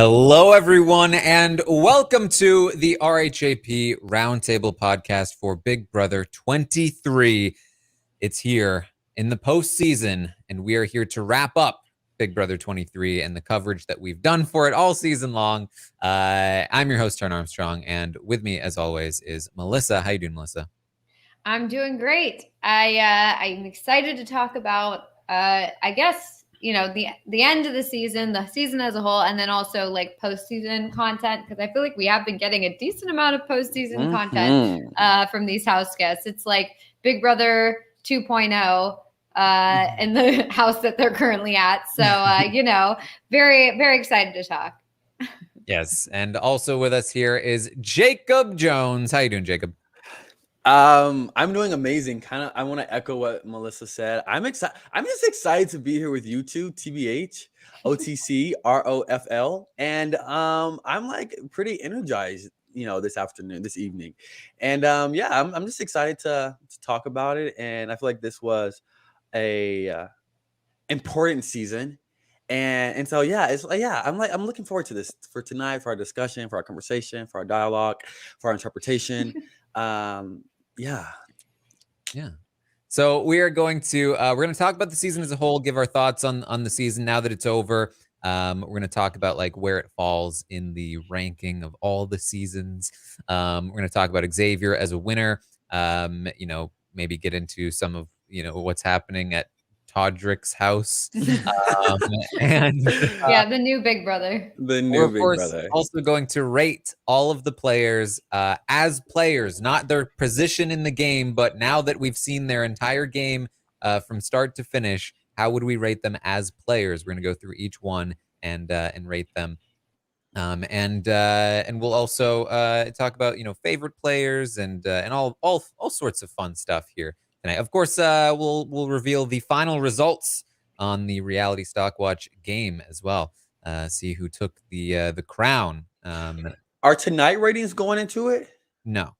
Hello, everyone, and welcome to the RHAP Roundtable podcast for Big Brother 23. It's here in the postseason, and we are here to wrap up Big Brother 23 and the coverage that we've done for it all season long. I'm your host, Taran Armstrong, and with me, as always, is Melissa. How you doing, Melissa? I'm doing great. I'm excited to talk about, I guess, the end of the season as a whole, and then also like postseason content, because I feel like we have been getting a decent amount of postseason content from these house guests. It's like Big Brother 2.0 in the house that they're currently at. So, very, very excited to talk. Yes, and also with us here is Jacob Jones. How you doing, Jacob? I'm doing amazing. I want to echo what Melissa said. I'm excited. I'm just excited to be here with you two, TBH, OTC, ROFL, and I'm like pretty energized, this evening, and I'm just excited to talk about it. And I feel like this was a important season. And so I'm looking forward to this for tonight, for our discussion, for our conversation, for our dialogue, for our interpretation. Yeah. So we are going to talk about the season as a whole, give our thoughts on the season now that it's over. We're going to talk about like where it falls in the ranking of all the seasons. We're going to talk about Xavier as a winner. Maybe get into some of what's happening at Todrick's house. And the new Big Brother. We're of course also going to rate all of the players as players, not their position in the game, but now that we've seen their entire game from start to finish, how would we rate them as players? We're going to go through each one and rate them. And we'll also talk about favorite players and all sorts of fun stuff here tonight. Of course, we'll reveal the final results on the reality stock watch game as well. See who took the crown. Are tonight ratings going into it? No.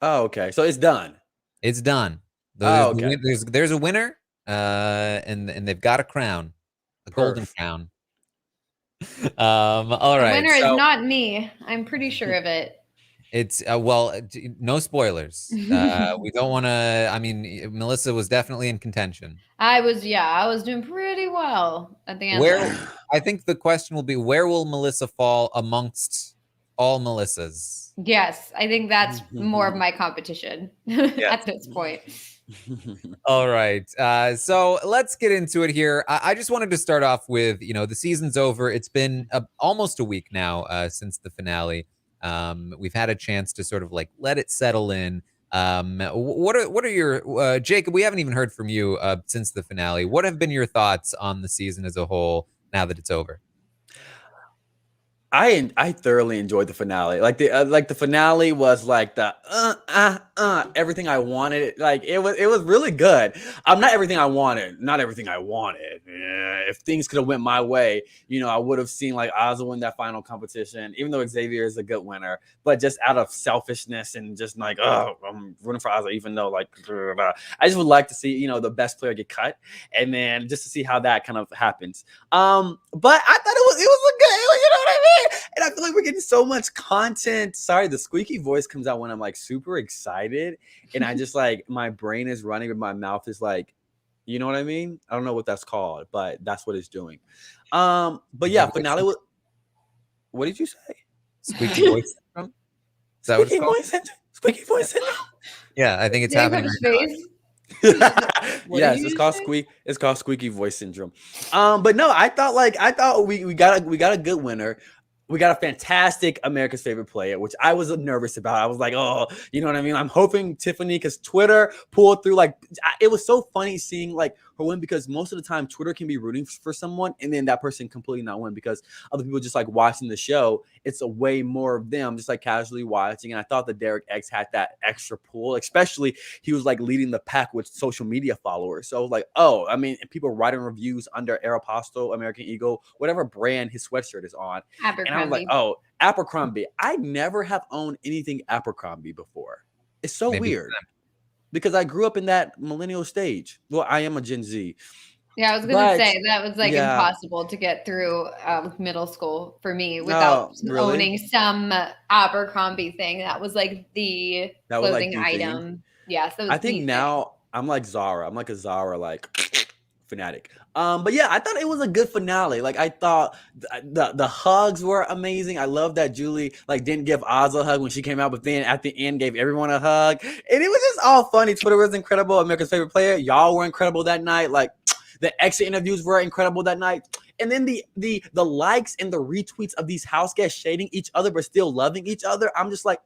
Oh, okay. So it's done. It's done. Okay. There's a winner, and they've got a crown, a golden crown. All right. The winner is not me. I'm pretty sure of it. It's no spoilers. We don't want to. I mean, Melissa was definitely in contention. I was doing pretty well at the end. I think the question will be, where will Melissa fall amongst all Melissas? Yes, I think that's more of my competition at this point. All right. So let's get into it here. I just wanted to start off with, the season's over. It's been almost a week now since the finale. We've had a chance to sort of like let it settle in. What are your Jacob? We haven't even heard from you since the finale. What have been your thoughts on the season as a whole now that it's over? I thoroughly enjoyed the finale. Like the finale was like the everything I wanted. Like it was really good. Not everything I wanted. If things could have went my way, I would have seen like Ozzy win that final competition, even though Xavier is a good winner. But just out of selfishness and just like, I'm rooting for Ozzy, even though like I just would like to see the best player get cut, and then just to see how that kind of happens. But I thought it was a good. You know what I mean? And I feel like we're getting so much content. Sorry, the squeaky voice comes out when I'm like super excited, and I just like my brain is running, but my mouth is like, you know what I mean? I don't know what that's called, but that's what it's doing. But yeah, finale was. What did you say? Squeaky voice syndrome. Is that what it's called? Squeaky voice syndrome. Yeah, I think it's happening. Yes, it's called squeaky voice syndrome. But no, I thought we got a good winner. We got a fantastic America's Favorite Player, which I was nervous about. I was like, oh, you know what I mean? I'm hoping Tiffany, because Twitter pulled through. Like, it was so funny seeing like her win, because most of the time Twitter can be rooting for someone and then that person completely not win because other people just like watching the show. It's a way more of them just like casually watching. And I thought that Derek X had that extra pull, especially he was like leading the pack with social media followers. So I was like, oh, I mean, people writing reviews under Aeropostale, American Eagle, whatever brand his sweatshirt is on. And I was like, oh, Abercrombie. I never have owned anything Abercrombie before. It's so weird because I grew up in that millennial stage. Well, I am a Gen Z. Yeah, I was gonna But say that was like yeah, impossible to get through middle school for me without no, really, owning some Abercrombie thing. That was like the that was like clothing the thing. item. Yes, that was I think the thing. now I'm like Zara. I'm like a Zara like fanatic. But yeah, I thought it was a good finale. Like I thought the hugs were amazing. I love that Julie like didn't give Oz a hug when she came out, but then at the end gave everyone a hug, and it was just all funny. Twitter was incredible. America's favorite player. Y'all were incredible that night. Like the exit interviews were incredible that night. And then the likes and the retweets of these house guests shading each other but still loving each other. I'm just like,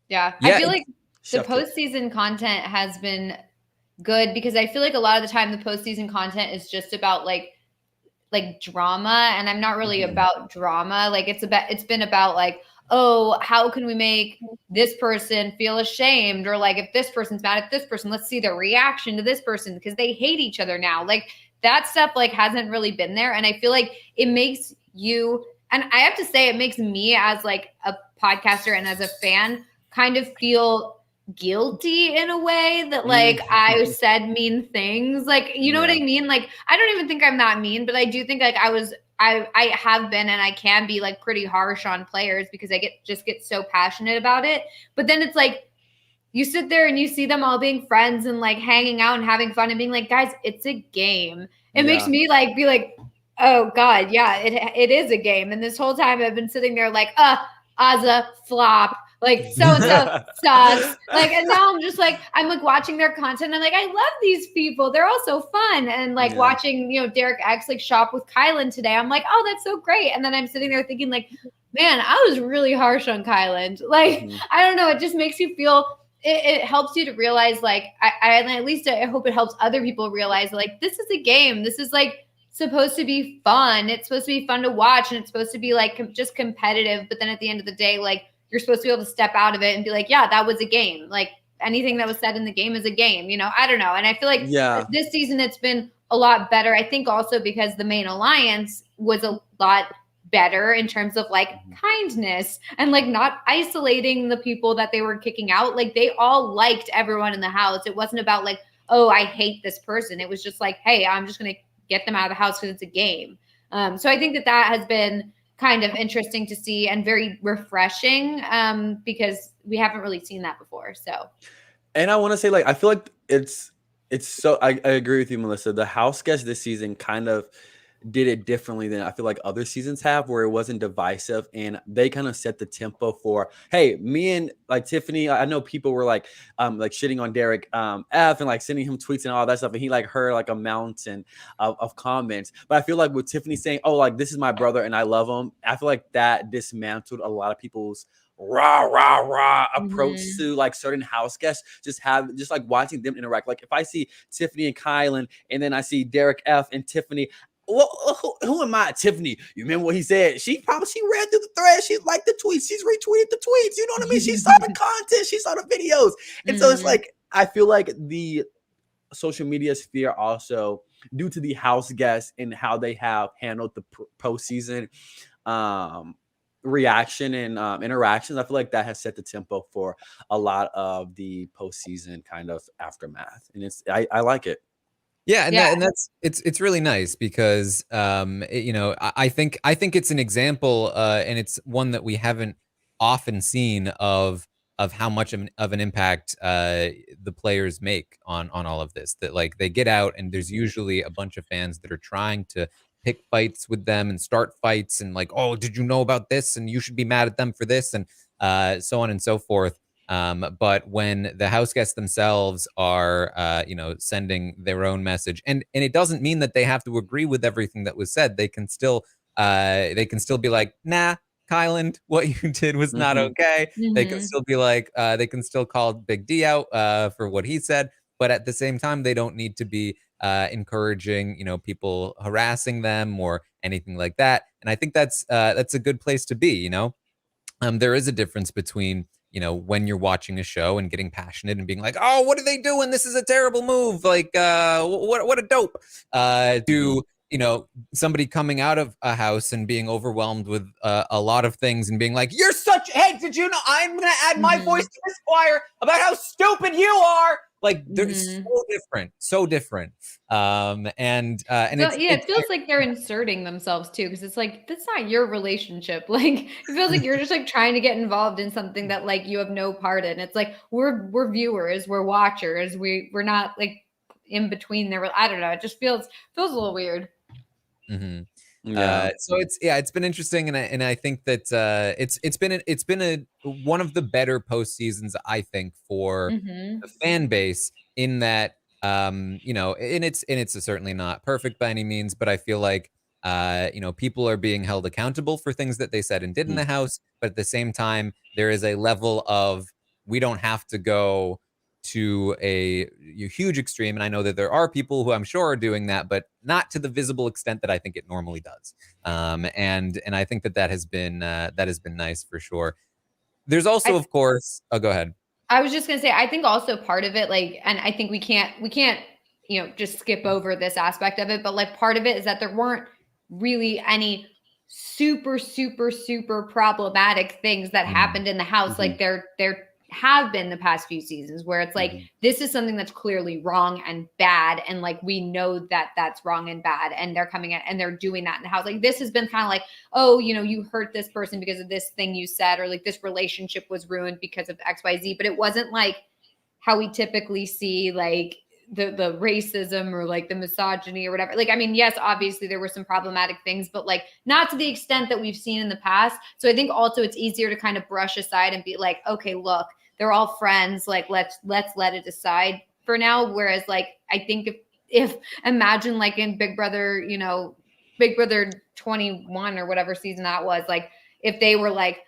Yeah, I Yeah, feel like the chef kiss. postseason content has been good because I feel like a lot of the time the postseason content is just about like drama, and I'm not really Mhm. about drama. Like it's been about like, oh, how can we make this person feel ashamed, or like if this person's mad at this person, let's see their reaction to this person because they hate each other now. Like that stuff like hasn't really been there, and I feel like it makes you, and I have to say it makes me as like a podcaster and as a fan kind of feel guilty in a way that like I said mean things, like you know what I Yeah. mean, like I don't even think I'm that mean, but I do think like I have been and I can be like pretty harsh on players because I get so passionate about it. But then it's like you sit there and you see them all being friends and like hanging out and having fun and being like, guys, it's a game. It makes Yeah. me like be like, oh God, yeah, it is a game. And this whole time I've been sitting there like, Azza flop, like so and so sucks. Like, and now I'm just like, I'm like watching their content. And I'm like, I love these people. They're all so fun. And like Yeah. watching, Derek X like shop with Kylan today. I'm like, oh, that's so great. And then I'm sitting there thinking like, man, I was really harsh on Kylan. Like, I don't know. It just makes you feel. It helps you to realize, like, I at least I hope it helps other people realize, like, this is a game. This is like supposed to be fun. It's supposed to be fun to watch, and it's supposed to be like just competitive. But then at the end of the day, like, you're supposed to be able to step out of it and be like, yeah, that was a game. Like anything that was said in the game is a game. I don't know. And I feel like Yeah. this season it's been a lot better. I think also because the main alliance was a lot better in terms of like kindness and like not isolating the people that they were kicking out. Like they all liked everyone in the house. It wasn't about like, oh, I hate this person. It was just like, hey, I'm just going to get them out of the house because it's a game. So I think that has been kind of interesting to see and very refreshing because we haven't really seen that before. So, and I want to say, like, I feel like it's so. I agree with you, Melissa. The house guest this season kind of did it differently than I feel like other seasons have, where it wasn't divisive and they kind of set the tempo for, hey, me and like Tiffany. I know people were like shitting on Derek F and like sending him tweets and all that stuff, and he like heard like a mountain of comments. But I feel like with Tiffany saying, oh, like this is my brother and I love him, I feel like that dismantled a lot of people's rah approach to like certain house guests. Just like watching them interact. Like if I see Tiffany and Kylan and then I see Derek F and Tiffany, well, who am I, Tiffany? You remember what he said? She read through the thread. She liked the tweets. She's retweeted the tweets. You know what I mean? She saw the content. She saw the videos. And so it's like, I feel like the social media sphere also, due to the house guests and how they have handled the postseason reaction and interactions, I feel like that has set the tempo for a lot of the postseason kind of aftermath. And I like it. Yeah, and that's it's really nice because I think it's an example and it's one that we haven't often seen of how much of an impact the players make on all of this. That like they get out and there's usually a bunch of fans that are trying to pick fights with them and start fights and like, oh, did you know about this? And you should be mad at them for this and so on and so forth. But when the house guests themselves are, sending their own message, and it doesn't mean that they have to agree with everything that was said. They can still be like, nah, Kylan, what you did was not okay. They can still be like, they can still call Big D out for what he said, but at the same time, they don't need to be encouraging, people harassing them or anything like that. And I think that's a good place to be. There is a difference between when you're watching a show and getting passionate and being like, oh, what are they doing? This is a terrible move. Like, what a dope. To somebody coming out of a house and being overwhelmed with a lot of things and being like, you're such, hey, did you know I'm going to add my voice to this choir about how stupid you are? Like they're so different. And So, yeah, it's it feels like they're inserting themselves too, because it's like that's not your relationship. Like it feels like you're just like trying to get involved in something that like you have no part in. It's like we're viewers, we're watchers, we're not like in between there. I don't know. It just feels a little weird. So it's been interesting, and I think that it's been a one of the better post seasons, I think, for the fan base, in that and it's certainly not perfect by any means, but I feel like people are being held accountable for things that they said and did in the house, but at the same time there is a level of, we don't have to go to a huge extreme, and I know that there are people who I'm sure are doing that, but not to the visible extent that I think it normally does. And I think that has been nice for sure. There's also, of course, go ahead. I was just gonna say, I think also part of it, like, and I think we can't just skip over this aspect of it, but like part of it is that there weren't really any super problematic things that happened in the house. Like there have been the past few seasons where it's like this is something that's clearly wrong and bad, and like we know that that's wrong and bad, and they're coming in and they're doing that in the house. Like this has been kind of like, oh, you hurt this person because of this thing you said, or like this relationship was ruined because of XYZ, but it wasn't like how we typically see like the racism or like the misogyny or whatever. Like, I mean, yes, obviously there were some problematic things, but like not to the extent that we've seen in the past. So I think also it's easier to kind of brush aside and be like, okay, look, they're all friends. Like, let's let it aside for now. Whereas like, I think if imagine like in Big Brother, Big Brother 21 or whatever season that was, like if they were like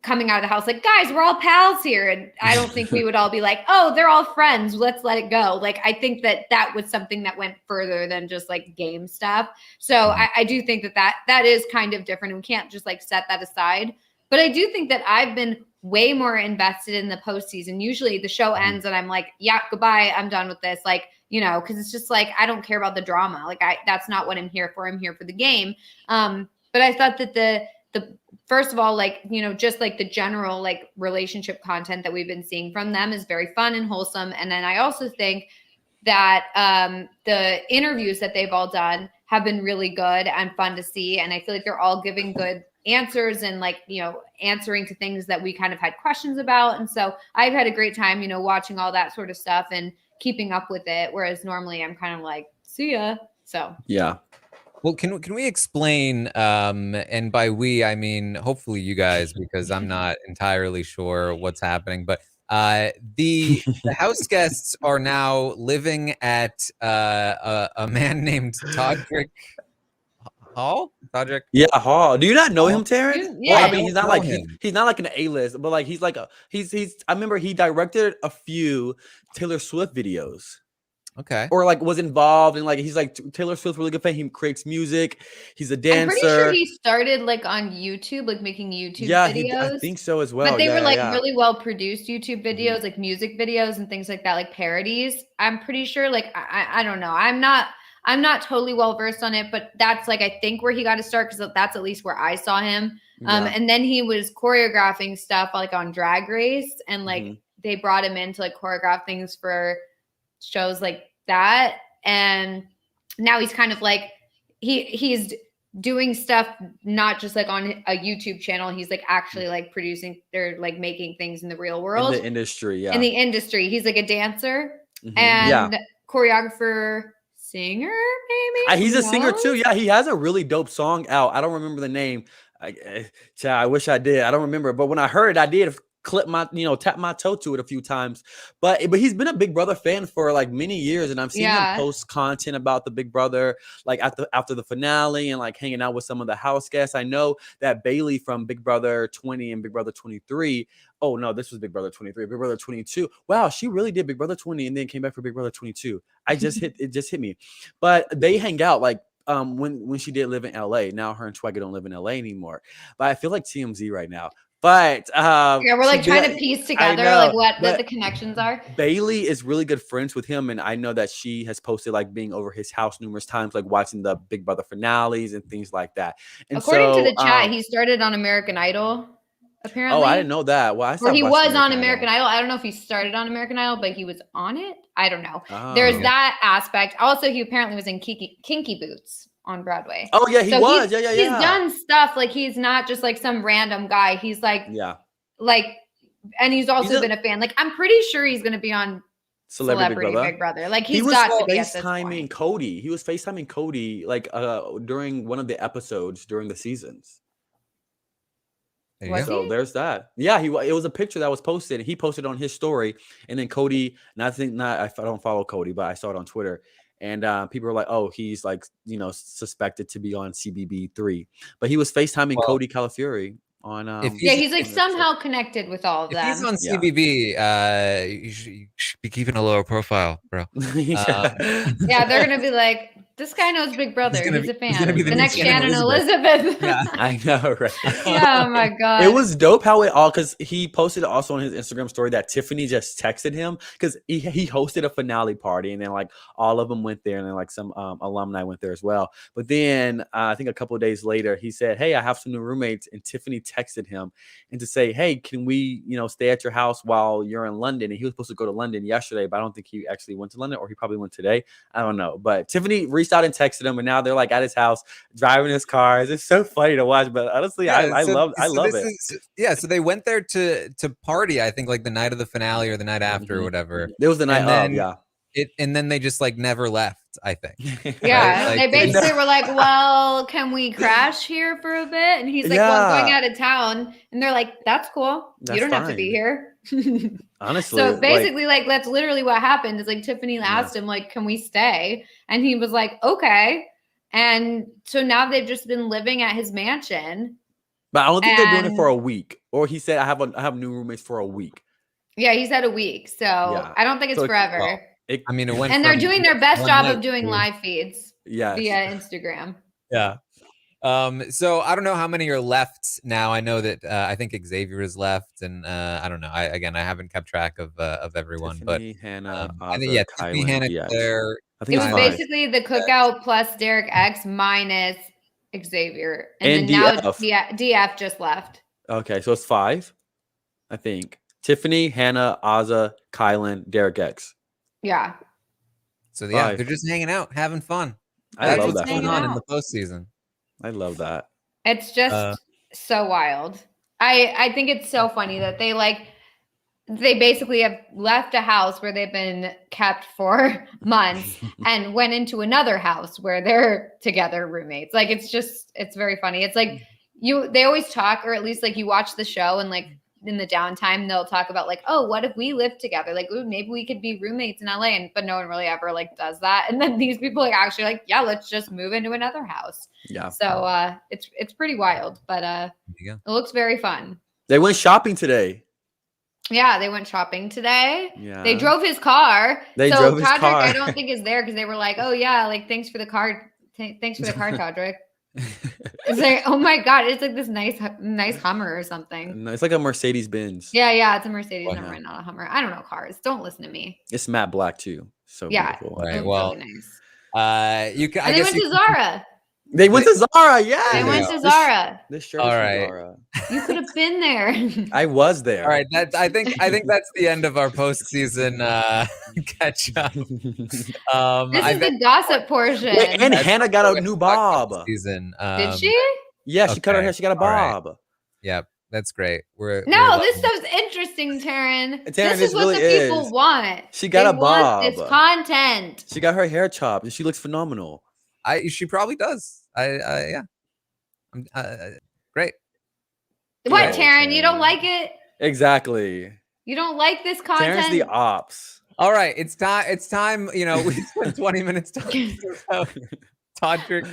coming out of the house like, guys, we're all pals here, and I don't think we would all be like, oh, they're all friends, let's let it go. Like I think that was something that went further than just like game stuff. So I do think that is kind of different, and we can't just like set that aside. But I do think that I've been way more invested in the postseason. Usually the show ends and I'm like, yeah, goodbye, I'm done with this. Like, because it's just like, I don't care about the drama. Like that's not what I'm here for. I'm here for the game. But I thought that the first of all, like, just like the general like relationship content that we've been seeing from them is very fun and wholesome. And then I also think that the interviews that they've all done have been really good and fun to see. And I feel like they're all giving good answers and like, answering to things that we kind of had questions about. And so I've had a great time, watching all that sort of stuff and keeping up with it. Whereas normally I'm kind of like, see ya. So, yeah. Well, can we explain, and by we, I mean, hopefully you guys, because I'm not entirely sure what's happening, but the house guests are now living at a man named Todrick Hall? Todrick? Yeah, Hall. Do you not know him, Taran? Yeah. Well, I mean, he's not like an A-list, but like he's I remember he directed a few Taylor Swift videos. Okay. Or like was involved in like, he's like Taylor Swift, really good fan. He creates music. He's a dancer. I'm pretty sure he started like on YouTube, like making YouTube videos. I think so as well. But they were like really well produced YouTube videos, like music videos and things like that, like parodies. I'm pretty sure, like I don't know. I'm not totally well versed on it, but that's like I think where he got to start, because that's at least where I saw him. And then he was choreographing stuff like on Drag Race, and like they brought him in to like choreograph things for shows like that. And now he's kind of like he's doing stuff not just like on a YouTube channel. He's like actually like producing, they're like making things in the real world, in the industry. In the industry, he's like a dancer and choreographer, singer, maybe. He's a singer too. Yeah, he has a really dope song out. I don't remember the name. I wish I did. I don't remember, but when I heard it, I did tap my toe to it a few times. But he's been a Big Brother fan for like many years, and I've seen him post content about the Big Brother, like after the finale, and like hanging out with some of the house guests. I know that Bailey from Big Brother 20 and Big Brother 23. Oh no, this was Big Brother 23, Big Brother 22. Wow, she really did Big Brother 20 and then came back for Big Brother 22. It just hit me. But they hang out like when she did live in LA. Now her and Swagger don't live in LA anymore. But I feel like TMZ right now. But we're like trying to piece together like what the connections are. Bailey is really good friends with him, and I know that she has posted like being over his house numerous times, like watching the Big Brother finales and things like that. And according to the chat, he started on American Idol. apparently. Oh, I didn't know that. Well, Or he was on American Idol. I don't know if he started on American Idol, but he was on it. I don't know. There's that aspect. Also, he apparently was in Kinky Boots on Broadway. Oh yeah, he was. He's done stuff. Like, he's not just like some random guy. He's like, and he's also been a fan. Like, I'm pretty sure he's going to be on Celebrity Big Brother. Like, he's got to be at this point. Cody. He was FaceTiming Cody like during one of the episodes during the seasons. So there's that. Yeah, it was a picture that was posted. He posted on his story, and then Cody. I don't follow Cody, but I saw it on Twitter, and people were like, "Oh, he's like suspected to be on CBB3," but he was FaceTiming Cody Calafiore on. He's like somehow connected with all of them. If he's on CBB, you should be keeping a lower profile, bro. Yeah, they're gonna be like, this guy knows Big Brother. He's a fan. He's gonna be the next Shannon Elizabeth. Yeah, I know, right? Yeah, oh my god. It was dope how it all, because he posted also on his Instagram story that Tiffany just texted him because he hosted a finale party, and then like all of them went there, and then like some alumni went there as well. But then I think a couple of days later, he said, "Hey, I have some new roommates," and Tiffany texted him and to say, "Hey, can we stay at your house while you're in London?" And he was supposed to go to London yesterday, but I don't think he actually went to London, or he probably went today. I don't know. But Tiffany reached out and texted him, and now they're like at his house driving his cars. It's so funny to watch, but honestly, I love it. So they went there to party, I think like the night of the finale or the night after or whatever. It was the night of, and then they just like never left, I think. Yeah, right? Like, they basically were like, "Well, can we crash here for a bit?" And he's like, "Well, I'm going out of town," and they're like, "That's cool. You don't have to be here." Honestly, so basically, like that's literally what happened. Is like Tiffany asked him, like, "Can we stay?" And he was like, "Okay." And so now they've just been living at his mansion. But I don't think they're doing it for a week. Or he said, I have new roommates for a week. Yeah, he said a week. So I don't think it's forever. Well, it went. And they're doing their best job of doing live feeds via Instagram. Yeah. So I don't know how many are left now. I know that I think Xavier is left, and I don't know. I haven't kept track of everyone, Tiffany, but Hannah, Tiffany, Hannah, Claire. I think it was basically the cookout plus Derek X minus Xavier, and then DF. now DF just left. Okay, so it's 5, I think. Tiffany, Hannah, Azza, Kylan, Derek X. Yeah. So they're just hanging out, having fun. I love what's that. going on in the postseason. I love that. It's just so wild. I think it's so funny that they basically have left a house where they've been kept for months and went into another house where they're together roommates. Like, it's very funny. It's like they always talk, or at least like you watch the show and like in the downtime, they'll talk about like, oh, what if we lived together? Like, ooh, maybe we could be roommates in LA. But no one really ever like does that. And then these people like actually like, yeah, let's just move into another house. Yeah. So it's pretty wild, but it looks very fun. They went shopping today. Yeah, they went shopping today. Yeah. They drove his car. Drove his Todrick, car. I don't think is there because they were like, oh yeah, like thanks for the car. Thanks for the car, Todrick. It's like, oh my god, it's like this nice Hummer or something. No, it's like a Mercedes Benz. Yeah, it's a Mercedes, not a Hummer. I don't know cars. Don't listen to me. It's matte black too. So beautiful. Right. Well, really nice. You can. And they went to Zara. They went to Zara. Yeah, they went to Zara. This shirt is from Zara. You could have been there. I was there. All right, I think that's the end of our postseason catch up. This is the gossip portion. Wait, and Hannah got a new bob. Season. Did she? Yeah, she cut her hair. She got a bob. Right. Yep, that's great. This stuff's interesting, Taryn. This is what the people want. She got a bob. It's content. She got her hair chopped, and she looks phenomenal. She probably does. Yeah. Great. What, Taryn? You don't like it? Exactly. You don't like this content? Taryn's the ops. All right, it's time. We spent 20 minutes talking about Todrick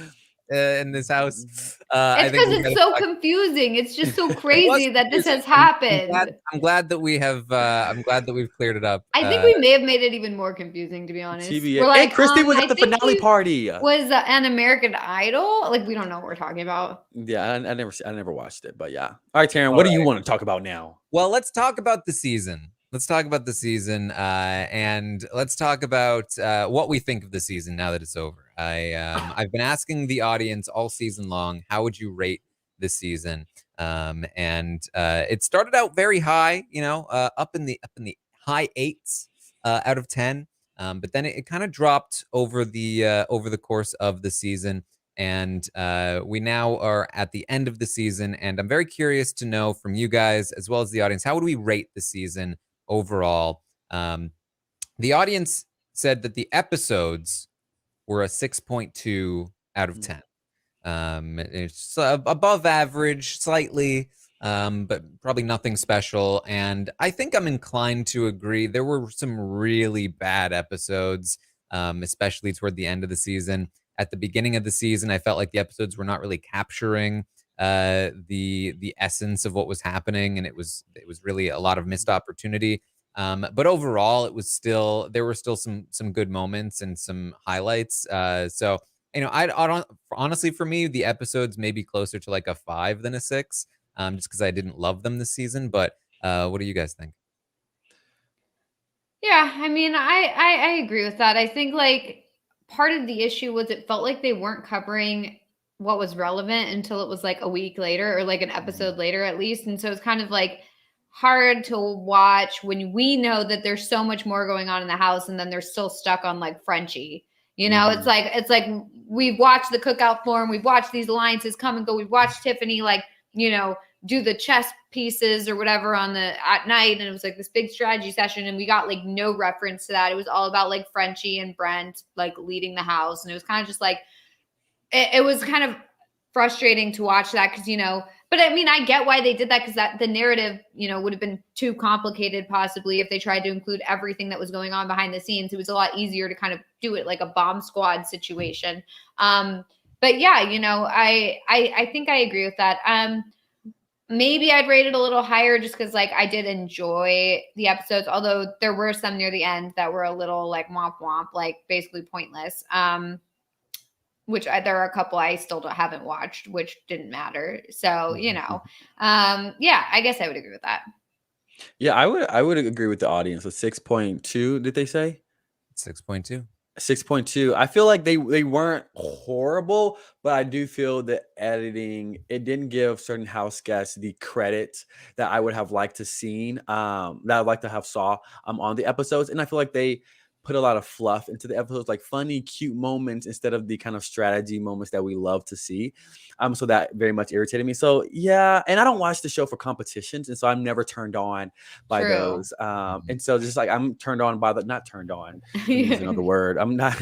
in this house. It's because it's so confusing. It's just so crazy that this has happened. I'm glad that we have. I'm glad that we've cleared it up. I think we may have made it even more confusing, to be honest. TBA. Like, hey, Christy was at the finale party. Was an American Idol? Like, we don't know what we're talking about. Yeah, I never watched it, but yeah. All right, Taryn, what do you want to talk about now? Well, let's talk about the season. And let's talk about what we think of the season now that it's over. I've been asking the audience all season long, how would you rate this season? And it started out very high, up in the high 8s out of 10. But then it kind of dropped over the course of the season. And we now are at the end of the season, and I'm very curious to know from you guys as well as the audience, how would we rate the season overall? The audience said that the episodes were a 6.2 out of 10. It's above average slightly, but probably nothing special. And I think I'm inclined to agree. There were some really bad episodes, especially toward the end of the season. At the beginning of the season, I felt like the episodes were not really capturing the essence of what was happening, and it was really a lot of missed opportunity. But overall, there were still some good moments and some highlights. So I don't, honestly, for me, the episodes may be closer to like a 5 than a 6, just because I didn't love them this season. But what do you guys think? Yeah, I mean, I agree with that. I think like part of the issue was it felt like they weren't covering what was relevant until it was like a week later or like an episode later at least. And so it's kind of like hard to watch when we know that there's so much more going on in the house and then they're still stuck on like Frenchie. It's like we've watched the cookout form, we've watched these alliances come and go, we've watched Tiffany do the chess pieces or whatever at night, and it was like this big strategy session, and we got like no reference to that. It was all about like Frenchie and Brent like leading the house, and it was kind of just like it was kind of frustrating to watch that because but I mean I get why they did that, because that the narrative would have been too complicated possibly if they tried to include everything that was going on behind the scenes. It was a lot easier to kind of do it like a bomb squad situation. But yeah, I think I agree with that. Maybe I'd rate it a little higher just because like I did enjoy the episodes, although there were some near the end that were a little like womp womp, like basically pointless. There are a couple I still haven't watched, which didn't matter. So, yeah, I guess I would agree with that. Yeah, I would agree with the audience. With 6.2, did they say? 6.2. 6.2. I feel like they weren't horrible, but I do feel the editing, it didn't give certain house guests the credit that I would have liked to seen, that I'd like to have saw on the episodes. And I feel like they put a lot of fluff into the episodes, like funny, cute moments instead of the kind of strategy moments that we love to see. So that very much irritated me. So yeah, and I don't watch the show for competitions, and so I'm never turned on by those. And so just like I'm turned on by not turned on. Use another word. I'm not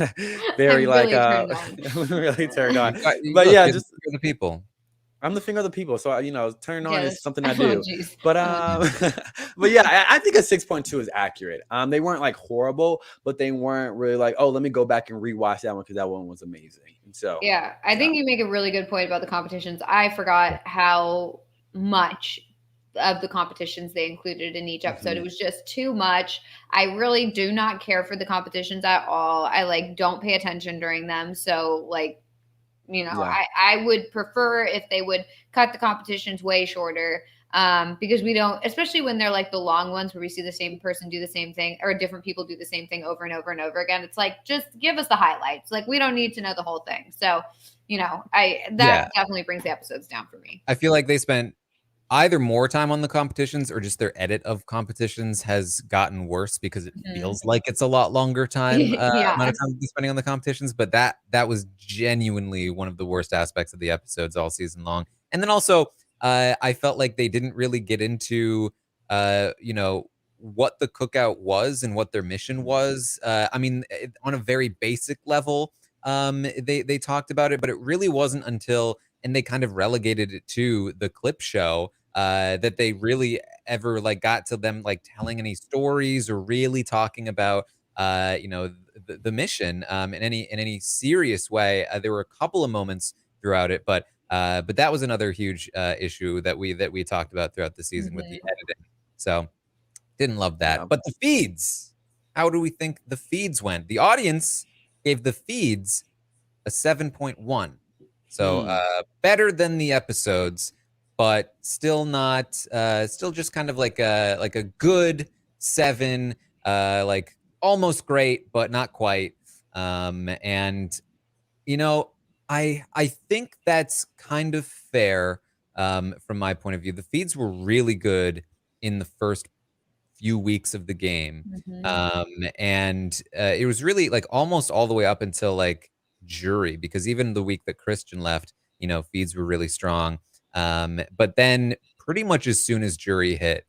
very really turned on. But yeah, just the people. I'm the finger of the people, so turning on is something I do. But but yeah, I think a 6.2 is accurate. They weren't like horrible, but they weren't really like, oh, let me go back and rewatch that one because that one was amazing. And so yeah, I think you make a really good point about the competitions. I forgot how much of the competitions they included in each episode. It was just too much. I really do not care for the competitions at all. I like don't pay attention during them. So like, I would prefer if they would cut the competitions way shorter, because we don't, especially when they're like the long ones where we see the same person do the same thing or different people do the same thing over and over and over again. It's like, just give us the highlights. Like we don't need to know the whole thing. So, that definitely brings the episodes down for me. I feel like they spent either more time on the competitions or just their edit of competitions has gotten worse because it feels like it's a lot longer time amount of time spending on the competitions. But that was genuinely one of the worst aspects of the episodes all season long. And then also I felt like they didn't really get into what the cookout was and what their mission was. I mean, on a very basic level, they talked about it, but it really wasn't until, and they kind of relegated it to the clip show, that they really ever like got to them like telling any stories or really talking about the mission in any serious way. There were a couple of moments throughout it, but that was another huge issue that we talked about throughout the season with the editing. So didn't love that. But the feeds, how do we think the feeds went? The audience gave the feeds a 7.1. So better than the episodes, but still not, still just kind of like a good 7, like almost great, but not quite. And I think that's kind of fair, from my point of view. The feeds were really good in the first few weeks of the game. And it was really like almost all the way up until like jury, because even the week that Christian left, feeds were really strong. But then pretty much as soon as jury hit,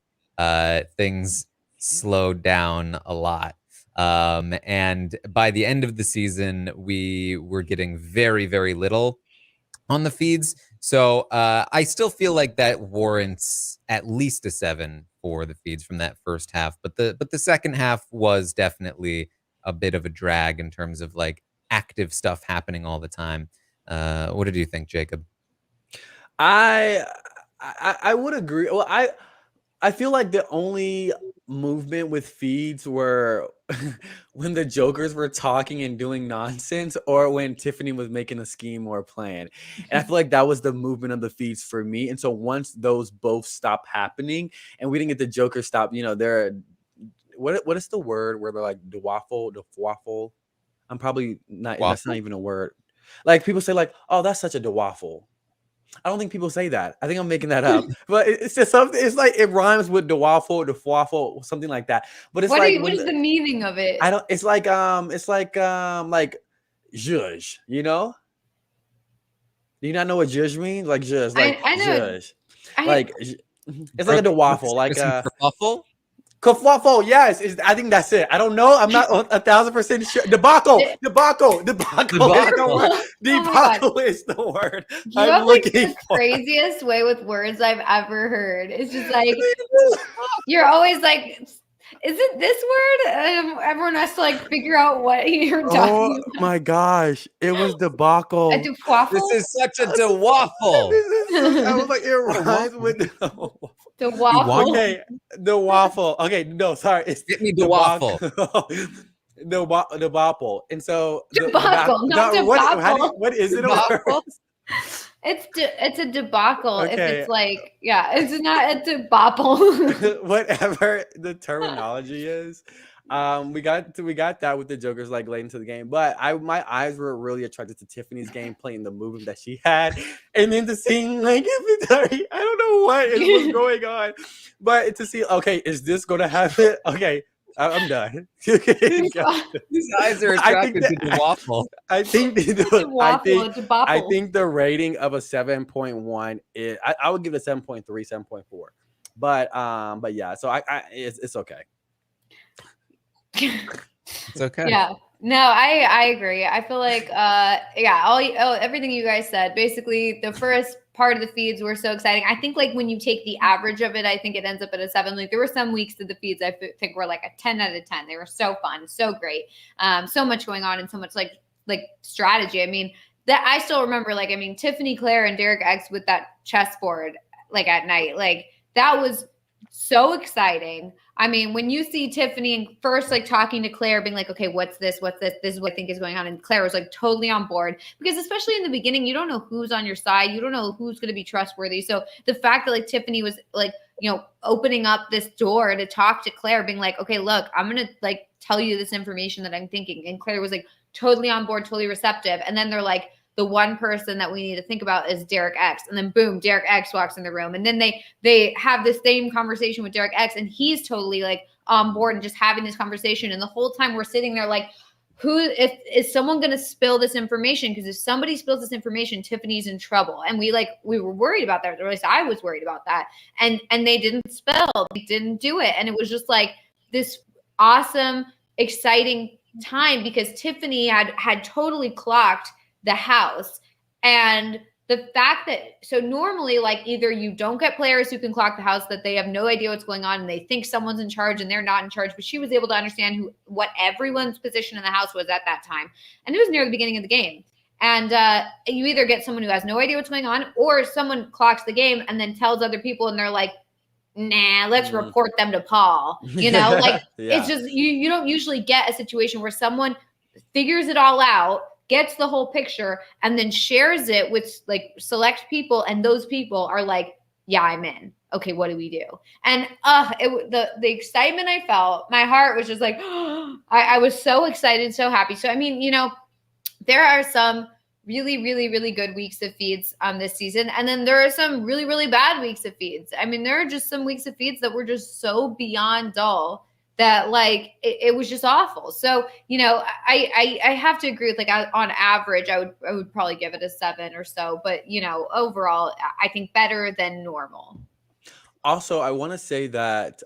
things slowed down a lot. And by the end of the season, we were getting very, very little on the feeds. So I still feel like that warrants at least a 7 for the feeds from that first half. But the second half was definitely a bit of a drag in terms of like active stuff happening all the time. What did you think, Jacob? I would agree. Well, I feel like the only movement with feeds were when the jokers were talking and doing nonsense, or when Tiffany was making a scheme or a plan. And I feel like that was the movement of the feeds for me. And so once those both stopped happening and we didn't get the jokers stop, they're what is the word where they're like the waffle? I'm probably not. Waffle? That's not even a word. Like people say like, oh, that's such a dewaffle. I don't think people say that. I think I'm making that up. But it's just something. It's like it rhymes with dewaffle, something like that. But it's what like is the meaning of it? I don't. It's like zhuzh. You know? Do you not know what zhuzh means? Like zhuzh, like I know. zhuzh. Like it's like a dewaffle, like kerfuffle. Kerfuffle, yes. I think that's it. I don't know. I'm not 1,000% sure. Debacle is the word. Debacle is the word. You have like the craziest way with words I've ever heard. It's just like you're always like, is it this word? Everyone has to like figure out what you're talking about. Oh my gosh. It was debacle. A dewaffle? This is such a dewaffle. I was like, it rhymes with the waffle. Okay, the waffle. Okay, no, sorry. It's Get me the waffle. The waffle. And so debacle, not debacle. What is it? It's a debacle. Okay. If it's like, yeah, it's not a debacle. Whatever the terminology is. We got that with the jokers like late into the game, but my eyes were really attracted to Tiffany's gameplay and the movement that she had, and then to seeing like inventory. I don't know what was going on, but to see, okay, is this going to happen? Okay, I'm done. These eyes are attracted to the waffle. I think the rating of a 7.1 is I would give it a 7.3, 7.4, but yeah, so it's okay. It's okay. Yeah. No, I agree. I feel like everything you guys said. Basically, the first part of the feeds were so exciting. I think like when you take the average of it, I think it ends up at a 7. Like there were some weeks that the feeds I think were like a 10 out of 10. They were so fun, so great. So much going on and so much like strategy. I mean, that I still remember Tiffany, Claire, and Derek X with that chessboard like at night. Like that was so exciting. I mean, when you see Tiffany and first like talking to Claire, being like, okay, what's this? This is what I think is going on. And Claire was like totally on board, because especially in the beginning, you don't know who's on your side. You don't know who's going to be trustworthy. So the fact that like Tiffany was like, opening up this door to talk to Claire, being like, okay, look, I'm going to like tell you this information that I'm thinking. And Claire was like totally on board, totally receptive. And then they're like, the one person that we need to think about is Derek X. And then boom, Derek X walks in the room. And then they have the same conversation with Derek X, and he's totally like on board and just having this conversation. And the whole time we're sitting there like, is someone going to spill this information? Because if somebody spills this information, Tiffany's in trouble. And we were worried about that. Or at least I was worried about that. And they didn't spill. They didn't do it. And it was just like this awesome, exciting time, because Tiffany had totally clocked the house. And the fact that, so normally like either you don't get players who can clock the house, that they have no idea what's going on and they think someone's in charge and they're not in charge, but she was able to understand what everyone's position in the house was at that time. And it was near the beginning of the game. And you either get someone who has no idea what's going on, or someone clocks the game and then tells other people and they're like, nah, let's report them to Paul. Like It's just, you don't usually get a situation where someone figures it all out, gets the whole picture, and then shares it with like select people, and those people are like, yeah, I'm in. Okay, what do we do? And the excitement I felt, my heart was just like, I was so excited, so happy. So I mean, there are some really, really, really good weeks of feeds this season. And then there are some really, really bad weeks of feeds. I mean, there are just some weeks of feeds that were just so beyond dull that like it was just awful. So, you know, I have to agree with like on average, I would probably give it a 7 or so. But, you know, overall, I think better than normal. Also, I want to say that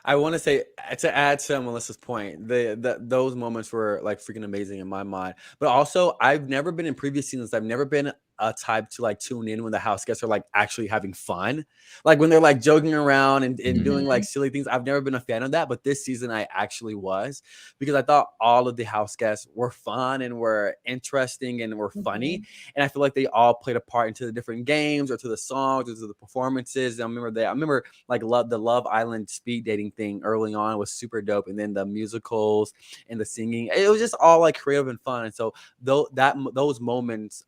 I want to say to add to Melissa's point, those moments were like freaking amazing in my mind. But also, I've never been in previous seasons. I've never been a type to like tune in when the house guests are like actually having fun, like when they're like joking around and doing like silly things. I've never been a fan of that, but this season I actually was, because I thought all of the house guests were fun and were interesting and were funny, and I feel like they all played a part into the different games or to the songs or to the performances. And I remember like the Love Island speed dating thing early on was super dope, and then the musicals and the singing, it was just all like creative and fun. And so those moments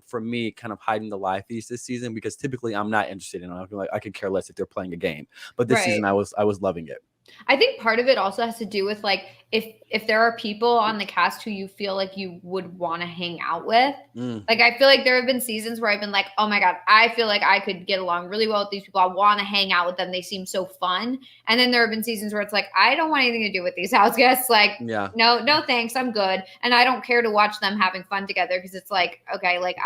for me kind of hiding the live feeds this season, because typically I'm not interested in it. I feel like I could care less if they're playing a game, but this season I was loving it. I think part of it also has to do with like if there are people on the cast who you feel like you would want to hang out with. Like I feel like there have been seasons where I've been like, oh my God, I feel like I could get along really well with these people. I want to hang out with them. They seem so fun. And then there have been seasons where it's like, I don't want anything to do with these house guests. Like, no, thanks. I'm good. And I don't care to watch them having fun together, because it's like, okay, like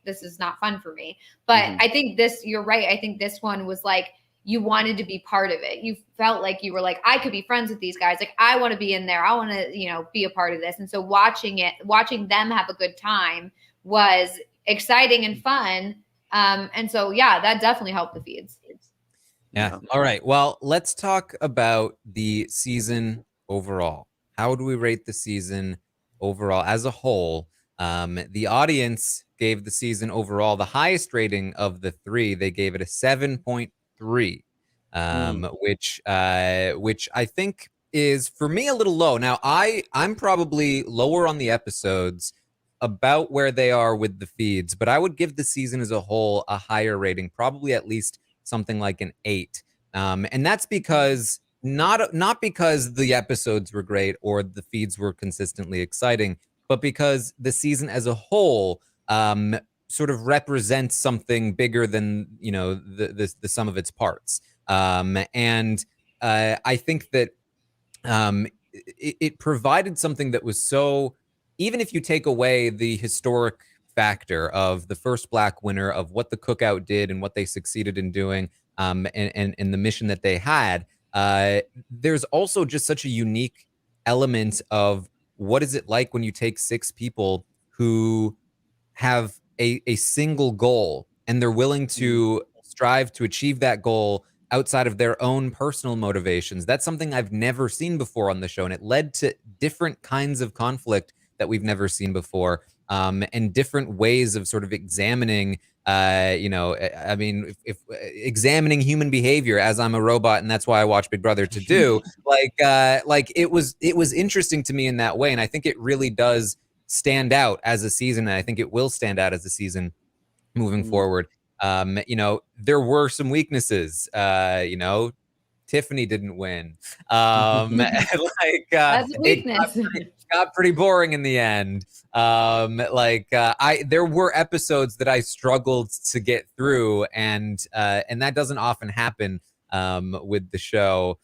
this is not fun for me. But I think you're right. I think this one was like, you wanted to be part of it. You felt like you were like, I could be friends with these guys. Like, I want to be in there. I want to, you know, be a part of this. And so watching them have a good time was exciting and fun. And so, yeah, that definitely helped the feeds. Yeah. All right. Well, let's talk about the season overall. How do we rate the season overall as a whole? The audience gave the season overall the highest rating of the 3. They gave it a 7.3, which I think is for me a little low. Now, I'm probably lower on the episodes, about where they are with the feeds, but I would give the season as a whole a higher rating, probably at least something like an 8. And that's because not because the episodes were great or the feeds were consistently exciting, but because the season as a whole sort of represents something bigger than, you know, the sum of its parts. And I think that it provided something that was so, even if you take away the historic factor of the first Black winner, of what the cookout did and what they succeeded in doing, and the mission that they had, there's also just such a unique element of what is it like when you take 6 people who have a single goal and they're willing to strive to achieve that goal outside of their own personal motivations. That's something I've never seen before on the show, and it led to different kinds of conflict that we've never seen before, and different ways of sort of examining, you know, I mean, if examining human behavior, as I'm a robot and that's why I watch Big Brother to do, like it was interesting to me in that way, and I think it really does stand out as a season, and I think it will stand out as a season moving forward. You know, there were some weaknesses. You know, Tiffany didn't win. That's a weakness. It got pretty boring in the end. There were episodes that I struggled to get through, and that doesn't often happen with the show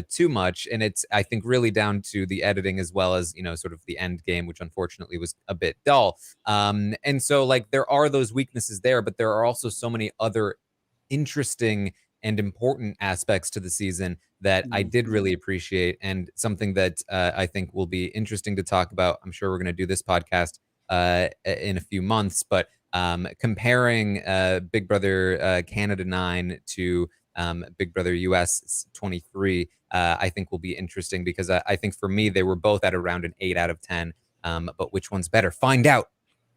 too much. And it's, I think, really down to the editing as well as, you know, sort of the end game, which unfortunately was a bit dull. And so like there are those weaknesses there, but there are also so many other interesting and important aspects to the season that I did really appreciate, and something that I think will be interesting to talk about. I'm sure we're going to do this podcast in a few months, but comparing Big Brother Canada 9 to Big Brother US 23, I think will be interesting, because I think for me, they were both at around an 8 out of 10. But which one's better? Find out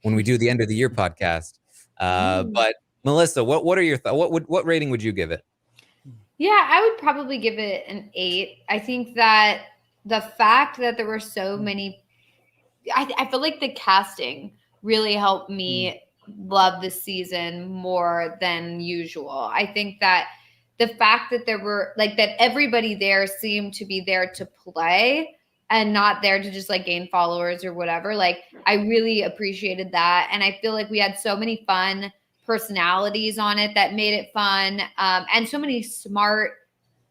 when we do the end of the year podcast. But Melissa, what are your thoughts? What rating would you give it? Yeah, I would probably give it an 8. I think that the fact that there were so many, I feel like the casting really helped me love the season more than usual. I think that the fact that there were like that everybody there seemed to be there to play and not there to just like gain followers or whatever. Like I really appreciated that. And I feel like we had so many fun personalities on it that made it fun. And so many smart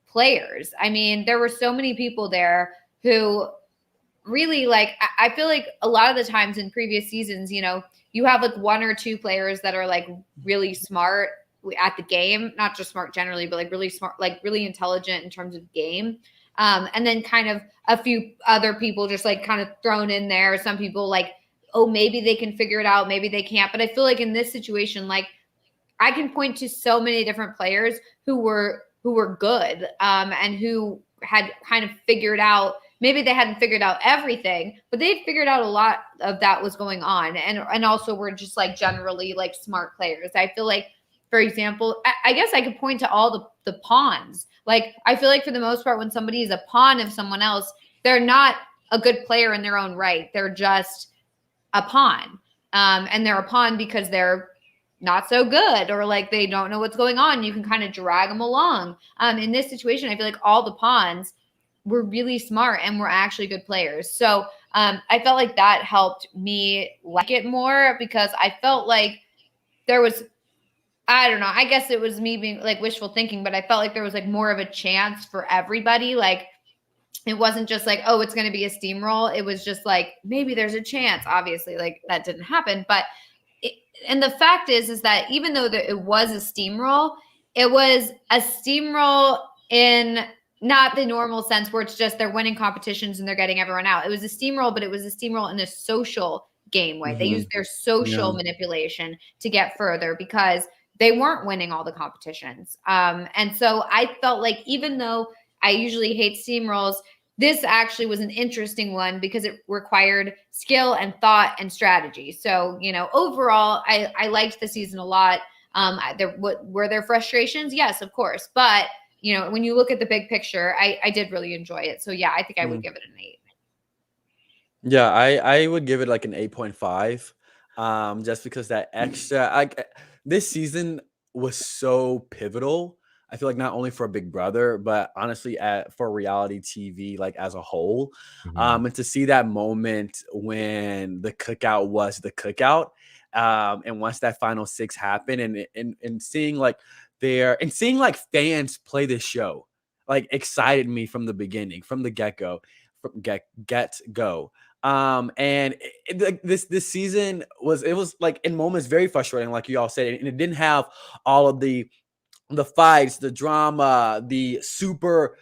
players. I mean, there were so many people there who really like, I feel like a lot of the times in previous seasons, you know, you have like one or two players that are like really smart at the game, not just smart generally, but like really smart, like really intelligent in terms of game. And then kind of a few other people just like kind of thrown in there. Some people like, oh, maybe they can figure it out, maybe they can't. But I feel like in this situation, like I can point to so many different players who were good and who had kind of figured out, maybe they hadn't figured out everything, but they figured out a lot of that was going on. And also were just like generally like smart players. I feel like, for example, I guess I could point to all the pawns. Like, I feel like for the most part, when somebody is a pawn of someone else, they're not a good player in their own right. They're just a pawn. And they're a pawn because they're not so good or like they don't know what's going on. You can kind of drag them along. In this situation, I feel like all the pawns were really smart and were actually good players. So I felt like that helped me like it more because I felt like there was, I don't know, I guess it was me being like wishful thinking, but I felt like there was like more of a chance for everybody. Like it wasn't just like, oh, it's going to be a steamroll. It was just like, maybe there's a chance. Obviously, like that didn't happen. But and the fact is that even though it was a steamroll, it was a steamroll in not the normal sense where it's just they're winning competitions and they're getting everyone out. It was a steamroll, but it was a steamroll in a social game way. They used their social manipulation to get further because they weren't winning all the competitions. And so I felt like even though I usually hate steamrolls, this actually was an interesting one because it required skill and thought and strategy. So, you know, overall, I liked the season a lot. Were there frustrations? Yes, of course. But, you know, when you look at the big picture, I did really enjoy it. So, yeah, I think I would give it an 8. Yeah, I would give it like an 8.5. Just because that extra, this season was so pivotal. I feel like not only for Big Brother, but honestly for reality TV, like as a whole. And to see that moment when the cookout was the cookout, and once that final 6 happened, and seeing like seeing like fans play this show, like excited me from the beginning, from the get go. And this season was like in moments very frustrating, like you all said, and it didn't have all of the fights, the drama, the super.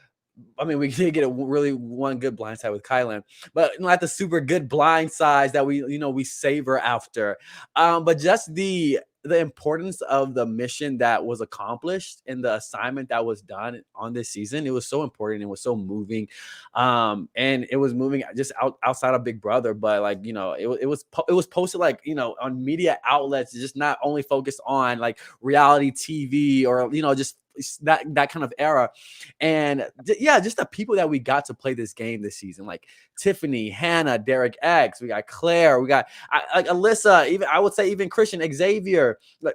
I mean, we did get one good blindside with Kylan, but not the super good blindsides that we savor after. But just the importance of the mission that was accomplished and the assignment that was done on this season, it was so important. It was so moving, and it was moving just outside of Big Brother, but like it was posted like on media outlets, just not only focused on like reality TV or just that kind of era. And yeah, just the people that we got to play this game this season, like Tiffany, Hannah, Derek X, we got Claire, we got like Alyssa, even I would say even Christian, Xavier. Like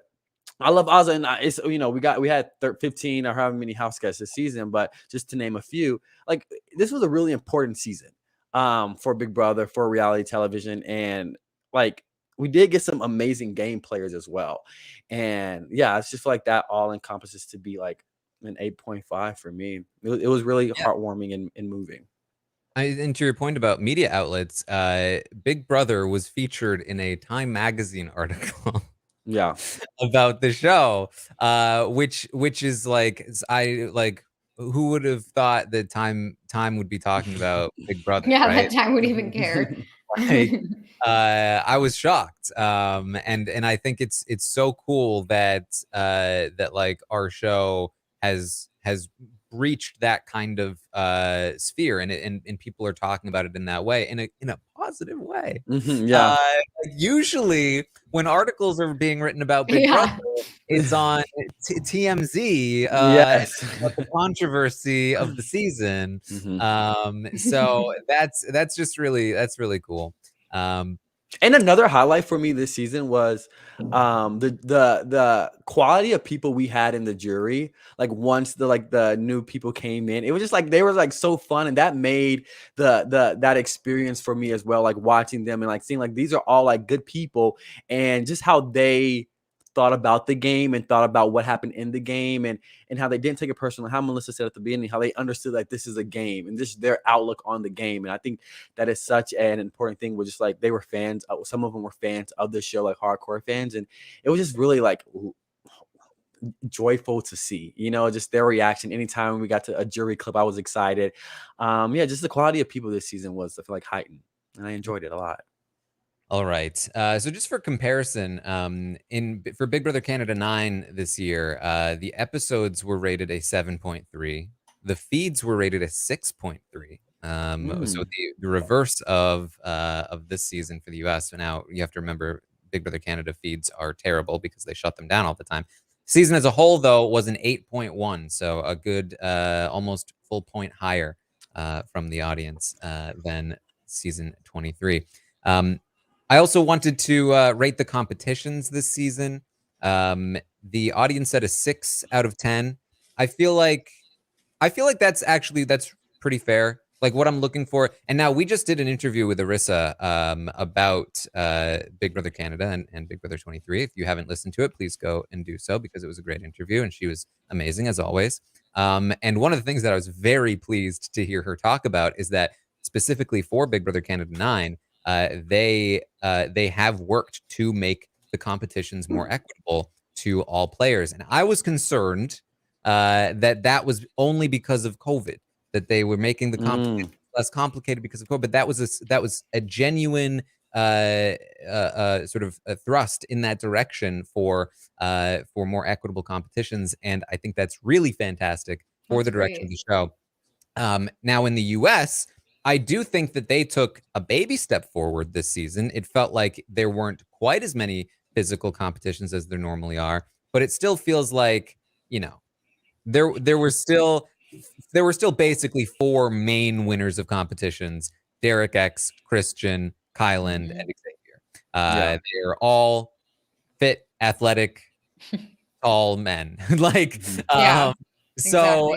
I love Ozzy, and it's we had 15 or however many house guests this season, but just to name a few, like this was a really important season for Big Brother, for reality television, and like we did get some amazing game players as well. And yeah, it's just like that all encompasses to be like an 8.5 for me. It was really heartwarming and moving. And to your point about media outlets, Big Brother was featured in a Time magazine article. Yeah. About the show, which is like, who would have thought that Time would be talking about Big Brother? Yeah, right? that Time would even care. Like, I was shocked, and I think it's so cool that that like our show has breached that kind of sphere, and people are talking about it in that way, in a positive way. Yeah. Like usually when articles are being written about Big Brother, it's on TMZ. Yes. About the controversy of the season. So that's really cool. And another highlight for me this season was the quality of people we had in the jury. Like once the new people came in, it was just like they were like so fun, and that made that experience for me as well. Like watching them and like seeing like these are all like good people, and just how they thought about the game and thought about what happened in the game, and how they didn't take it personal. How Melissa said at the beginning, how they understood like this is a game and this is their outlook on the game. And I think that is such an important thing. Was just like they were fans. Some of them were fans of the show, like hardcore fans, and it was just really like joyful to see. You know, just their reaction. Anytime we got to a jury clip, I was excited. Yeah, just the quality of people this season was, I feel like, heightened, and I enjoyed it a lot. All right. So just for comparison, for Big Brother Canada 9 this year, the episodes were rated a 7.3. The feeds were rated a 6.3. So the reverse of this season for the US. So now you have to remember Big Brother Canada feeds are terrible because they shut them down all the time. Season as a whole, though, was an 8.1. So a good almost full point higher from the audience than season 23. I also wanted to rate the competitions this season. The audience said a 6 out of 10. I feel like that's pretty fair. Like what I'm looking for. And now we just did an interview with Arissa about Big Brother Canada and Big Brother 23. If you haven't listened to it, please go and do so because it was a great interview and she was amazing as always. And one of the things that I was very pleased to hear her talk about is that specifically for Big Brother Canada 9, they have worked to make the competitions more equitable to all players. And I was concerned that was only because of COVID, that they were making the competition less complicated because of COVID. But that was a genuine sort of a thrust in that direction for more equitable competitions. And I think that's really fantastic for the direction of the show. Now in the US, I do think that they took a baby step forward this season. It felt like there weren't quite as many physical competitions as there normally are, but it still feels like, you know, there were still basically 4 main winners of competitions: Derek X, Christian, Kyland, and Xavier. They're all fit, athletic, tall men. Like, so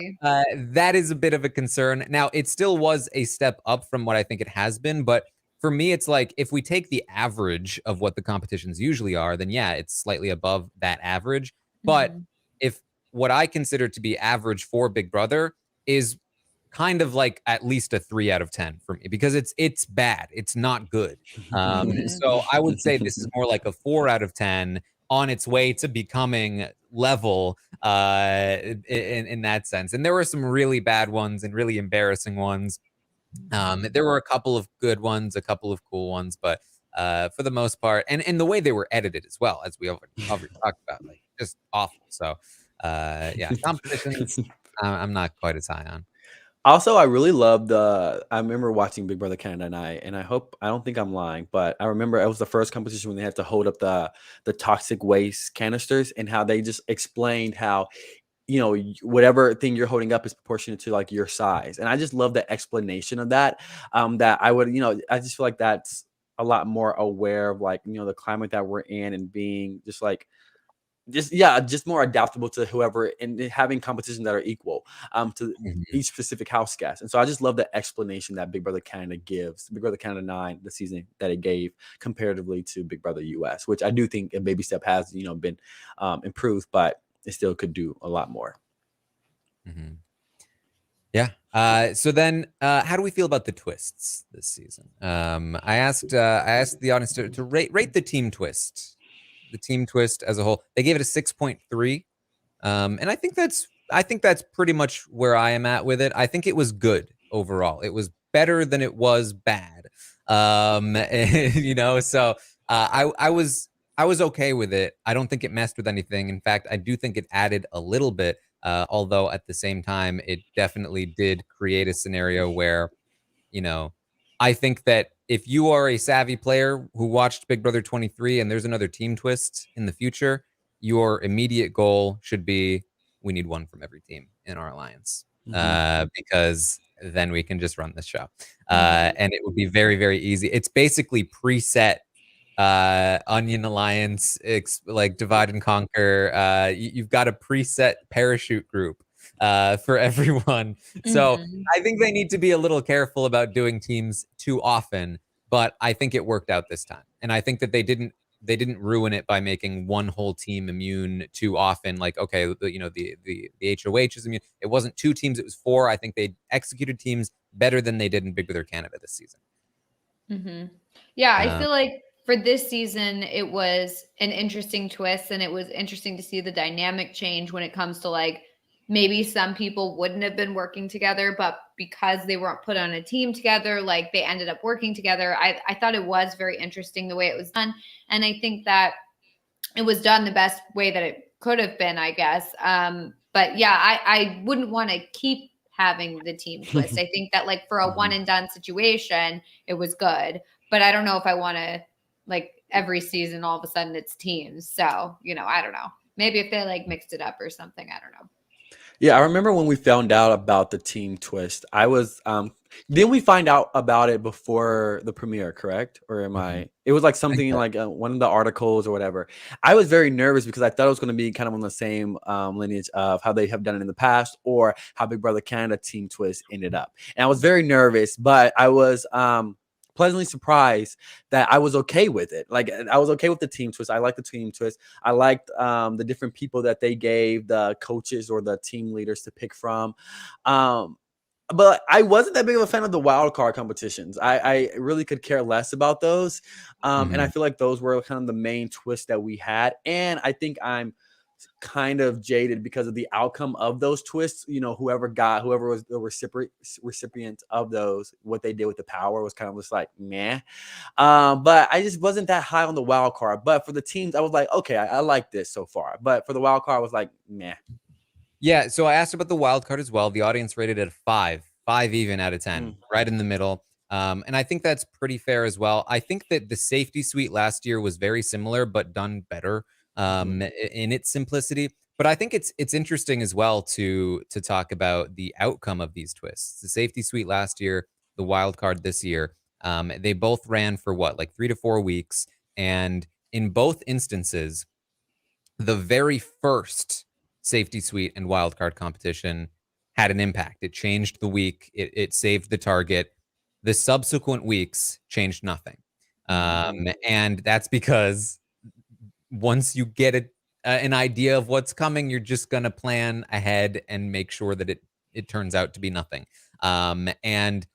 that is a bit of a concern. Now, it still was a step up from what I think it has been, but for me, it's like if we take the average of what the competitions usually are, then yeah, it's slightly above that average. But if what I consider to be average for Big Brother is kind of like at least a 3 out of 10 for me because it's bad. It's not good. So I would say this is more like a 4 out of 10 on its way to becoming level in that sense. And there were some really bad ones and really embarrassing ones. There were a couple of good ones, a couple of cool ones, but for the most part, and the way they were edited as well, as we already talked about, like just awful. So yeah, competitions I'm not quite as high on. Also, I really loved I remember watching Big Brother Canada and I don't think I'm lying, but I remember it was the first competition when they had to hold up the toxic waste canisters and how they just explained how, you know, whatever thing you're holding up is proportionate to like your size. And I just love the explanation of that. That I would, you know, I just feel like that's a lot more aware of like, you know, the climate that we're in and being just like just more adaptable to whoever and having competitions that are equal to each specific house guest. And so I just love the explanation that Big Brother Canada gives, Big Brother Canada 9, the season that it gave comparatively to Big Brother US, which I do think a baby step has, you know, been improved, but it still could do a lot more. Yeah. So then how do we feel about the twists this season? I asked the audience to rate the team twist. The team twist as a whole. They gave it a 6.3. And I think that's pretty much where I am at with it. I think it was good overall. It was better than it was bad. You know, so I was okay with it. I don't think it messed with anything. In fact, I do think it added a little bit, although at the same time, it definitely did create a scenario where, you know, I think that if you are a savvy player who watched Big Brother 23 and there's another team twist in the future, your immediate goal should be, we need one from every team in our alliance, because then we can just run this show. And it would be very, very easy. It's basically preset Onion Alliance, like Divide and Conquer. You've got a preset parachute group for everyone. So I think they need to be a little careful about doing teams too often, but I think it worked out this time. And I think that they didn't ruin it by making one whole team immune too often. Like, okay, the HOH is immune. It wasn't 2 teams, it was 4. I think they executed teams better than they did in Big Brother Canada this season. Yeah, I feel like for this season, it was an interesting twist, and it was interesting to see the dynamic change when it comes to like maybe some people wouldn't have been working together, but because they weren't put on a team together, like they ended up working together. I thought it was very interesting the way it was done. And I think that it was done the best way that it could have been, I guess. But yeah, I wouldn't want to keep having the team twist. I think that like for a one and done situation, it was good. But I don't know if I want to like every season, all of a sudden it's teams. So, I don't know. Maybe if they like mixed it up or something, I don't know. Yeah, I remember when we found out about the team twist. I was didn't we find out about it before the premiere, correct? Or am I? It was like something like one of the articles or whatever. I was very nervous because I thought it was going to be kind of on the same lineage of how they have done it in the past, or how Big Brother Canada team twist ended up. And I was very nervous, but I was pleasantly surprised that I was okay with it. Like, I was okay with the team twist. I liked the team twist. I liked the different people that they gave the coaches or the team leaders to pick from. But I wasn't that big of a fan of the wild card competitions. I really could care less about those. And I feel like those were kind of the main twist that we had. And I think I'm kind of jaded because of the outcome of those twists. Whoever was the recipient of those, what they did with the power was kind of just like meh. But I just wasn't that high on the wild card. But for the teams, I was like, okay, I like this so far. But for the wild card, I was like, meh. Yeah, so I asked about the wild card as well. The audience rated it a 5 even out of 10, right in the middle. And I think that's pretty fair as well. I think that the safety suite last year was very similar, but done better in its simplicity. But I think it's interesting as well to talk about the outcome of these twists. The safety suite last year, the wild card this year, they both ran for what, like 3 to 4 weeks, and in both instances, the very first safety suite and wildcard competition had an impact. It changed the week. It saved the target. The subsequent weeks changed nothing. And that's because once you get an idea of what's coming, you're just going to plan ahead and make sure that it turns out to be nothing. And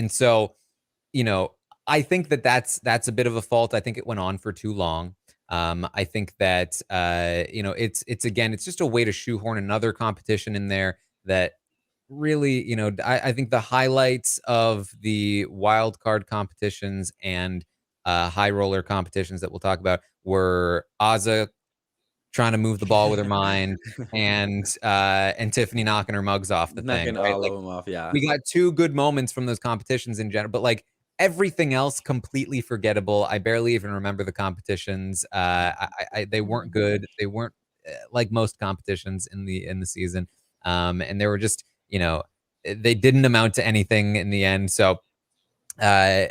so, I think that's a bit of a fault. I think it went on for too long. I think that it's just a way to shoehorn another competition in there that really, I think the highlights of the wild card competitions and high roller competitions that we'll talk about were Azah trying to move the ball with her mind and Tiffany knocking her mugs off the thing. Right? All of them off, yeah. We got 2 good moments from those competitions in general, but like everything else completely forgettable. I barely even remember the competitions. They weren't good. They weren't like most competitions in the season. And they were just, they didn't amount to anything in the end. So 5,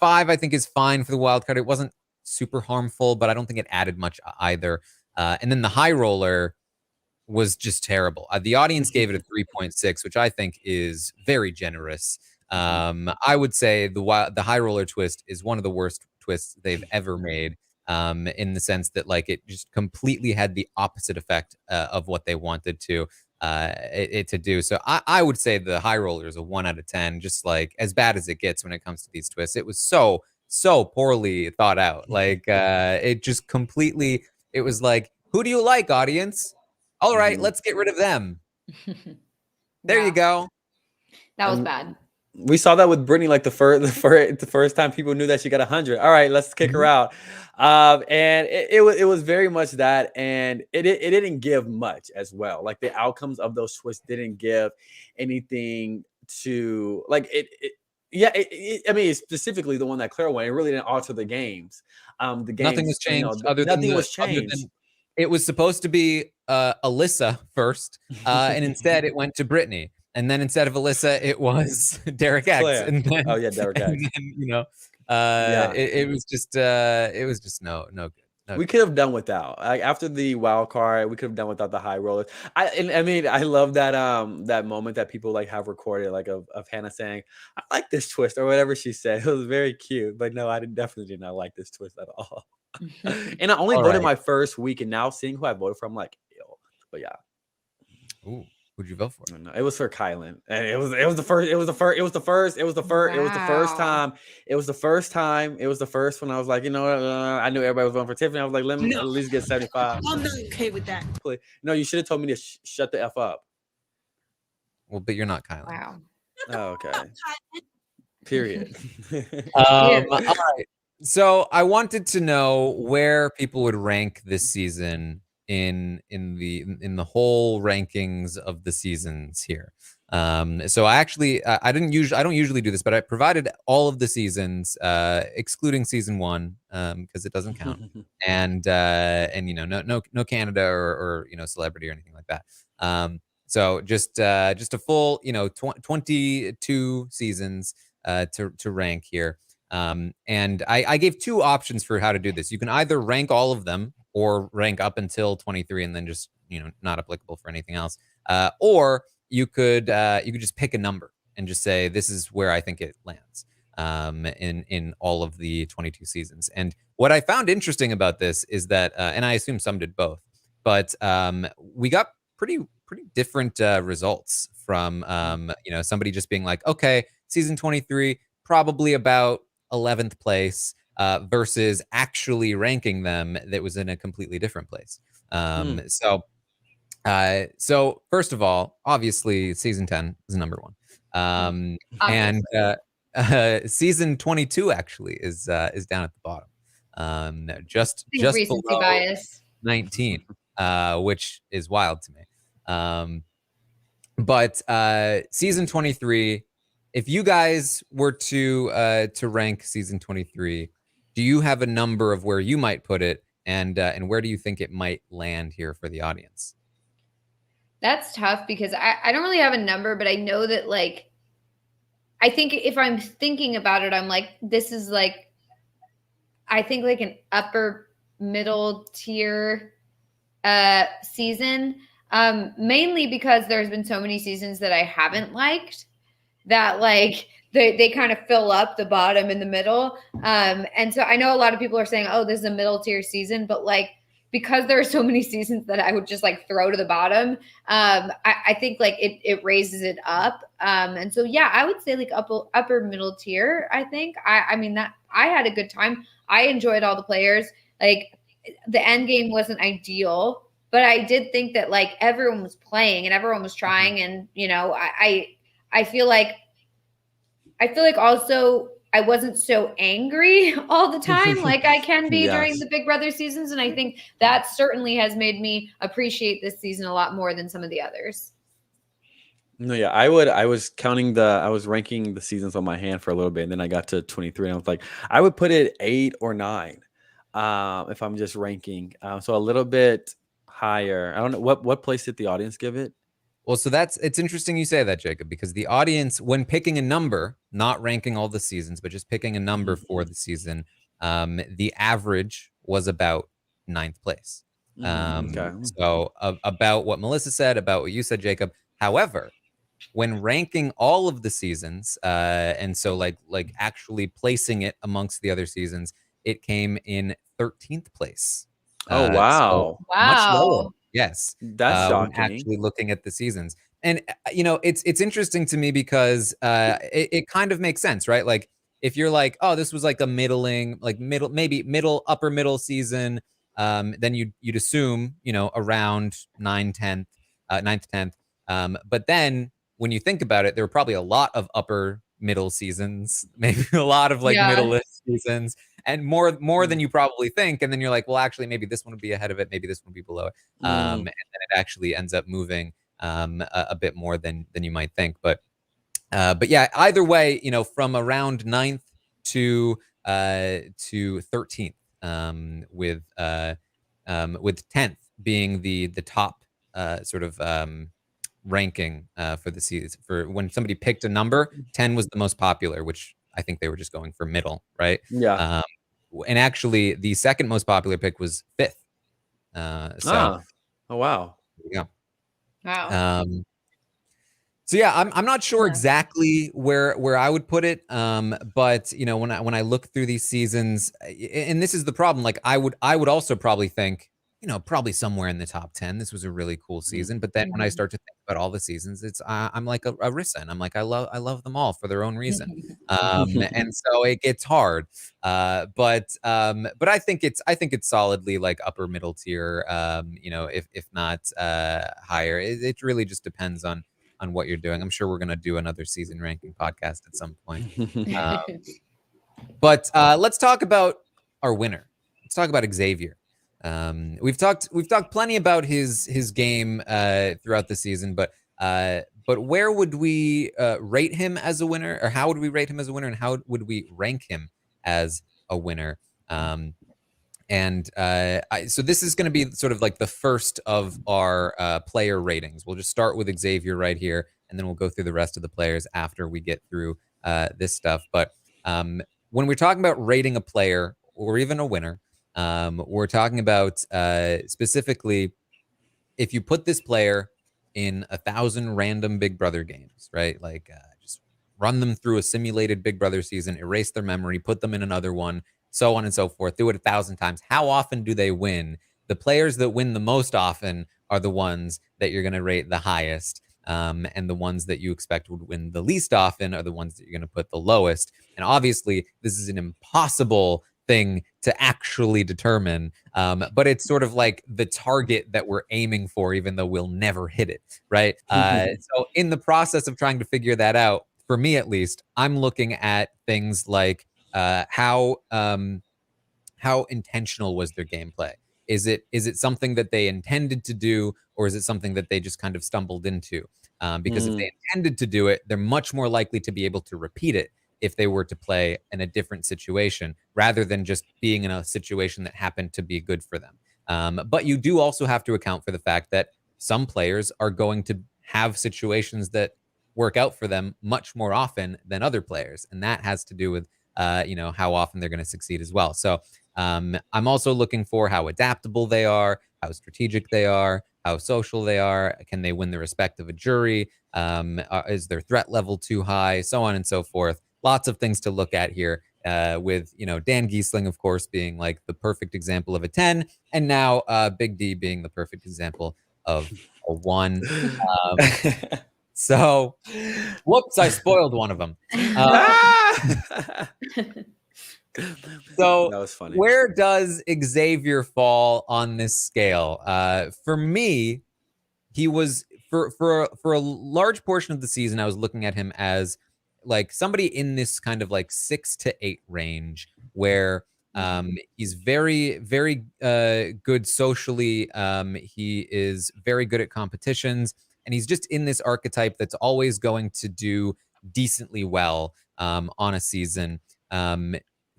I think, is fine for the wild card. It wasn't super harmful, but I don't think it added much either. And then the high roller was just terrible. The audience gave it a 3.6, which I think is very generous. I would say the high roller twist is one of the worst twists they've ever made, in the sense that like it just completely had the opposite effect of what they wanted to do. So I would say the high roller is a 1 out of 10, just like as bad as it gets when it comes to these twists. It was so poorly thought out. Like it just completely. It was like, who do you like, audience? All right, let's get rid of them. There you go. That was bad. We saw that with Brittany, like the first time people knew that she got 100. All right, let's kick her out. And it was very much that, and it didn't give much as well. Like the outcomes of those twists didn't give anything to like it. I mean, specifically the one that Claire won, it really didn't alter the games. The games, nothing was changed. Nothing was changed. It was supposed to be Alyssa first, and instead it went to Brittany. And then instead of Alyssa, it was Derek X. And then, Derek X. And then, It was just no good. We could have done without. After the wild card, we could have done without the high rollers. I mean, I love that that moment that people like have recorded, like of Hannah saying, "I like this twist" or whatever she said. It was very cute. But no, definitely did not like this twist at all. And I only voted my first week, and now seeing who I voted for, I'm like, ew. But yeah. Ooh. Who'd you vote for? No, it was for Kylan, and it was the first when I was like, you know what, I knew everybody was voting for Tiffany. I was like, let me at least get 75. I'm not okay with that. No, you should have told me to shut the F up. Well, but you're not Kylan. Wow. Oh, okay. Period. All right. So I wanted to know where people would rank this season in the whole rankings of the seasons here. So I don't usually do this, but I provided all of the seasons, excluding season 1, because it doesn't count, and you know, no Canada or you know, celebrity or anything like that. So just a full, you know, 22 seasons to rank here. And I gave 2 options for how to do this. You can either rank all of them or rank up until 23 and then just, you know, not applicable for anything else. Or you could just pick a number and just say, this is where I think it lands in all of the 22 seasons. And what I found interesting about this is that, and I assume some did both, but we got pretty different results from, you know, somebody just being like, okay, season 23, probably about 11th place, versus actually ranking them that was in a completely different place. So first of all, obviously season 10 is number 1. And season 22 actually is down at the bottom. Just below bias. 19, which is wild to me. But season 23, if you guys were to rank season 23, do you have a number of where you might put it, and where do you think it might land here for the audience? That's tough because I don't really have a number, but I know that, like, I think if I'm thinking about it, I'm like, this is like, I think like an upper middle tier season, mainly because there's been so many seasons that I haven't liked that, like, they kind of fill up the bottom and the middle. And so I know a lot of people are saying, oh, this is a middle tier season, but like, because there are so many seasons that I would just like throw to the bottom, I think like it raises it up. And so, yeah, I would say like upper middle tier. I think I mean that I had a good time. I enjoyed all the players. Like, the end game wasn't ideal, but I did think that like everyone was playing and everyone was trying. And, you know, I feel like also I wasn't so angry all the time like I can be during the Big Brother seasons. And I think that certainly has made me appreciate this season a lot more than some of the others. No, yeah, I was ranking the seasons on my hand for a little bit, and then I got to 23 and I was like, I would put it 8 or 9 if I'm just ranking. So a little bit higher. I don't know what place did the audience give it? Well, so it's interesting you say that, Jacob, because the audience, when picking a number, not ranking all the seasons, but just picking a number for the season, the average was about 9th place. Okay. So about what Melissa said, about what you said, Jacob. However, when ranking all of the seasons, and so like actually placing it amongst the other seasons, it came in 13th place. Oh, wow. So much lower. Yes. That's shocking. Actually looking at the seasons. And, you know, it's interesting to me because it kind of makes sense, right? Like, if you're like, oh, this was like a middle, upper middle season, then you'd assume, you know, around 9th, 10th. But then when you think about it, there were probably a lot of upper middle seasons, maybe a lot of like middle list seasons, and more than you probably think. And then you're like, well, actually, maybe this one would be ahead of it, maybe this one would be below it. And then it actually ends up moving a bit more than you might think. But yeah, either way, you know, from around 9th to 13th, with 10th being the top sort of ranking for the season. For when somebody picked a number, 10 was the most popular, which I think they were just going for middle, right? Yeah. And actually, the second most popular pick was 5th. So, oh wow. yeah. Wow. So yeah, I'm not sure exactly where I would put it. But you know, when I look through these seasons, and this is the problem, like I would also probably think, you know, probably somewhere in the top 10. This was a really cool season. But then when I start to think about all the seasons, it's I'm like a Rissa, and I'm like I love them all for their own reason. And so it gets hard. But I think it's solidly like upper middle tier. You know, if not higher. It really just depends on what you're doing. I'm sure we're going to do another season ranking podcast at some point. But let's talk about our winner. Let's talk about Xavier. We've talked plenty about his game throughout the season, but where would we rate him as a winner, or how would we rate him as a winner, and how would we rank him as a winner? So this is going to be sort of like the first of our player ratings. We'll just start with Xavier right here, and then we'll go through the rest of the players after we get through this stuff. But when we're talking about rating a player or even a winner, we're talking about specifically if you put this player in 1,000 random Big Brother games, right? Like just run them through a simulated Big Brother season, erase their memory, put them in another one, so on and so forth. Do it 1,000 times. How often do they win? The players that win the most often are the ones that you're going to rate the highest. And the ones that you expect would win the least often are the ones that you're going to put the lowest. And obviously, this is an impossible thing to actually determine. But it's sort of like the target that we're aiming for, even though we'll never hit it, right? So in the process of trying to figure that out, for me at least, I'm looking at things like how intentional was their gameplay? Is it something that they intended to do, or is it something that they just kind of stumbled into? Because if they intended to do it, they're much more likely to be able to repeat it if they were to play in a different situation, rather than just being in a situation that happened to be good for them. But you do also have to account for the fact that some players are going to have situations that work out for them much more often than other players, and that has to do with how often they're going to succeed as well. So I'm also looking for how adaptable they are, how strategic they are, how social they are. Can they win the respect of a jury? Is their threat level too high? So on and so forth. Lots of things to look at here. With Dan Giesling, of course, being like the perfect example of a 10, and now Big D being the perfect example of a 1. So, whoops, I spoiled one of them. So that was funny. Where does Xavier fall on this scale? For me, he was for a large portion of the season, I was looking at him as like somebody in this kind of like 6 to 8 range, where he's very, very good socially. He is very good at competitions, and he's just in this archetype that's always going to do decently well on a season.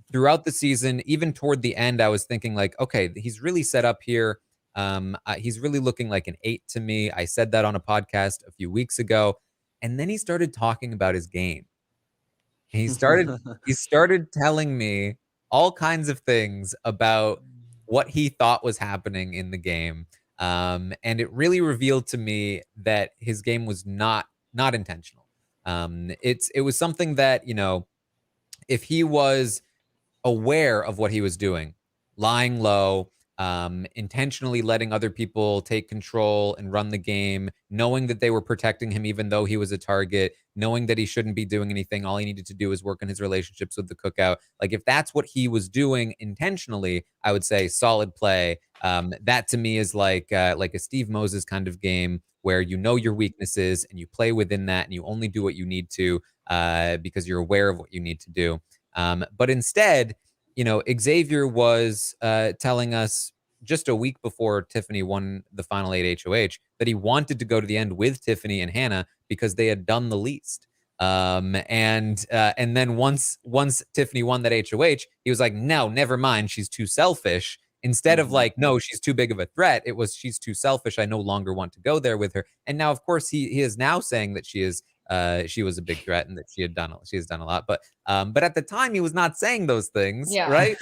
Throughout the season, even toward the end, I was thinking like, okay, he's really set up here. He's really looking like an 8 to me. I said that on a podcast a few weeks ago, and then he started talking about his game. He started telling me all kinds of things about what he thought was happening in the game, and it really revealed to me that his game was not intentional. It was something that if he was aware of what he was doing, lying low, intentionally letting other people take control and run the game, knowing that they were protecting him even though he was a target, knowing that he shouldn't be doing anything. All he needed to do is work on his relationships with the cookout. Like if that's what he was doing intentionally, I would say solid play. That to me is like a Steve Moses kind of game where you know your weaknesses and you play within that and you only do what you need to because you're aware of what you need to do. But instead, Xavier was telling us just a week before Tiffany won the final 8 HOH that he wanted to go to the end with Tiffany and Hannah because they had done the least. And then once Tiffany won that HOH, he was like, no, never mind. She's too selfish. Instead of like, no, she's too big of a threat. It was, she's too selfish. I no longer want to go there with her. And now, of course, he is now saying that she is she was a big threat and that she has done a lot. But at the time, he was not saying those things, Yeah. right?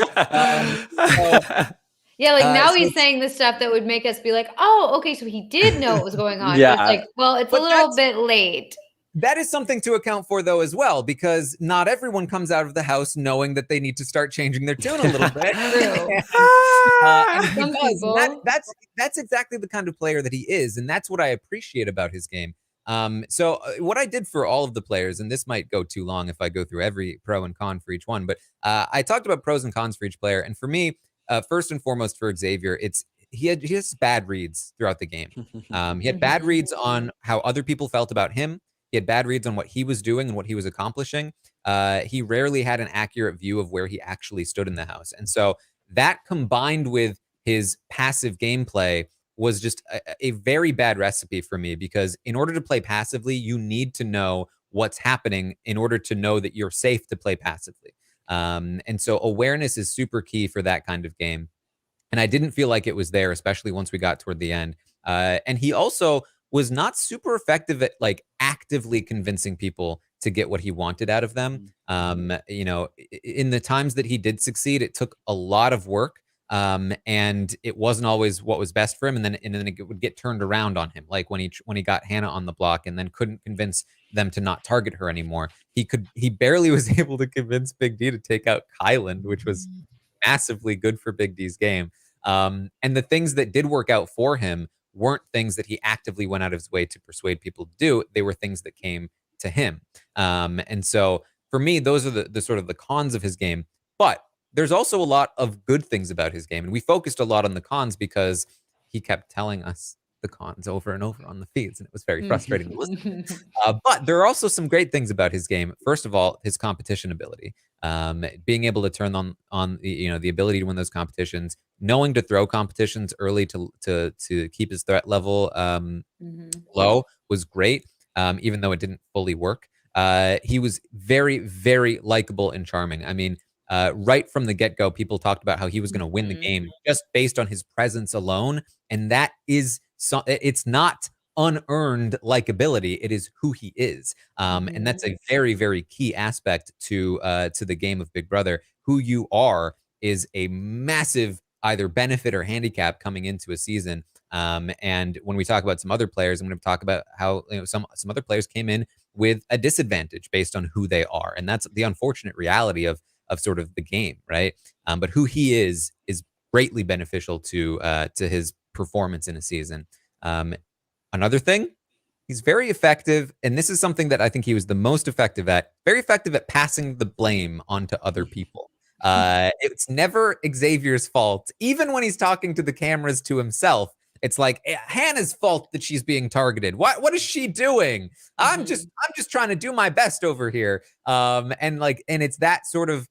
Yeah, like now so he's saying the stuff that would make us be like, oh, okay, so he did know what was going on. But Yeah. it's like, well, it's a But little bit late. that is something to account for, though, as well, because not everyone comes out of the house knowing that they need to start changing their tune a little bit. True. And he Some does. people. And that's exactly the kind of player that he is, and that's what I appreciate about his game. So what I did for all of the players, and this might go too long if I go through every pro and con for each one, but I talked about pros and cons for each player, and for me, first and foremost for Xavier, he has bad reads throughout the game. He had bad reads on how other people felt about him. He had bad reads on what he was doing and what he was accomplishing. He rarely had an accurate view of where he actually stood in the house. And so that combined with his passive gameplay was just a very bad recipe for me, because in order to play passively, you need to know what's happening in order to know that you're safe to play passively. And so awareness is super key for that kind of game. And I didn't feel like it was there, especially once we got toward the end. And he also was not super effective at like actively convincing people to get what he wanted out of them. You know, in the times that he did succeed, it took a lot of work. And it wasn't always what was best for him. And then it would get turned around on him. Like when he got Hannah on the block and then couldn't convince them to not target her anymore. He barely was able to convince Big D to take out Kyland, which was massively good for Big D's game. And the things that did work out for him weren't things that he actively went out of his way to persuade people to do. They were things that came to him. And so for me, those are the sort of the cons of his game. But there's also a lot of good things about his game. And we focused a lot on the cons because he kept telling us the cons over and over on the feeds, and it was very frustrating to listen to. But there are also some great things about his game. First of all, his competition ability. Being able to turn on the ability to win those competitions, knowing to throw competitions early to keep his threat level low was great, even though it didn't fully work. He was very, very likable and charming. I mean, right from the get-go, people talked about how he was going to win the game just based on his presence alone, and that is it's not unearned likability. It is who he is, and that's a very, very key aspect to the game of Big Brother. Who you are is a massive either benefit or handicap coming into a season. And when we talk about some other players, I'm going to talk about how some other players came in with a disadvantage based on who they are, and that's the unfortunate reality of sort of the game, right? But who he is greatly beneficial to his performance in a season. Another thing, he's very effective, and this is something that I think he was the most effective at, very effective at passing the blame onto other people. It's never Xavier's fault. Even when he's talking to the cameras to himself, it's like Hannah's fault that she's being targeted. What is she doing? I'm just trying to do my best over here. And it's that sort of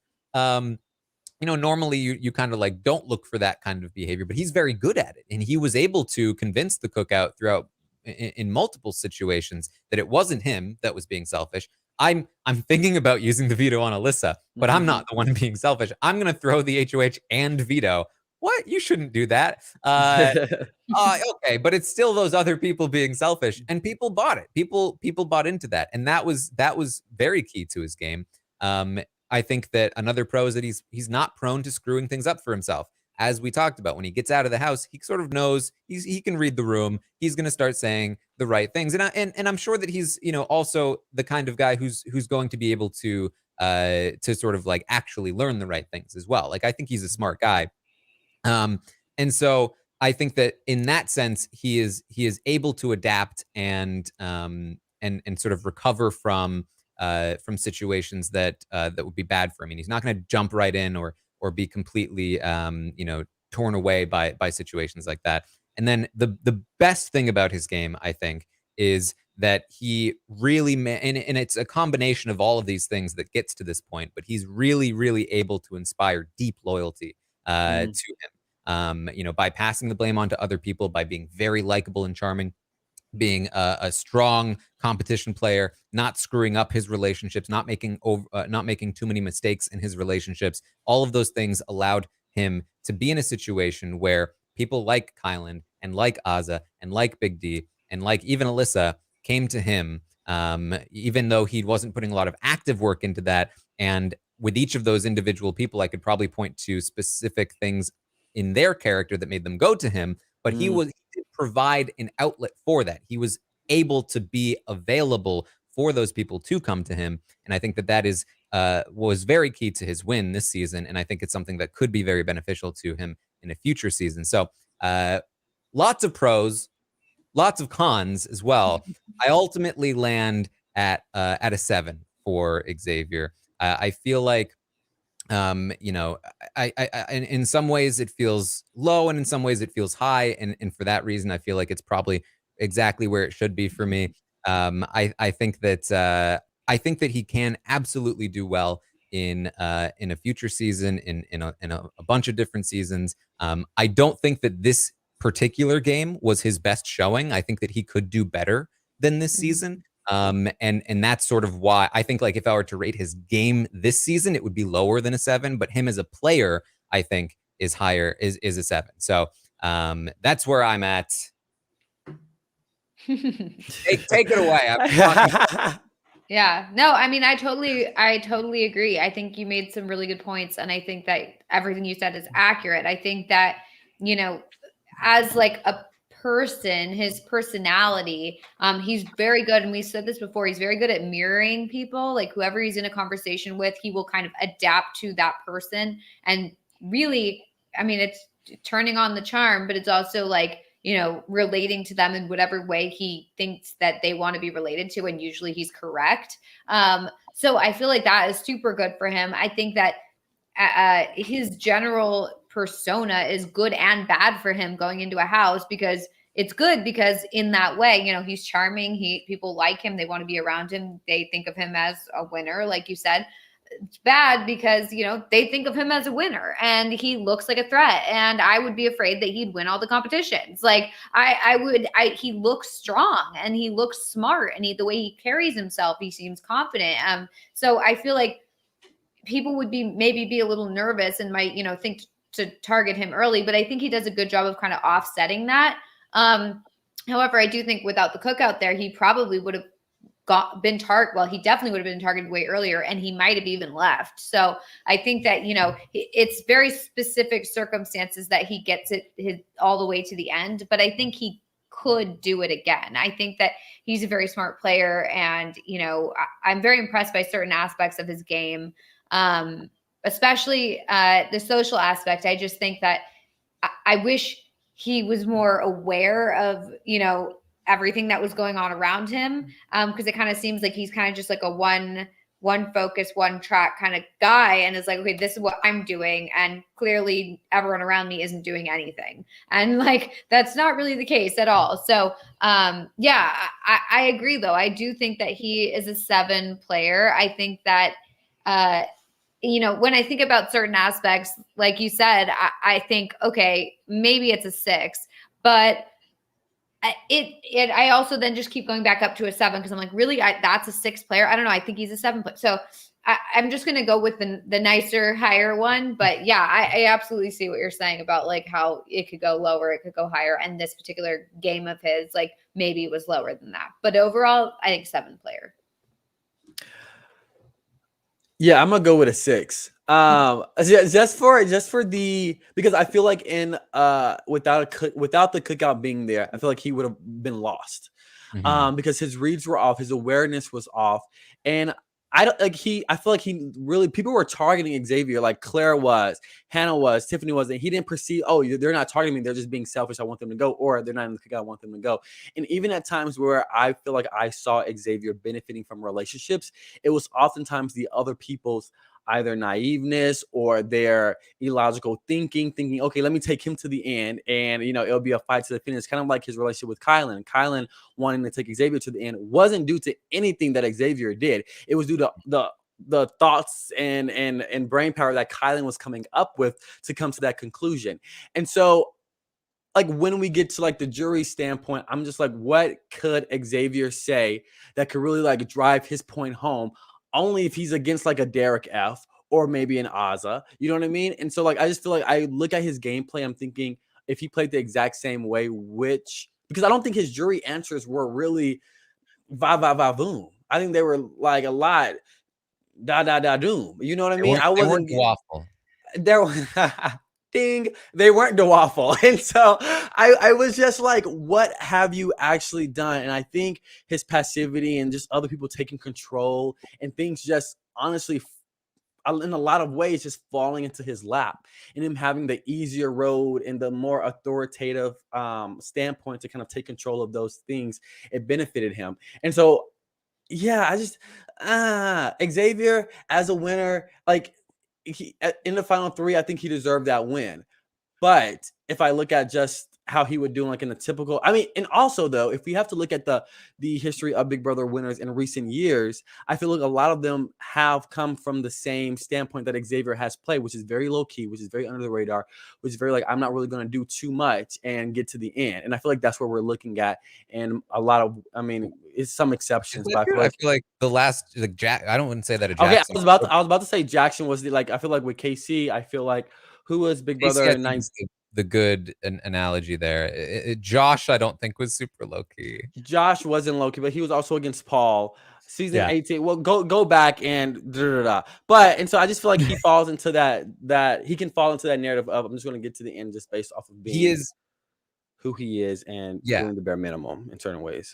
normally you kind of like don't look for that kind of behavior, but he's very good at it. And he was able to convince the cookout throughout in multiple situations that it wasn't him that was being selfish. I'm thinking about using the veto on Alyssa, but I'm not the one being selfish. I'm going to throw the HOH and veto. What? You shouldn't do that. Okay, but it's still those other people being selfish, and people bought it. People bought into that, and that was very key to his game. I think that another pro is that he's not prone to screwing things up for himself. As we talked about, when he gets out of the house, he sort of knows he can read the room. He's going to start saying the right things, and I'm sure that he's also the kind of guy who's going to be able to sort of like actually learn the right things as well. Like I think he's a smart guy, and so I think that in that sense he is able to adapt and sort of recover from situations that would be bad for him. I mean, he's not going to jump right in or be completely torn away by situations like that. And then the best thing about his game, I think, is that he really and it's a combination of all of these things that gets to this point, but he's really able to inspire deep loyalty to him. By passing the blame on to other people, by being very likable and charming, being a strong competition player, not screwing up his relationships, not making too many mistakes in his relationships. All of those things allowed him to be in a situation where people like Kyland and like Azza and like Big D and like even Alyssa came to him even though he wasn't putting a lot of active work into that. And with each of those individual people, I could probably point to specific things in their character that made them go to him. But he did provide an outlet for that. He was able to be available for those people to come to him. And I think that is was very key to his win this season. And I think it's something that could be very beneficial to him in a future season. So lots of pros, lots of cons as well. I ultimately land at a 7 for Xavier. I feel like, you know, I in some ways it feels low, and in some ways it feels high, and for that reason, I feel like it's probably exactly where it should be for me. I think that he can absolutely do well in a future season, in a bunch of different seasons. I don't think that this particular game was his best showing. I think that he could do better than this season. And that's sort of why I think, like, if I were to rate his game this season, it would be lower than a 7, but him as a player, I think is higher, is a 7. So that's where I'm at. Take it away. Yeah, no, I mean, I totally agree. I think you made some really good points, and I think that everything you said is accurate. I think that, you know, as like a person, his personality, he's very good. And we said this before, he's very good at mirroring people. Like whoever he's in a conversation with, he will kind of adapt to that person. And really, I mean, it's turning on the charm, but it's also like, you know, relating to them in whatever way he thinks that they want to be related to. And usually he's correct. So I feel like that is super good for him. I think that his general persona is good and bad for him going into a house, because it's good because in that way, you know, he's charming. People like him. They want to be around him. They think of him as a winner, like you said. It's bad because, you know, they think of him as a winner and he looks like a threat. And I would be afraid that he'd win all the competitions. Like he looks strong and he looks smart, and the way he carries himself, he seems confident. So I feel like people would maybe be a little nervous and might, you know, think to target him early, but I think he does a good job of kind of offsetting that. However, I do think without the cookout there, he probably would have he definitely would have been targeted way earlier, and he might have even left. So I think that, you know, it's very specific circumstances that he gets it all the way to the end, but I think he could do it again. I think that he's a very smart player, and, you know, I'm very impressed by certain aspects of his game, especially the social aspect. I just think that I wish he was more aware of, you know, everything that was going on around him. Because it kind of seems like he's kind of just like a one focus, one track kind of guy, and is like, okay, this is what I'm doing. And clearly everyone around me isn't doing anything. And like, that's not really the case at all. So yeah, I agree though. I do think that he is a 7 player. I think that, you know, when I think about certain aspects, like you said, I think, okay, maybe it's a 6, but I also then just keep going back up to a 7, because I'm like, really, that's a 6 player. I don't know. I think he's a 7 player. So I'm just going to go with the nicer, higher one. But yeah, I absolutely see what you're saying about like how it could go lower, it could go higher. And this particular game of his, like maybe it was lower than that. But overall, I think 7 player. Yeah, I'm gonna go with a 6. Just for the, because I feel like in without the cookout being there, I feel like he would have been lost. Because his reads were off, his awareness was off, and I feel like he really, people were targeting Xavier, like Claire was, Hannah was, Tiffany was, and he didn't perceive, oh, they're not targeting me, they're just being selfish, I want them to go, or they're not in the cookout, I want them to go. And even at times where I feel like I saw Xavier benefiting from relationships, it was oftentimes the other people's either naiveness or their illogical thinking, okay, let me take him to the end, and, you know, it'll be a fight to the finish. Kind of like his relationship with Kylan. Kylan wanting to take Xavier to the end wasn't due to anything that Xavier did. It was due to the thoughts and brain power that Kylan was coming up with to come to that conclusion. And so, like, when we get to like the jury standpoint, I'm just like, what could Xavier say that could really like drive his point home? Only if he's against like a Derek F or maybe an Azza, you know what I mean? And so like, I just feel like I look at his gameplay, I'm thinking if he played the exact same way, because I don't think his jury answers were really va va va boom. I think they were like a lot doom. You know what I mean? They weren't waffle. There ding, they weren't the waffle. And so I was just like, what have you actually done? And I think his passivity and just other people taking control and things just honestly in a lot of ways just falling into his lap and him having the easier road and the more authoritative standpoint to kind of take control of those things, it benefited him. And so yeah, I just Xavier as a winner, like he in the final three, I think he deserved that win. But if I look at just how he would do like in a typical, I mean, and also though, if we have to look at the history of Big Brother winners in recent years, I feel like a lot of them have come from the same standpoint that Xavier has played, which is very low key, which is very under the radar, which is very like, I'm not really going to do too much and get to the end. And I feel like that's where we're looking at. And a lot of, I mean, it's some exceptions, but I feel like the last like Jack. I don't want to say that a okay, Jackson. I was about to say Jackson was the like. I feel like with KC, I feel like who was Big Brother 9. The good analogy there. Josh, I don't think was super low key. Josh wasn't low key, but he was also against Paul. Season 18. Well, go back and but and so I just feel like he falls into that he can fall into that narrative of I'm just going to get to the end just based off of being who he is and doing the bare minimum in certain ways.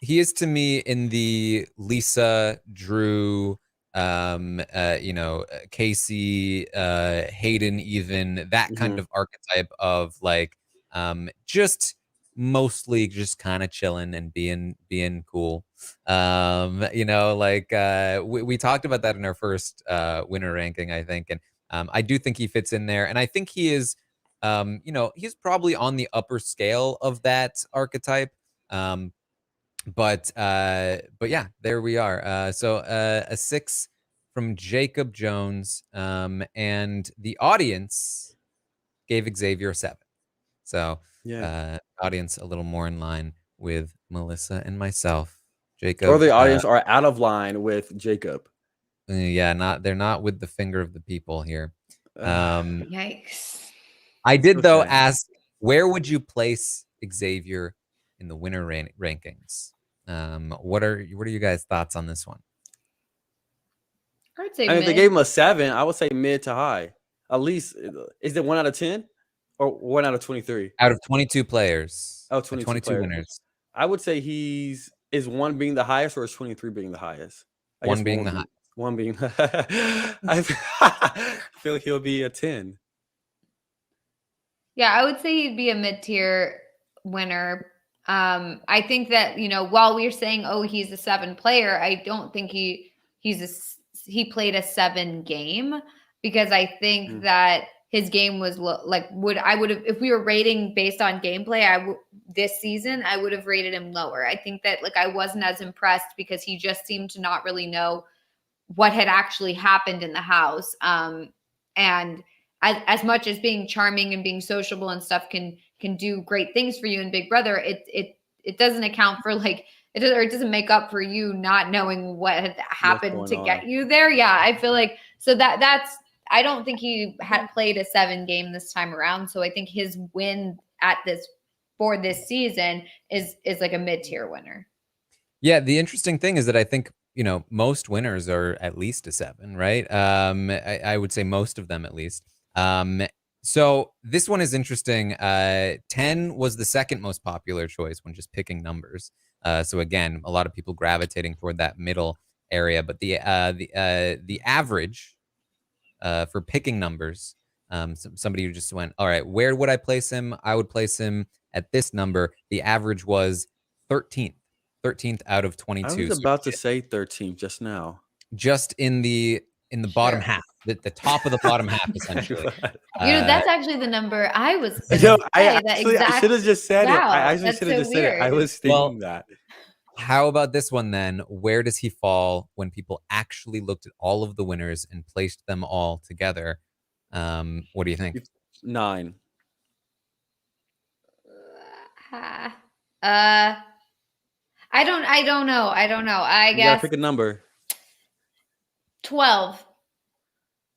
He is to me in the Lisa, Drew, you know, Casey, Hayden, even that kind of archetype of like just mostly just kind of chilling and being cool. You know, like we talked about that in our first winner ranking, I think, and I do think he fits in there, and I think he is you know, he's probably on the upper scale of that archetype. But yeah, there we are. So a 6 from Jacob Jones, and the audience gave Xavier a 7. So audience a little more in line with Melissa and myself. Jacob, or the audience are out of line with Jacob. Yeah, they're not with the finger of the people here. Yikes! I did though ask, where would you place Xavier in the winner rankings? What are you guys' thoughts on this one? I would say if they gave him a 7, I would say mid to high. At least, is it 1 out of 10 or 1 out of 23? Out of 22 players. Oh, 22 winners. I would say is 1 being the highest or is 23 being the highest? 1 being the highest. 1 being I feel like he'll be a 10. Yeah, I would say he'd be a mid-tier winner. I think that, you know, while we're saying, oh, he's a 7 player, I don't think he played a 7 game, because I think that his game was if we were rating based on gameplay, this season, I would have rated him lower. I think that like I wasn't as impressed because he just seemed to not really know what had actually happened in the house. And as much as being charming and being sociable and stuff can do great things for you in Big Brother, it doesn't account for like it doesn't make up for you not knowing what had happened to get you there. Yeah, I feel like so that's I don't think he had played a 7 game this time around. So I think his win for this season is like a mid-tier winner. Yeah, the interesting thing is that I think, you know, most winners are at least a 7, right? I would say most of them at least. So this one is interesting. 10 was the second most popular choice when just picking numbers. So again, a lot of people gravitating toward that middle area, but the average for picking numbers, somebody who just went, all right, where would I place him? I would place him at this number. The average was 13th out of 22. I was about to say 13th just now. Just in the bottom half, the top of the bottom half, essentially. That's actually the number I was. I should have just said it. I actually should have just said it. I was thinking that. How about this one then? Where does he fall when people actually looked at all of the winners and placed them all together? What do you think? 9. I don't know. I guess. You gotta pick a number. 12.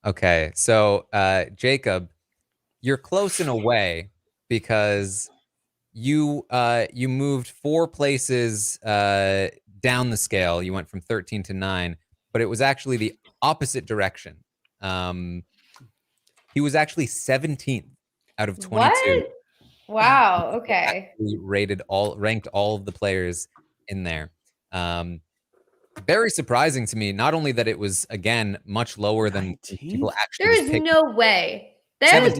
Okay, so Jacob, you're close in a way because you moved 4 places down the scale. You went from 13 to 9, but it was actually the opposite direction. He was actually 17th out of 22. What? Wow. Okay. We ranked all of the players in there. Very surprising to me. Not only that it was again much lower than people actually. There is no way. That is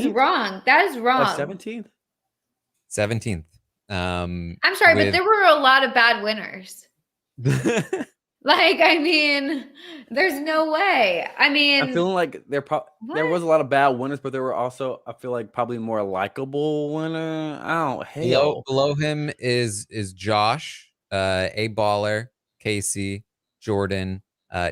wrong. That is wrong. 17th. 17th. I'm sorry, but there were a lot of bad winners. Like, I mean, there's no way. I mean, I'm feeling like there was a lot of bad winners, but there were also, I feel like, probably more likable winner. Below him is Josh, A Baller, Casey, Jordan,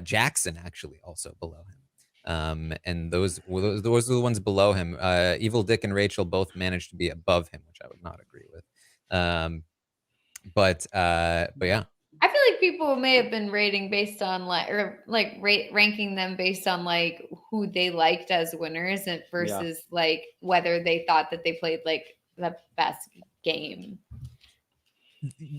Jackson actually also below him. And those are the ones below him. Evil Dick and Rachel both managed to be above him, which I would not agree with. But yeah. I feel like people may have been rating based on ranking them based on like who they liked as winners and versus like whether they thought that they played like the best game.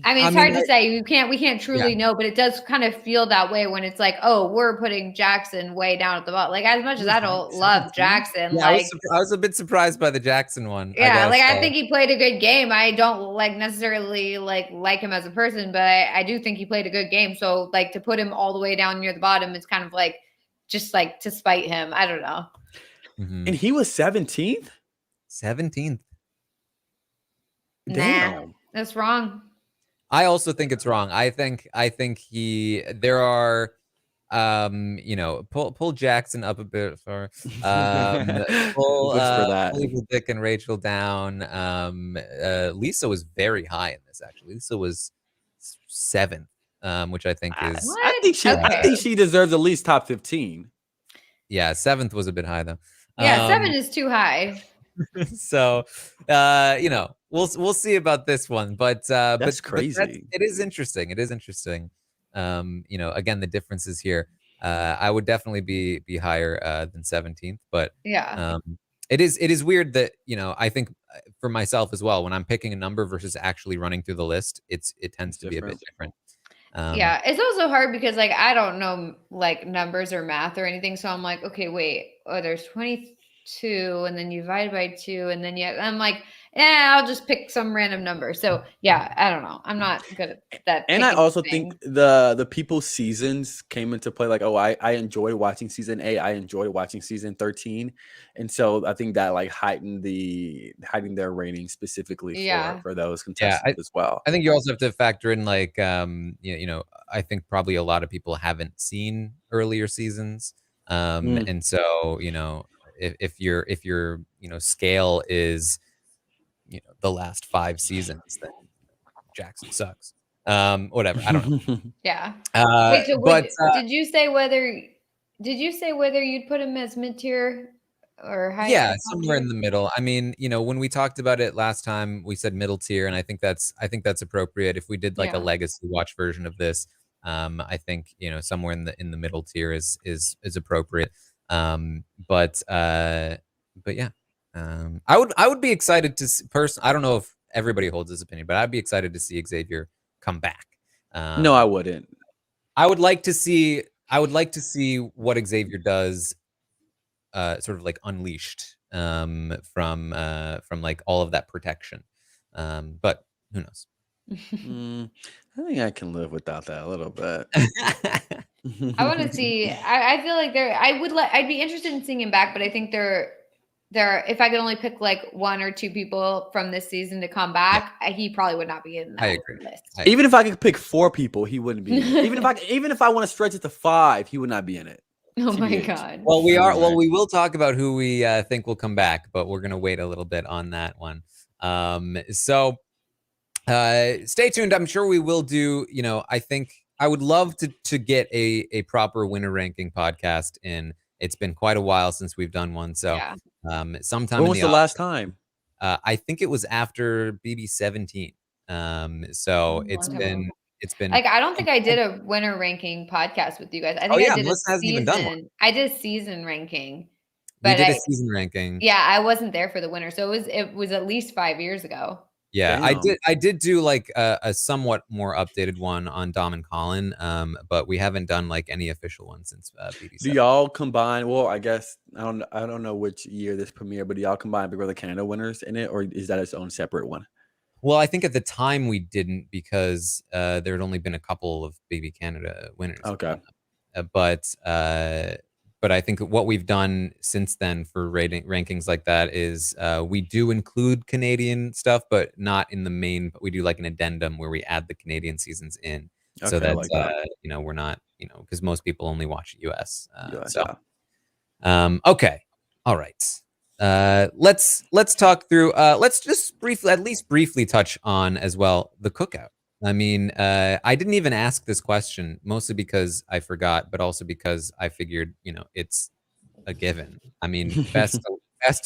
I mean, it's hard to say. We can't truly know, but it does kind of feel that way when it's like, oh, we're putting Jackson way down at the bottom. Like, as much as I don't love Jackson, I was a bit surprised by the Jackson one. Yeah, I think he played a good game. I don't necessarily like him as a person, but I do think he played a good game. So like to put him all the way down near the bottom, it's kind of like just like to spite him. I don't know. Mm-hmm. And he was 17th. 17th. Damn, nah, that's wrong. I also think it's wrong. I think there are, pull Jackson up a bit for, pull Dick and Rachel down. Lisa was very high in this, actually. Lisa was 7th, which I think is. I think she deserves at least top 15. Yeah, 7th was a bit high though. Yeah, 7 is too high. So, we'll see about this one, but that's crazy. It is interesting. It is interesting. Again, the differences here. I would definitely be higher than 17th, but yeah, it is weird that I think for myself as well, when I'm picking a number versus actually running through the list, it tends to be a bit different. Yeah, it's also hard because like I don't know like numbers or math or anything, so I'm like, okay, wait, there's 22, and then you divide by 2, and then I'm like, I'll just pick some random number. So yeah, I don't know. I'm not good at that. And I also think the people's seasons came into play. Like, I enjoyed watching season 8. I enjoyed watching season 13, and so I think that like heightened their rating specifically for those contestants as well. I think you also have to factor in like I think probably a lot of people haven't seen earlier seasons, and so if your scale is the last 5 seasons, then Jackson sucks. Whatever, I don't know. Yeah. Wait, so did you say whether you'd put him as mid-tier or high? Yeah, somewhere in the middle. I mean, when we talked about it last time, we said middle tier, and I think that's appropriate. If we did like a legacy watch version of this, I think somewhere in the middle tier is appropriate. But yeah. I would be excited to see I don't know if everybody holds this opinion, but I'd be excited to see Xavier come back. No, I wouldn't. I would like to see what Xavier does, sort of like unleashed from like all of that protection. But who knows? I think I can live without that a little bit. I want to see. I feel like I'd be interested in seeing him back, but I think if I could only pick like 1 or 2 people from this season to come back, he probably would not be in that list. Even if I could pick 4 people, he wouldn't be in it. Even if I want to stretch it to 5, he would not be in it. Oh my God. Well, we will talk about who we think will come back, but we're going to wait a little bit on that one. So stay tuned. I'm sure we will do, I think I would love to get a proper winner ranking podcast in. It's been quite a while since we've done one. So sometime when was the last time? I think it was after BB 17. So it's been like, I don't think I did a winner ranking podcast with you guys. I think I did Melissa hasn't even done one. I did a season ranking. But we did a season ranking. Yeah, I wasn't there for the winner. So it was at least 5 years ago. Yeah, Damn. I did do like a somewhat more updated one on Dom and Colin, but we haven't done like any official one since Do BD7. y'all combine? Well, I guess I don't know which year this premiered, but do y'all combine Big Brother Canada winners in it, or is that its own separate one? Well, I think at the time we didn't because there had only been a couple of Baby Canada winners. Okay. But I think what we've done since then for rankings like that is we do include Canadian stuff, but not in the main. But we do like an addendum where we add the Canadian seasons in, so Okay, I that, like that. we're not, because most people only watch US. US, so yeah. okay, all right. Let's talk through. Let's just at least briefly touch on as well the cookout. I mean, I didn't even ask this question, mostly because I forgot, but also because I figured, it's a given. I mean, best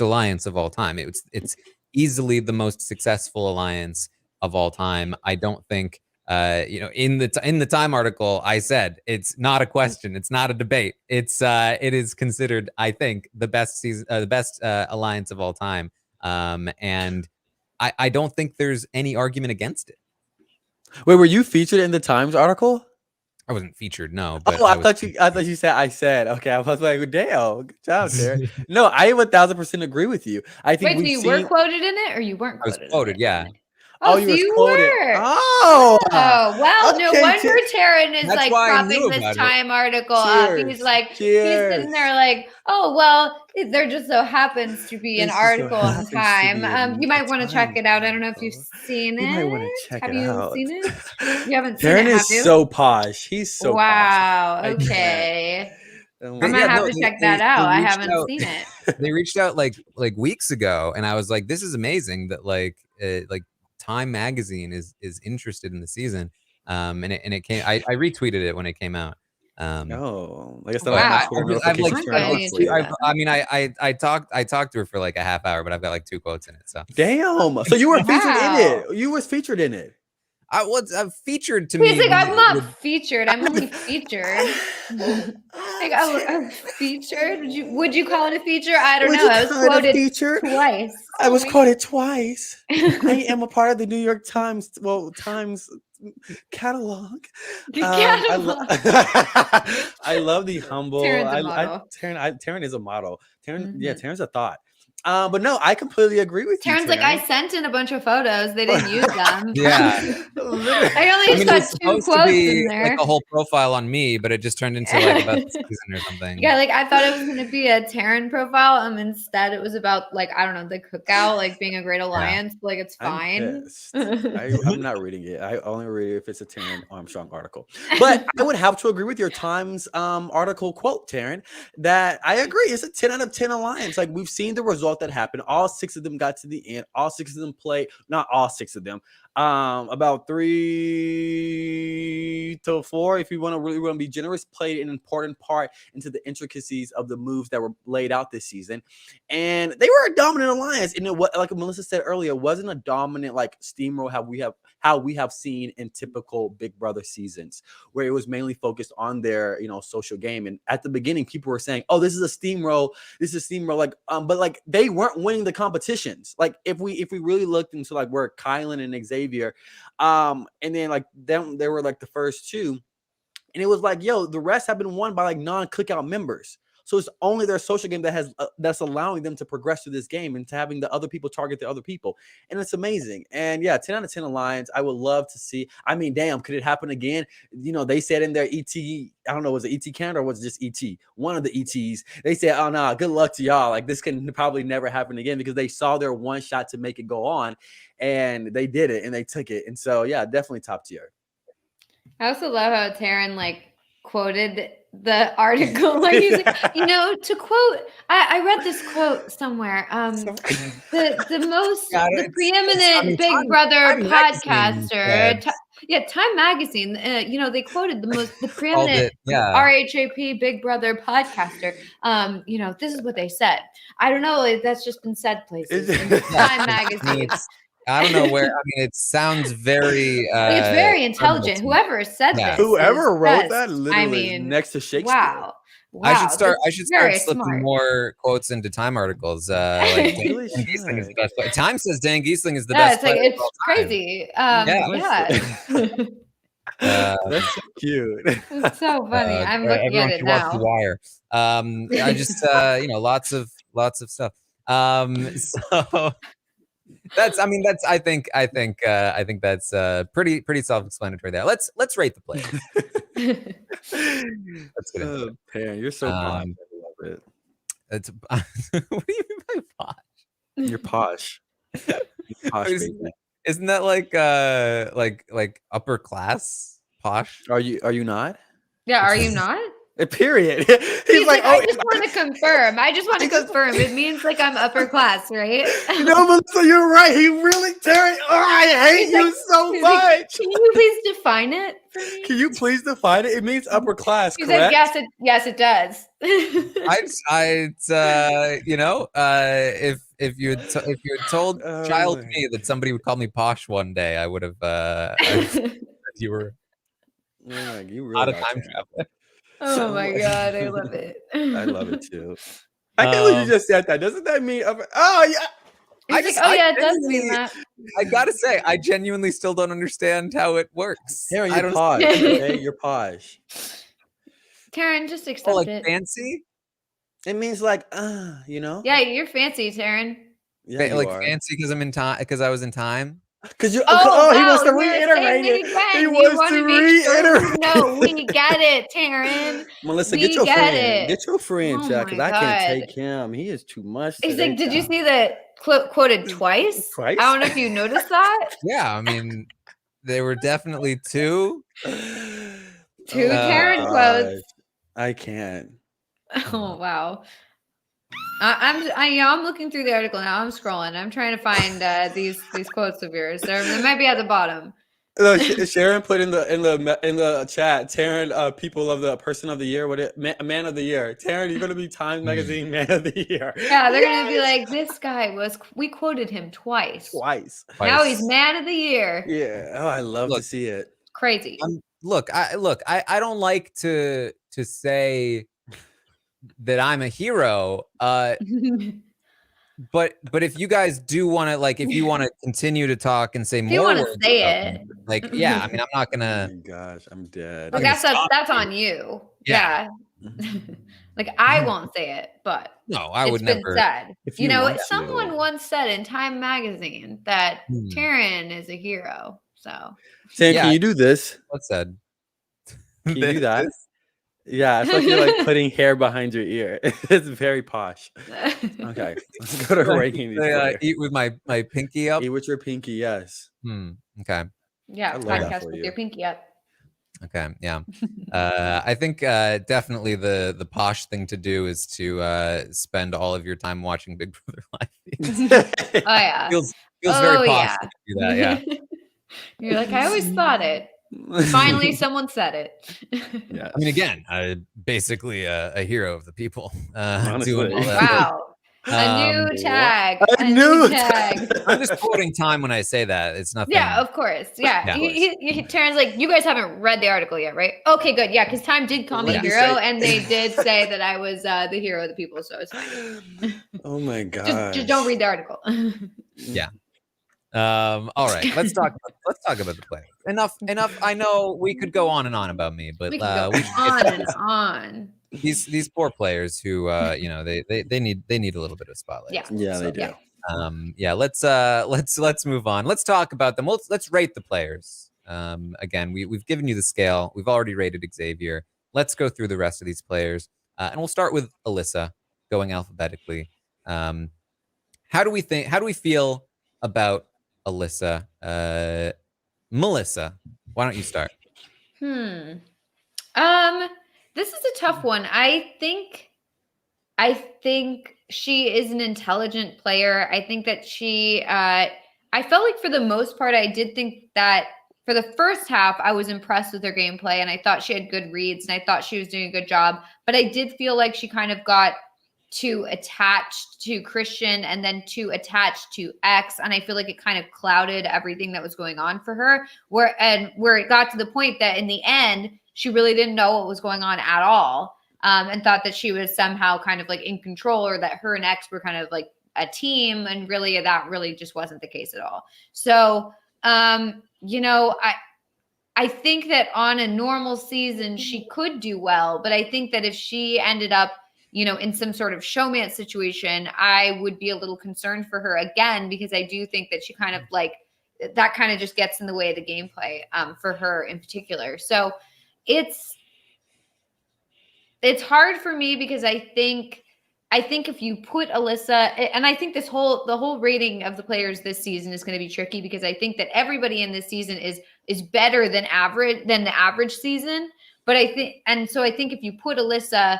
alliance of all time. It's easily the most successful alliance of all time. I don't think, in the Time article, I said it's not a question, it's not a debate. It is considered, I think, the best season, the best alliance of all time. And I don't think there's any argument against it. Wait, were you featured in the Times article? I wasn't featured, no. But I thought you said I said. Okay, I was like, damn, good job, Taran. No, I 1000% agree with you. I think Wait, so you were quoted in it, or you weren't quoted? I was quoted, yeah. Oh, so you were. Oh, well, no wonder Taran is like propping this Time article up. He's like, he's sitting there like, oh, well, there just so happens to be an article in Time. You might want to check it out. I don't know if you've seen it. You might want to check it out. Have you seen it? You haven't seen Taran it, have you? is so posh. He's so posh. Wow. Okay. I'm gonna have to check that out. I haven't seen it. They reached out like weeks ago, and I was like, this is amazing that like Time magazine is interested in the season, and it came. I retweeted it when it came out. I guess wow. I talked to her for like a half hour, but I've got like 2 quotes in it. So damn. So you were featured in it. You was featured in it. I was featured to me. He's like, I'm not featured. I'm only featured. Like, I'm featured. Would you call it a feature? I don't know. I was quoted twice. I was quoted twice. I am a part of the New York Times. Well, Times catalog. I love the humble. Taran is a model. Taran's a thought. But no, I completely agree with you. Taran's like, I sent in a bunch of photos. They didn't use them. Yeah. I only got 2 quotes in there. Like a whole profile on me, but it just turned into like about the season or something. Yeah, like I thought it was going to be a Taran profile. Instead, it was about like, I don't know, the cookout, like being a great alliance. Yeah. Like, it's fine. I'm not reading it. I only read it if it's a Taran Armstrong article. But I would have to agree with your Times article quote, Taran, that I agree. It's a 10 out of 10 alliance. Like, we've seen the result that happened. All 6 of them got to the end. All 6 of them played, not all 6 of them, about 3 to 4, if you want to be generous, played an important part into the intricacies of the moves that were laid out this season. And they were a dominant alliance. And it was, like Melissa said earlier, it wasn't a dominant like steamroll how we have seen in typical Big Brother seasons, where it was mainly focused on their social game. And at the beginning, people were saying, oh, this is a steamroll, like but like they weren't winning the competitions. Like if we really looked into like where Kylan and Xavier and then like them, they were like the first 2, and it was like, yo, the rest have been won by like non-cookout members. So it's only their social game that has that's allowing them to progress through this game and to having the other people target the other people. And it's amazing. And yeah, 10 out of 10 alliance. I would love to see. I mean, damn, could it happen again? They said in their ET, I don't know, was it ET Canada or was it just ET? One of the ETs. They said, oh no, good luck to y'all. Like, this can probably never happen again, because they saw their one shot to make it go on, and they did it and they took it. And so yeah, definitely top tier. I also love how Taran like quoted the article, like he's like, to quote, I read this quote somewhere, the preeminent Big Brother podcaster, Time magazine, they quoted the preeminent RHAP Big Brother podcaster. This is what they said. I don't know, that's just been said places in Time magazine. I don't know where. I mean, it sounds very. It's very intelligent. Whoever said this, whoever wrote that, literally next to Shakespeare. Wow. Wow, I should start very slipping smart. more quotes into Time articles. Like Dan Really Giesling is should. the best player. Time says Dan Giesling is the Yeah, best it's like player of it's all time. crazy. That's so cute. It's so funny. I'm looking at Everyone it should watch The now. Wire. I just lots of stuff. So that's I think that's pretty self-explanatory there. Let's rate the players. Let's get into it. Pan, you're so posh. Um, I love it. It's what do you mean by posh? You're posh. You're posh, baby. Isn't that like upper class posh? Are you not? Yeah, are you not? Period. He's like, I just want to confirm. It means like I'm upper class, right? No, Melissa, you're right. He really, Terry. Oh, I hate you so much. Like, can you please define it for me? Can you please define it? It means upper class, He's correct? like, yes, it does. If you had told child me that somebody would call me posh one day, I would have. You were You really not a are, time Terry. traveler. Oh my god, I love it. I love it too. I can't believe you just said that. Doesn't that mean upper? Oh yeah. He's like, it does mean that. I gotta say, I genuinely still don't understand how it works. Terry, I you're don't posh. Okay, you're posh. Taran, just accept it. Fancy. It means like, you know. Yeah, you're fancy, Taran. Yeah, you like are. fancy because I'm in time. Because I was in time. Because you. Oh, he wants to you're reiterate saying it. again. He You wants want to make sure reiterate. No, we get it, Taran. Melissa, We get your get friend. it. Get your friend, Oh Chuck, because my I can't God. take him. He is too much. He's today, like, did you Chuck. see that quoted twice? Twice? I don't know if you noticed that. Yeah, I mean, there were definitely two. Two Taran quotes. I can't. Oh wow. I'm looking through the article now. I'm scrolling. I'm trying to find these quotes of yours. They might be at the bottom. No, Sharon put in the chat, Taran, people of the person of the year, man of the year. Taran, you're gonna be Time Magazine man of the year. Yeah, they're gonna be like, this guy we quoted him twice. Now he's man of the year. Yeah. Oh, I love to see it. Crazy. I don't like to say that I'm a hero. But if you guys do want to, like, if you want to continue to talk and say if more, you want to say it, like, yeah, I mean, I'm not gonna. Oh my gosh, I'm dead. Well, that's on you. Yeah. Like I won't say it, but no, I would been never. said. If You you know, want someone to. once said in Time Magazine that Taran is a hero. So, Sam, can you do this? What's said? Can you do that? Yeah, it's like you're like putting hair behind your ear. It's very posh. Okay, let's go to ranking these players. Eat with my pinky up. Eat with your pinky, yes. Okay. Yeah, podcast with your pinky up. Okay, yeah. I think definitely the posh thing to do is to spend all of your time watching Big Brother live. Oh yeah, feels very posh to do that. Yeah. You're like, I always thought it. Finally, someone said it. Yeah. I mean, again, basically a hero of the people. Honestly. Wow. A new tag. A new tag. I'm just quoting Time when I say that. It's nothing. Yeah, of course. Yeah. Taran's like, you guys haven't read the article yet, right? Okay, good. Yeah, because Time did call me a hero, and they did say that I was the hero of the people, so it's fine. Oh my god. Just don't read the article. Yeah. All right. Let's talk about the play. Enough. I know we could go on and on about me, but we can go on and on. These poor players who they need a little bit of spotlight. Yeah, they do. Let's move on. Let's talk about them. Let's rate the players. Again, we've given you the scale. We've already rated Xavier. Let's go through the rest of these players, and we'll start with Alyssa, going alphabetically. How do we feel about Alyssa? Melissa, why don't you start? This is a tough one. I think she is an intelligent player. I think that I felt like for the most part, I did think that for the first half, I was impressed with her gameplay, and I thought she had good reads, and I thought she was doing a good job. But I did feel like she kind of got too attached to Christian and then too attached to X. And I feel like it kind of clouded everything that was going on for her, where it got to the point that in the end, she really didn't know what was going on at all. and thought that she was somehow kind of like in control, or that her and X were kind of like a team, and really that really just wasn't the case at all. So, you know, I think that on a normal season, she could do well, but I think that if she ended up, you know, in some sort of showman situation, I would be a little concerned for her again, because I do think that she kind of like, that kind of just gets in the way of the gameplay for her in particular. So it's hard for me, because I think if you put Alyssa, and I think the whole rating of the players this season is going to be tricky, because I think that everybody in this season is better than the average season. But I think if you put Alyssa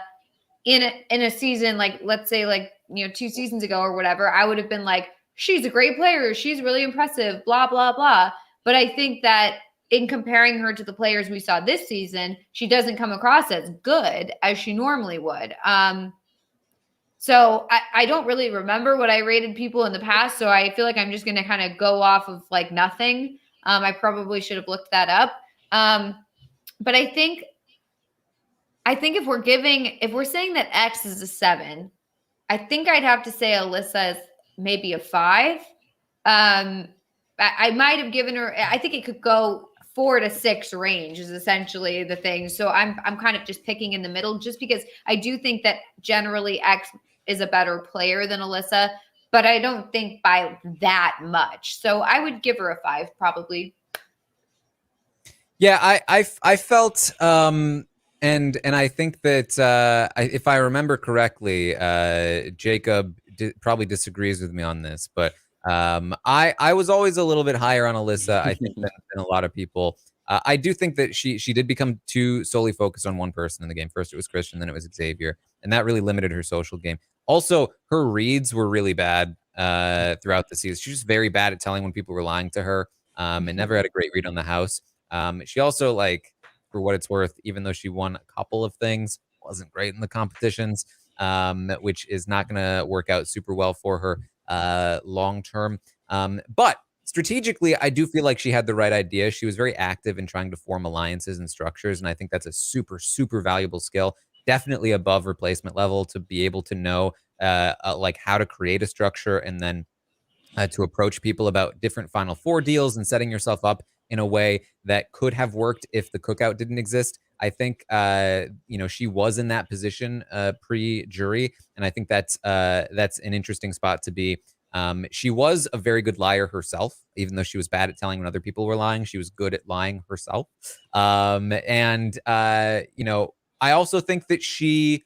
in a season, like let's say like, you know, 2 seasons ago or whatever, I would have been like, she's a great player, she's really impressive, blah blah blah. But I think that in comparing her to the players we saw this season, she doesn't come across as good as she normally would. So I don't really remember what I rated people in the past. So I feel like I'm just going to kind of go off of like nothing. I probably should have looked that up. But I think if we're saying that X is a 7, I think I'd have to say Alyssa is maybe a 5. I might have given her, I think it could go 4 to 6 range is essentially the thing. So I'm kind of just picking in the middle, just because I do think that generally X is a better player than Alyssa, but I don't think by that much. So I would give her a 5 probably. Yeah, I felt and I think that if I remember correctly, Jacob probably disagrees with me on this, but I was always a little bit higher on Alyssa, I think, than a lot of people. I do think that she did become too solely focused on one person in the game. First it was Christian, then it was Xavier, and that really limited her social game. Also, her reads were really bad throughout the season. She was very bad at telling when people were lying to her, and never had a great read on the house. She also, like, for what it's worth, even though she won a couple of things, wasn't great in the competitions, which is not going to work out super well for her long term. But strategically, I do feel like she had the right idea. She was very active in trying to form alliances and structures, and I think that's a super, super valuable skill. Definitely above replacement level to be able to know like how to create a structure, and then to approach people about different Final Four deals and setting yourself up in a way that could have worked if the cookout didn't exist. I think you know, she was in that position pre-jury, and I think that's an interesting spot to be. She was a very good liar herself, even though she was bad at telling when other people were lying. She was good at lying herself. And you know, I also think that she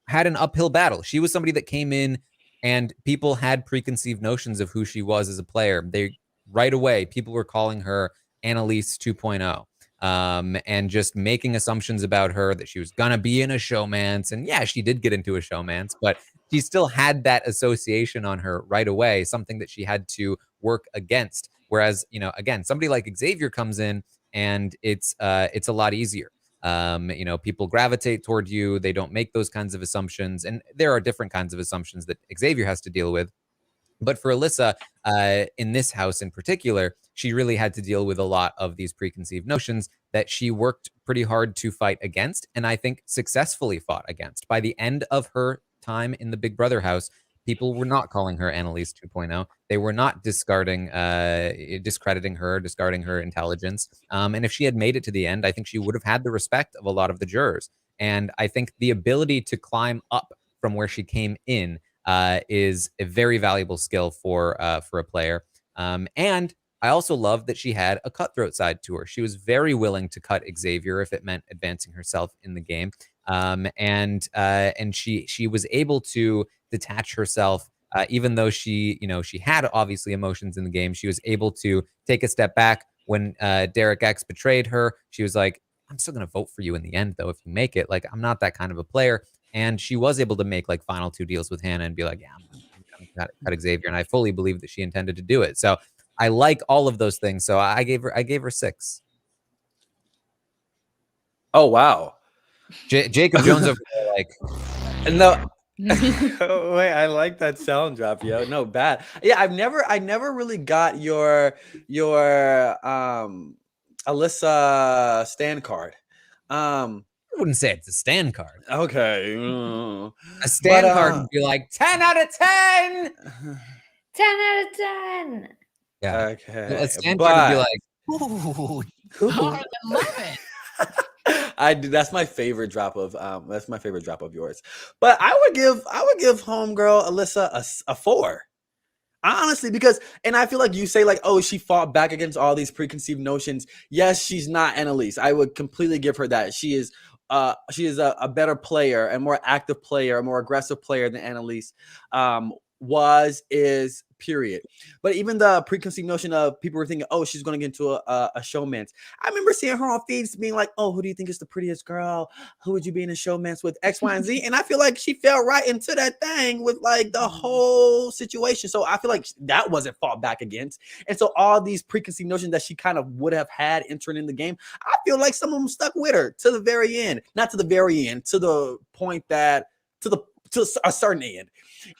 had an uphill battle. She was somebody that came in and people had preconceived notions of who she was as a player. They right away, people were calling her Annalise 2.0. And just making assumptions about her that she was gonna be in a showmance. And yeah, she did get into a showmance, but she still had that association on her right away, something that she had to work against. Whereas, you know, again, somebody like Xavier comes in and it's a lot easier. You know, people gravitate toward you. They don't make those kinds of assumptions. And there are different kinds of assumptions that Xavier has to deal with. But for Alyssa, in this house in particular, she really had to deal with a lot of these preconceived notions that she worked pretty hard to fight against, and I think successfully fought against. By the end of her time in the Big Brother house, people were not calling her Annalise 2.0. They were not discrediting her, discarding her intelligence. And if she had made it to the end, I think she would have had the respect of a lot of the jurors. And I think the ability to climb up from where she came in is a very valuable skill for a player. And I also love that she had a cutthroat side to her. She was very willing to cut Xavier if it meant advancing herself in the game. And she was able to detach herself, even though she had obviously emotions in the game. She was able to take a step back when Derek X betrayed her. She was like, I'm still going to vote for you in the end, though, if you make it. Like, I'm not that kind of a player. And she was able to make like final 2 deals with Hannah and be like, yeah, I'm gonna cut Xavier. And I fully believe that she intended to do it. So I like all of those things. So I gave her 6. Oh wow, Jacob Jones over there, like, no. Wait, I like that sound drop, yo. No, bad. Yeah, I never really got your Alyssa stand card. wouldn't say it's a stand card. Okay. A stand card would be like 10 out of 10. 10 out of 10. Yeah. Okay. A stand card would be like, Ooh, I love it. That's my favorite drop of yours. But I would give homegirl Alyssa a 4. Honestly, because I feel like you say like, oh, she fought back against all these preconceived notions. Yes, she's not Annalise. I would completely give her that. She is a better player, a more active player, a more aggressive player than Annalise is, period. But even the preconceived notion of people were thinking, oh, she's going to get into a showmance. I remember seeing her on feeds being like, oh, who do you think is the prettiest girl? Who would you be in a showmance with? X, Y, and Z. And I feel like she fell right into that thing with like the whole situation. So I feel like that wasn't fought back against. And so all these preconceived notions that she kind of would have had entering in the game, I feel like some of them stuck with her to the very end. Not to the very end, to the point that to a certain end.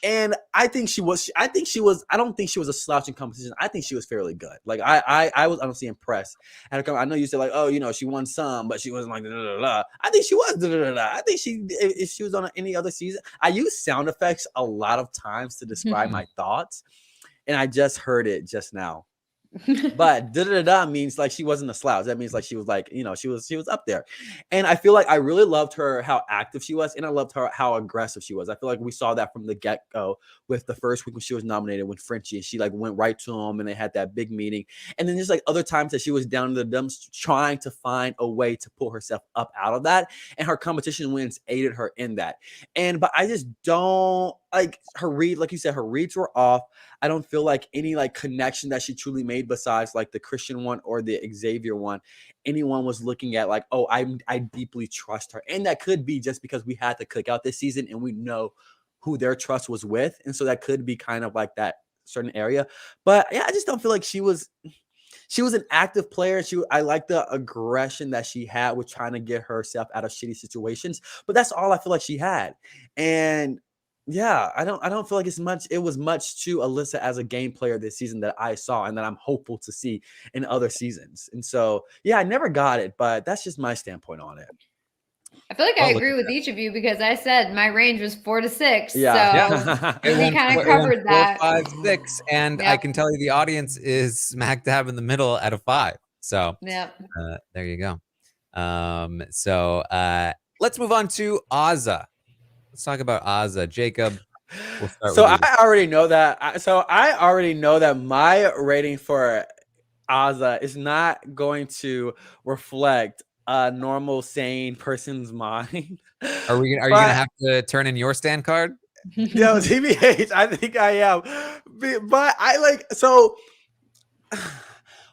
And I don't think she was a slouch in competition. I think she was fairly good. Like I was honestly impressed. And I know you said like, oh, you know, she won some, but she wasn't like da, da, da, da. I think she was da, da, da, da. I think if she was on any other season. I use sound effects a lot of times to describe my thoughts, and I just heard it just now. But da da da means like she wasn't a slouch. That means like she was like, you know, she was up there. And I feel like I really loved her, how active she was, and I loved her how aggressive she was. I feel like we saw that from the get-go with the first week when she was nominated with Frenchie, and she like went right to him and they had that big meeting. And then there's like other times that she was down in the dumps trying to find a way to pull herself up out of that, and her competition wins aided her in that. But I just don't like her read, like you said, her reads were off. I don't feel like any like connection that she truly made besides like the Christian one or the Xavier one, anyone was looking at like, oh, I deeply trust her. And that could be just because we had to click out this season and we know who their trust was with. And so that could be kind of like that certain area. But yeah, I just don't feel like she was an active player. I like the aggression that she had with trying to get herself out of shitty situations. But that's all I feel like she had. And yeah, I don't feel like it was much to Alyssa as a game player this season that I saw and that I'm hopeful to see in other seasons. And so, yeah, I never got it, but that's just my standpoint on it. I feel like I agree with each of you because I said my range was 4 to 6. Yeah. So we kind of covered that. 4, 5, 6. And I can tell you the audience is smack dab in the middle at a 5. So there you go. So let's move on to Azah. Let's talk about Azah. Jacob, we'll start with you. I already know that my rating for Azah is not going to reflect a normal, sane person's mind. Are you gonna have to turn in your stand card? No, TBH, I think I am. But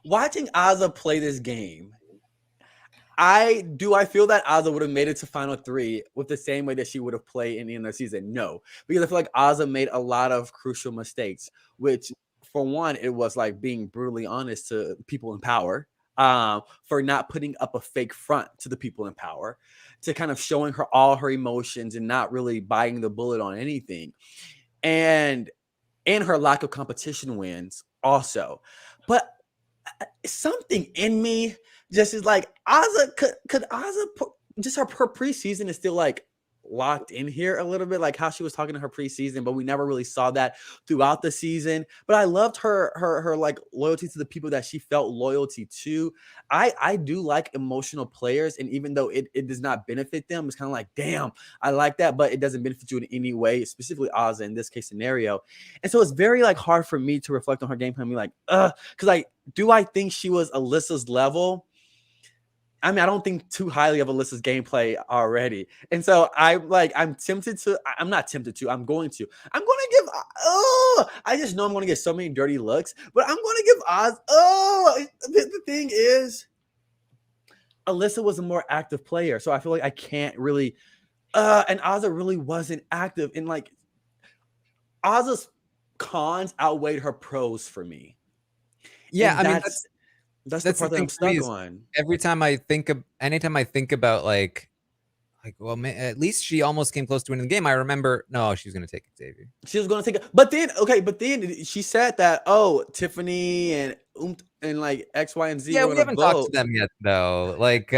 watching Azah play this game, I feel that Azah would have made it to Final 3 with the same way that she would have played in the end of the season? No, because I feel like Azah made a lot of crucial mistakes, which for one, it was like being brutally honest to people in power, for not putting up a fake front to the people in power, to kind of showing her all her emotions and not really biting the bullet on anything. And her lack of competition wins also. But something in me just is like, Azah, could Azah just her preseason is still like locked in here a little bit, like how she was talking to her preseason, but we never really saw that throughout the season. But I loved her like loyalty to the people that she felt loyalty to. I do like emotional players, and even though it does not benefit them, it's kind of like, damn, I like that, but it doesn't benefit you in any way, specifically Azah in this case scenario. And so it's very like hard for me to reflect on her game plan and be like, because I think she was Alyssa's level? I mean, I don't think too highly of Alyssa's gameplay already. And so I'm going to give, I just know I'm going to get so many dirty looks, but I'm going to give the thing is, Alyssa was a more active player. So I feel like I can't really, and Azah really wasn't active. And like, Azah's cons outweighed her pros for me. Yeah, and I mean, that's the part that I'm stuck on. Anytime I think about like, well, at least she almost came close to winning the game. I remember, no, she was going to take Xavier. She was going to take it. But then she said that, Tiffany and and like X, Y, and Z Yeah, were we gonna haven't talked vote. to them yet, though. Like,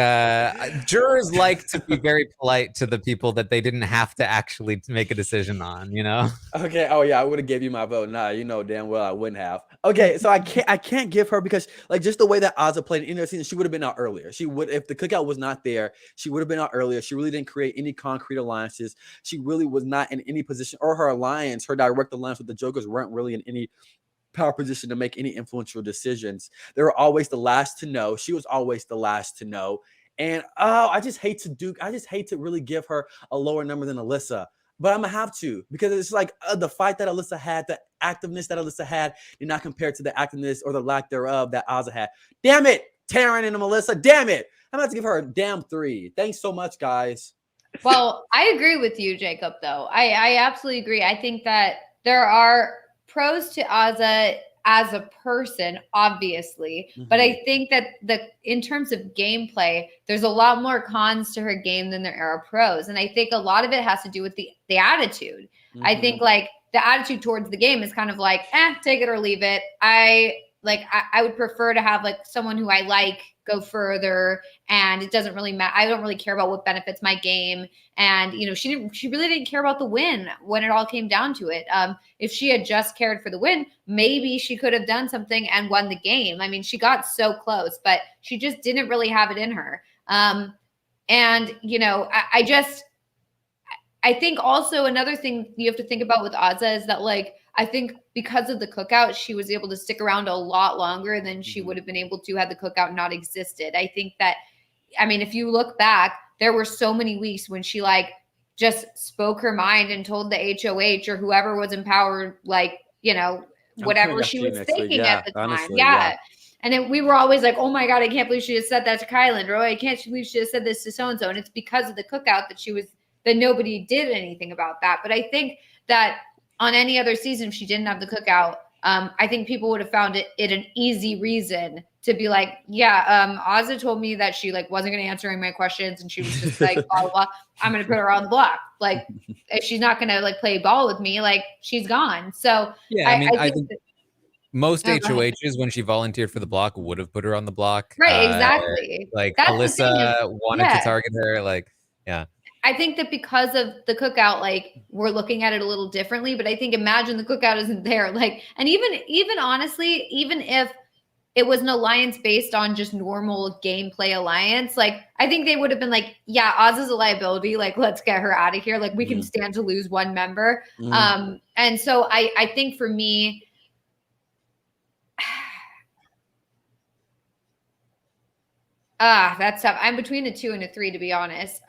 jurors like to be very polite to the people that they didn't have to actually make a decision on, you know? Okay. Oh yeah, I would have gave you my vote. Nah, you know damn well I wouldn't have. Okay, so I can't give her because like just the way that Ozza played in the season, she would have been out earlier. She would if the cookout was not there, she would have been out earlier. She really didn't create any concrete alliances. She really was not in any position, or her alliance, her direct alliance with the Jokers weren't really in any power position to make any influential decisions. They were always the last to know. She was always the last to know. And I just hate to really give her a lower number than Alyssa. But I'm gonna have to because it's like the fight that Alyssa had, the activeness that Alyssa had, did not compare to the activeness or the lack thereof that Ozza had. Damn it, Taran and Melissa. Damn it. I'm about to give her a damn 3. Thanks so much, guys. Well, I agree with you, Jacob, though. I absolutely agree. I think that there are pros to Ozza as a person, obviously, but I think that in terms of gameplay, there's a lot more cons to her game than there are pros. And I think a lot of it has to do with the attitude. I think like the attitude towards the game is kind of like, take it or leave it. I would prefer to have like someone who I like go further, and it doesn't really matter. I don't really care about what benefits my game. And she really didn't care about the win when it all came down to it. If she had just cared for the win, maybe she could have done something and won the game. I mean, she got so close, but she just didn't really have it in her. I think also another thing you have to think about with Ozza is that like I think because of the cookout, she was able to stick around a lot longer than she would have been able to had the cookout not existed. I think that, I mean, if you look back, there were so many weeks when she like just spoke her mind and told the HOH or whoever was in power, like, whatever she was thinking at the time. Honestly, yeah. And then we were always like, oh my God, I can't believe she just said that to Kylan, or I can't believe she just said this to so-and-so. And it's because of the cookout that nobody did anything about that. But I think that on any other season, if she didn't have the cookout, I think people would have found it an easy reason to be like, Ozza told me that she like wasn't going to answer any of my questions, and she was just like, blah, blah, blah. I'm going to put her on the block. Like, if she's not going to like play ball with me, like she's gone. So yeah, I think most HOHs when she volunteered for the block would have put her on the block. Right, exactly. Like that's Alyssa wanted to target her. Like, yeah. I think that because of the cookout, like we're looking at it a little differently, but I think imagine the cookout isn't there. Like, and even honestly, even if it was an alliance based on just normal gameplay alliance, like I think they would have been like, yeah, Ozza's a liability. Like, let's get her out of here. Like we can stand to lose one member. And so I think for me, that's tough. I'm between a 2 and a 3, to be honest.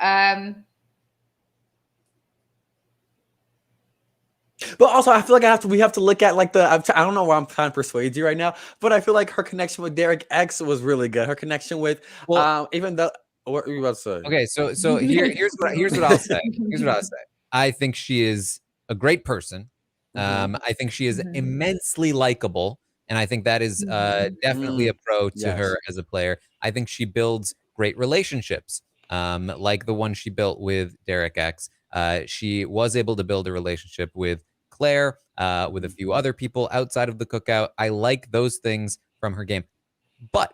But also, I feel like we have to look at like I don't know why I'm trying to persuade you right now, but I feel like her connection with Derek X was really good. Her connection with even though what were you about to say? Okay, so here's what I'll say. Here's what I'll say. I think she is a great person. I think she is immensely likable, and I think that is definitely a pro to her as a player. I think she builds great relationships, like the one she built with Derek X. She was able to build a relationship with Claire, with a few other people outside of the cookout. I like those things from her game. But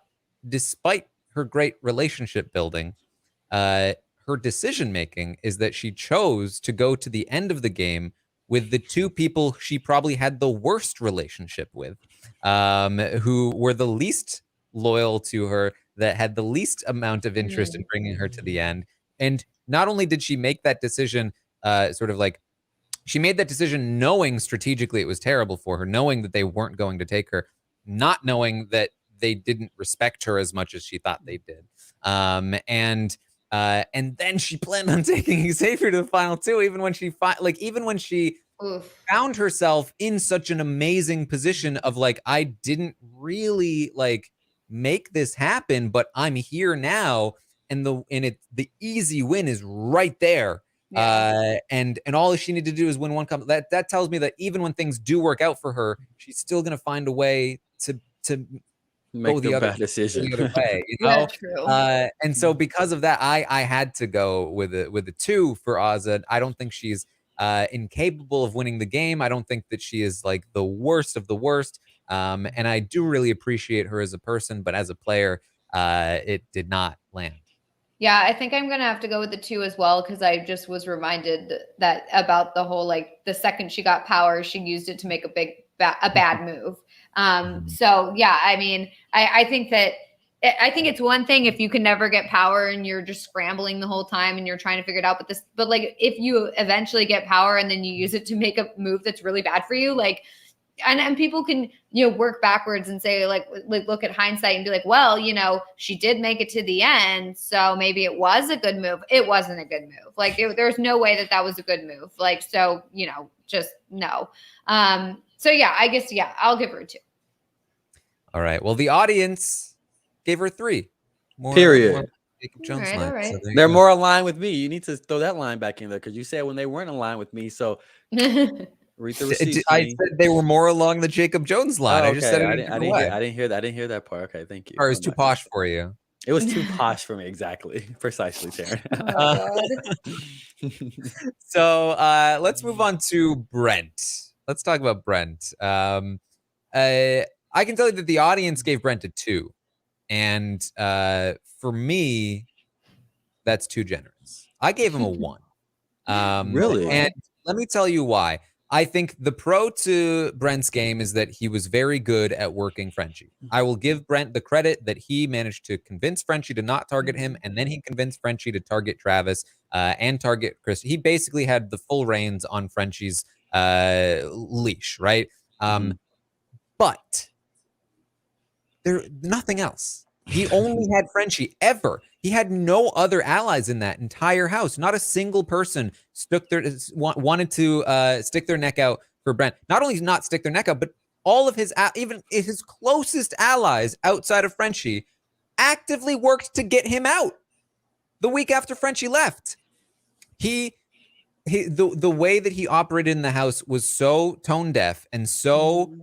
despite her great relationship building, her decision making is that she chose to go to the end of the game with the 2 people she probably had the worst relationship with, who were the least loyal to her, that had the least amount of interest in bringing her to the end. And not only did she make that decision, she made that decision knowing strategically it was terrible for her, knowing that they weren't going to take her, not knowing that they didn't respect her as much as she thought they did. And then she planned on taking Xavier to the final 2, even when she found herself in such an amazing position of like, I didn't really like make this happen, but I'm here now. And the easy win is right there. And all she needed to do is win one comp. That tells me that even when things do work out for her, she's still gonna find a way to make the other decision. The other way, you know? True. And so because of that, I had to go with a 2 for Ozza. I don't think she's incapable of winning the game. I don't think that she is like the worst of the worst. And I do really appreciate her as a person, but as a player, it did not land. Yeah, I think I'm gonna have to go with the 2 as well, because I just was reminded that about the whole, like, the second she got power, she used it to make a bad move. So yeah, I mean, I think it's one thing if you can never get power and you're just scrambling the whole time and you're trying to figure it out. But like, if you eventually get power and then you use it to make a move that's really bad for you, like. And people can, work backwards and say, like, look at hindsight and be like, well, she did make it to the end, so maybe it was a good move. It wasn't a good move. Like, there's no way that was a good move. Like, so, just no. So yeah, I guess, I'll give her a 2. All right. Well, the audience gave her 3. Period. More Jacob Jones all line. right. So They're more aligned with me. You need to throw that line back in there, because you said when they weren't aligned with me. So read the receipts. I said they were more along the Jacob Jones line. Oh, okay. I just said it. I didn't hear that. I didn't hear that part. Okay, thank you. Or it was too posh for you. It was too posh for me. Exactly. Precisely, Taran. Oh, God. So let's move on to Brent. Let's talk about Brent. I can tell you that the audience gave Brent a 2. And for me, that's too generous. I gave him a 1. Really? And let me tell you why. I think the pro to Brent's game is that he was very good at working Frenchie. I will give Brent the credit that he managed to convince Frenchie to not target him, and then he convinced Frenchie to target Travis and target Chris. He basically had the full reins on Frenchie's leash, right? But nothing else. He only had Frenchie ever. He had no other allies in that entire house. Not a single person wanted to stick their neck out for Brent. Not only not stick their neck out, but all of even his closest allies outside of Frenchie actively worked to get him out. The week after Frenchie left, the way that he operated in the house was so tone deaf and so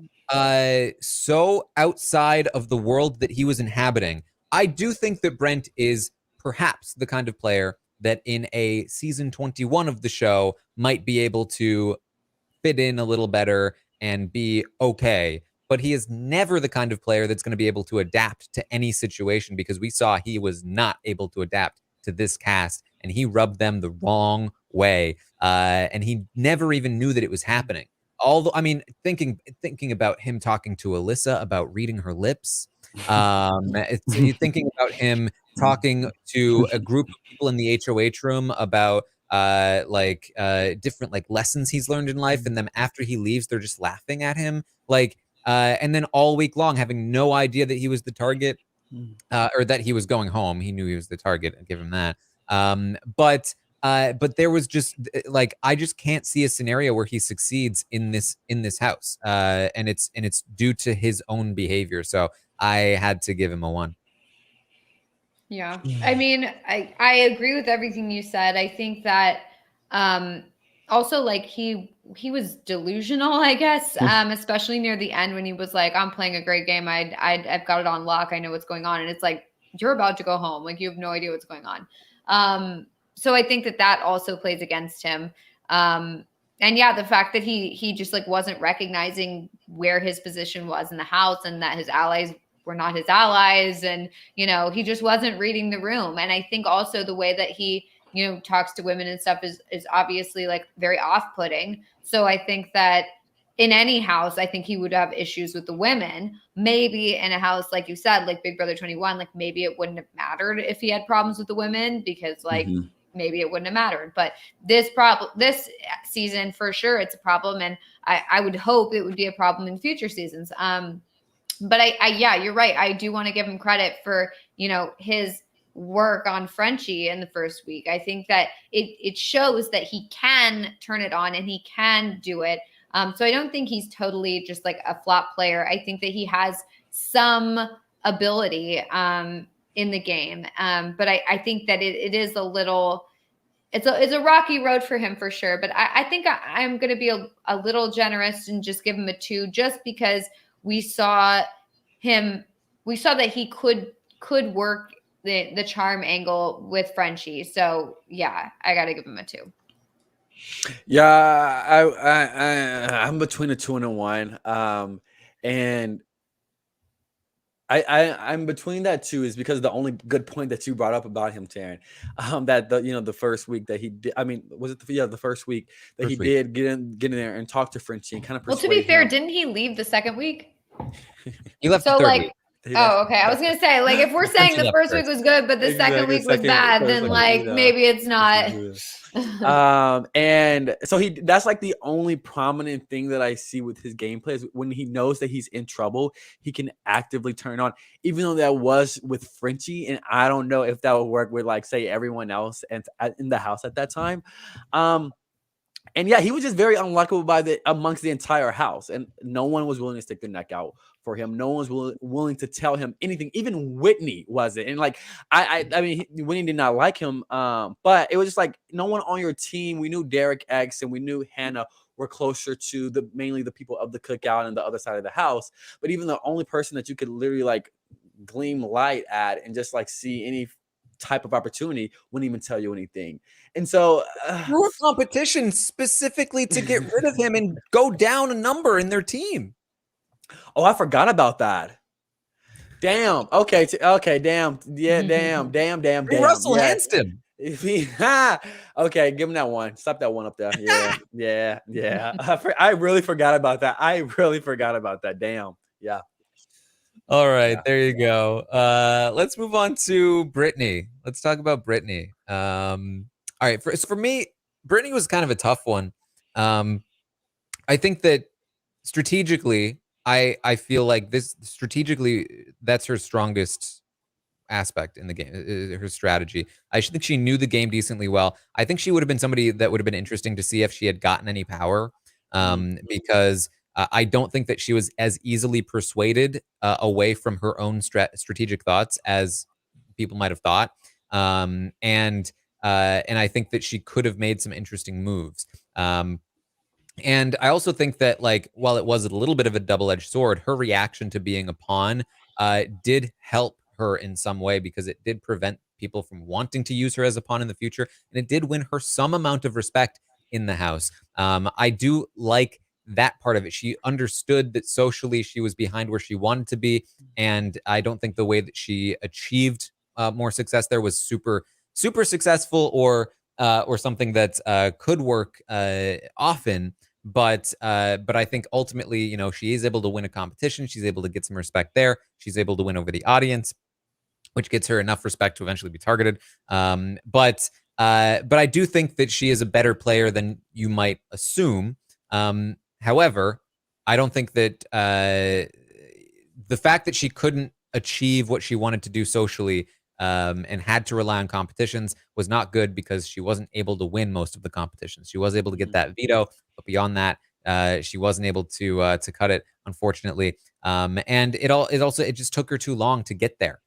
outside of the world that he was inhabiting. I do think that Brent is perhaps the kind of player that in a season 21 of the show might be able to fit in a little better and be okay. But he is never the kind of player that's going to be able to adapt to any situation, because we saw he was not able to adapt to this cast and he rubbed them the wrong way. And he never even knew that it was happening. Although, I mean, thinking about him talking to Alyssa about reading her lips, thinking about him talking to a group of people in the HOH room about different lessons he's learned in life, and then after he leaves, they're just laughing at him, and then all week long having no idea that he was the target, or that he was going home. He knew he was the target. I'd give him that. But there was just I just can't see a scenario where he succeeds in this house, and it's due to his own behavior. So I had to give him a 1. Yeah. I mean, I agree with everything you said. I think that also he was delusional, I guess, especially near the end when he was like, I'm playing a great game. I've got it on lock. I know what's going on. And it's like, you're about to go home. Like, you have no idea what's going on. So I think that also plays against him. And yeah, the fact that he just wasn't recognizing where his position was in the house, and that his allies were not his allies. And, he just wasn't reading the room. And I think also the way that he, talks to women and stuff is obviously very off-putting. So I think that in any house, I think he would have issues with the women. Maybe in a house, like you said, like Big Brother 21, maybe it wouldn't have mattered if he had problems with the women, because maybe it wouldn't have mattered. But this season, for sure, it's a problem. And I would hope it would be a problem in future seasons. But yeah, you're right. I do want to give him credit for, his work on Frenchie in the first week. I think that it shows that he can turn it on and he can do it. So I don't think he's totally just a flop player. I think that he has some ability in the game. But I think that it is a little, it's a rocky road for him for sure. But I think I'm going to be a little generous and just give him a 2, just because we saw that he could work the charm angle with Frenchie. So yeah, I got to give him a 2. Yeah, I'm between a 2 and a 1. And I'm between that too, is because the only good point that you brought up about him, Taran, that the first week that he did, I mean, was it the first week that he did get in there and talk to Frenchie and kind of persuade Well, to be fair, him. didn't he leave the second week? He left So the third like, week. oh, okay. I was gonna say, like, if we're saying the first week was good, but the second week was bad, then like maybe it's not. And so that's like the only prominent thing that I see with his gameplay is when he knows that he's in trouble, he can actively turn on, even though that was with Frenchie. And I don't know if that would work with, like, say, everyone else and in the house at that time. And yeah, he was just very unlikable amongst the entire house, and no one was willing to stick their neck out for him. No one was willing to tell him anything. Even Whitney wasn't. And like, I mean, Whitney did not like him, but it was just like no one on your team. We knew Derek X and we knew Hannah were closer to mainly the people of the cookout and the other side of the house. But even the only person that you could literally like gleam light at and just like see any type of opportunity wouldn't even tell you anything. And so through a competition specifically to get rid of him and go down a number in their team. Oh, I forgot about that. Damn. Okay. Okay. Damn. Yeah. Damn. Russell Hanston. Okay. Give him that one. Stop that one up there. Yeah. I really forgot about that. Damn. Yeah. All right, there you go. Let's move on to Brittany. Let's talk about Brittany. All right, for me, Brittany was kind of a tough one. I think that strategically, I feel like that's her strongest aspect in the game, her strategy. I think she knew the game decently well. I think she would have been somebody that would have been interesting to see if she had gotten any power, because I don't think that she was as easily persuaded away from her own strategic thoughts as people might have thought. And I think that she could have made some interesting moves. And I also think that, like, while it was a little bit of a double-edged sword, her reaction to being a pawn did help her in some way, because it did prevent people from wanting to use her as a pawn in the future, and it did win her some amount of respect in the house. I do like that part of it. She understood that socially she was behind where she wanted to be, and I don't think the way that she achieved more success there was super successful or something that could work often. But I think ultimately, she is able to win a competition. She's able to get some respect there. She's able to win over the audience, which gets her enough respect to eventually be targeted. But I do think that she is a better player than you might assume. However, I don't think that the fact that she couldn't achieve what she wanted to do socially and had to rely on competitions was not good, because she wasn't able to win most of the competitions. She was able to get that veto, but beyond that, she wasn't able to cut it, unfortunately. And it just took her too long to get there.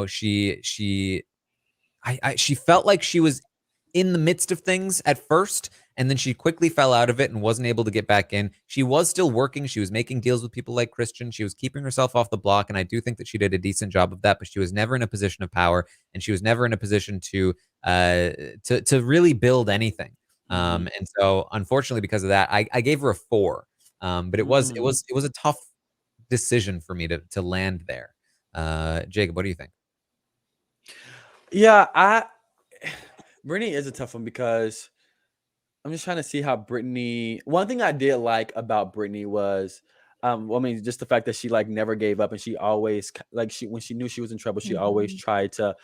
She felt like she was in the midst of things at first, and then she quickly fell out of it and wasn't able to get back in. She was still working. She was making deals with people like Christian. She was keeping herself off the block, and I do think that she did a decent job of that, but she was never in a position of power, and she was never in a position to really build anything. And so, unfortunately, because of that, I gave her a 4. But it was a tough decision for me to land there. Jacob, what do you think? Yeah, Brittany is a tough one, because I'm just trying to see how Brittany. One thing I did like about Brittany was, just the fact that she like never gave up, and she always when she knew she was in trouble, she always tried to,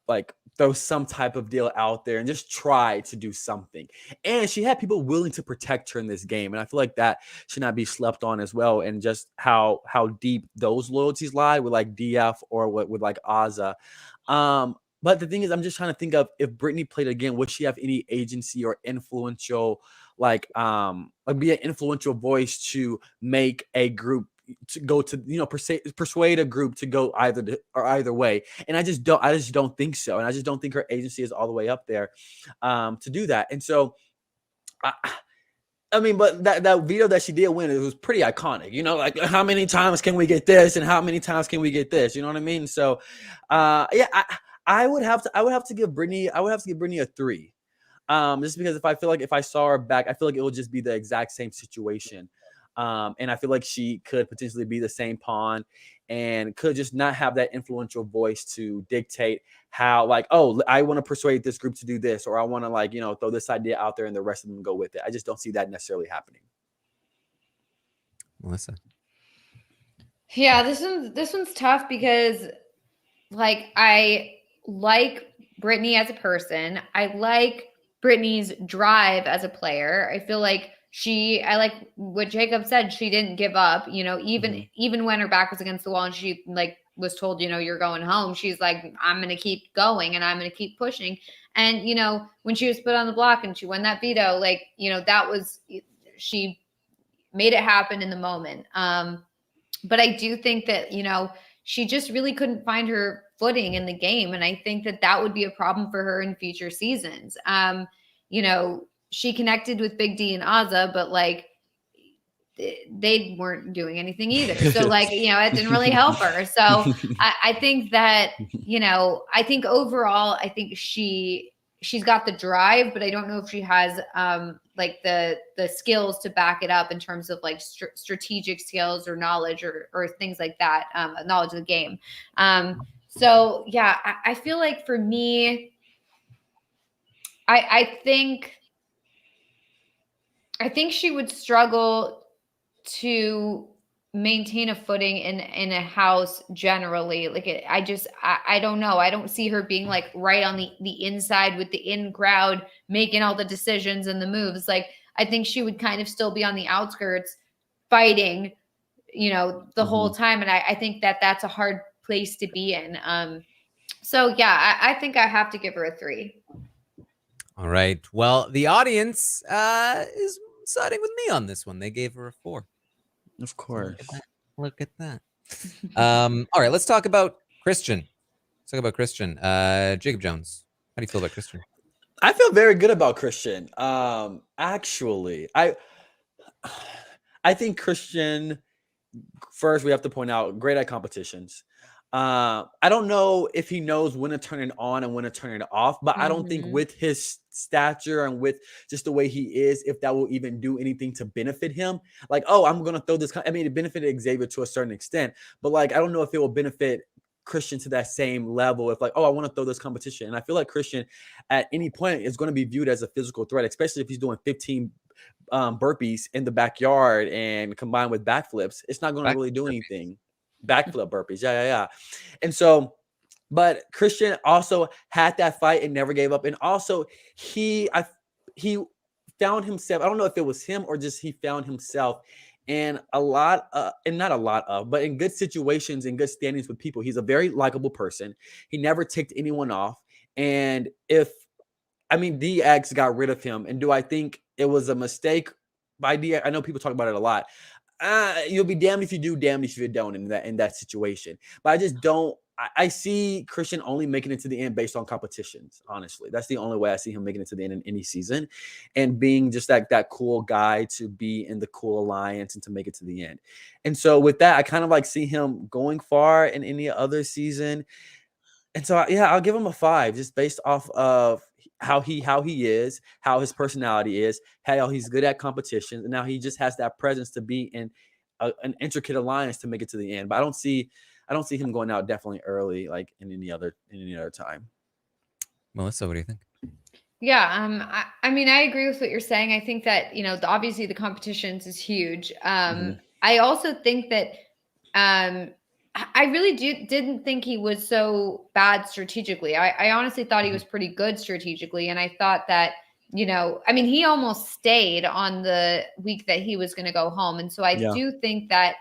like throw some type of deal out there and just try to do something. And she had people willing to protect her in this game, and I feel like that should not be slept on as well. And just how deep those loyalties lie with like DF or with like Azza. But the thing is, I'm just trying to think of, if Brittany played again, would she have any agency or influential, like be an influential voice to make a group to go to, persuade a group to go either way. And I just don't think so. And I just don't think her agency is all the way up there to do that. And so I mean, but that veto that she did win, it was pretty iconic. Like, how many times can we get this, and how many times can we get this? You know what I mean? So, I would have to give Brittany a 3, just because if I saw her back, I feel like it would just be the exact same situation. And I feel like she could potentially be the same pawn and could just not have that influential voice to dictate how, like, oh, I want to persuade this group to do this, or I want to, like, throw this idea out there and the rest of them go with it. I just don't see that necessarily happening. Melissa. Yeah, this one's tough because, like, I like Brittany as a person. I like Brittany's drive as a player. I feel like I like what Jacob said. She didn't give up, even when her back was against the wall and she like was told, you're going home. She's like, I'm going to keep going and I'm going to keep pushing. And, when she was put on the block and she won that veto, like, she made it happen in the moment. But I do think that, she just really couldn't find her footing in the game. And I think that would be a problem for her in future seasons. She connected with Big D and Azza, but like they weren't doing anything either. So like, it didn't really help her. So I think that, I think overall, I think she's got the drive, but I don't know if she has like the skills to back it up in terms of like strategic skills or knowledge or things like that, knowledge of the game. So yeah, I feel like for me, I think she would struggle to maintain a footing in a house generally. Like I don't know. I don't see her being like right on the inside with the in crowd, making all the decisions and the moves. Like I think she would kind of still be on the outskirts fighting, the whole time. And I think that's a hard place to be in. So yeah, I think I have to give her a 3. All right. Well, the audience is siding with me on this one. They gave her a 4. Of course. Look at that. All right, let's talk about Christian. Jacob Jones. How do you feel about Christian? I feel very good about Christian. Actually, I think Christian, first we have to point out, great at competitions. I don't know if he knows when to turn it on and when to turn it off, but I don't think with his stature and with just the way he is, if that will even do anything to benefit him. Like, oh, I'm going to throw this. I mean, it benefited Xavier to a certain extent, but like, I don't know if it will benefit Christian to that same level. If like, oh, I want to throw this competition. And I feel like Christian at any point is going to be viewed as a physical threat, especially if he's doing 15 burpees in the backyard and combined with backflips. It's not going to really do anything. Backflip burpees. Yeah. And so, but Christian also had that fight and never gave up. And also he found himself, I don't know if it was him or just he found himself in not a lot of, but in good situations and good standings with people. He's a very likable person. He never ticked anyone off. And DX got rid of him. And do I think it was a mistake by DX? I know people talk about it a lot. You'll be damned if you do, damned if you don't in that situation. But I just don't. I see Christian only making it to the end based on competitions. Honestly, that's the only way I see him making it to the end in any season, and being just that cool guy to be in the cool alliance and to make it to the end. And so with that, I kind of like see him going far in any other season. And so yeah, I'll give him a 5 just based off of how he is, how his personality is, how he's good at competitions, and now he just has that presence to be in an intricate alliance to make it to the end. But I don't see him going out definitely early, like in any other time. Melissa, what do you think? Yeah, I mean, I agree with what you're saying. I think that obviously the competitions is huge. I also think that I really didn't think he was so bad strategically. I honestly thought he was pretty good strategically. And I thought that, he almost stayed on the week that he was going to go home. And so I do think that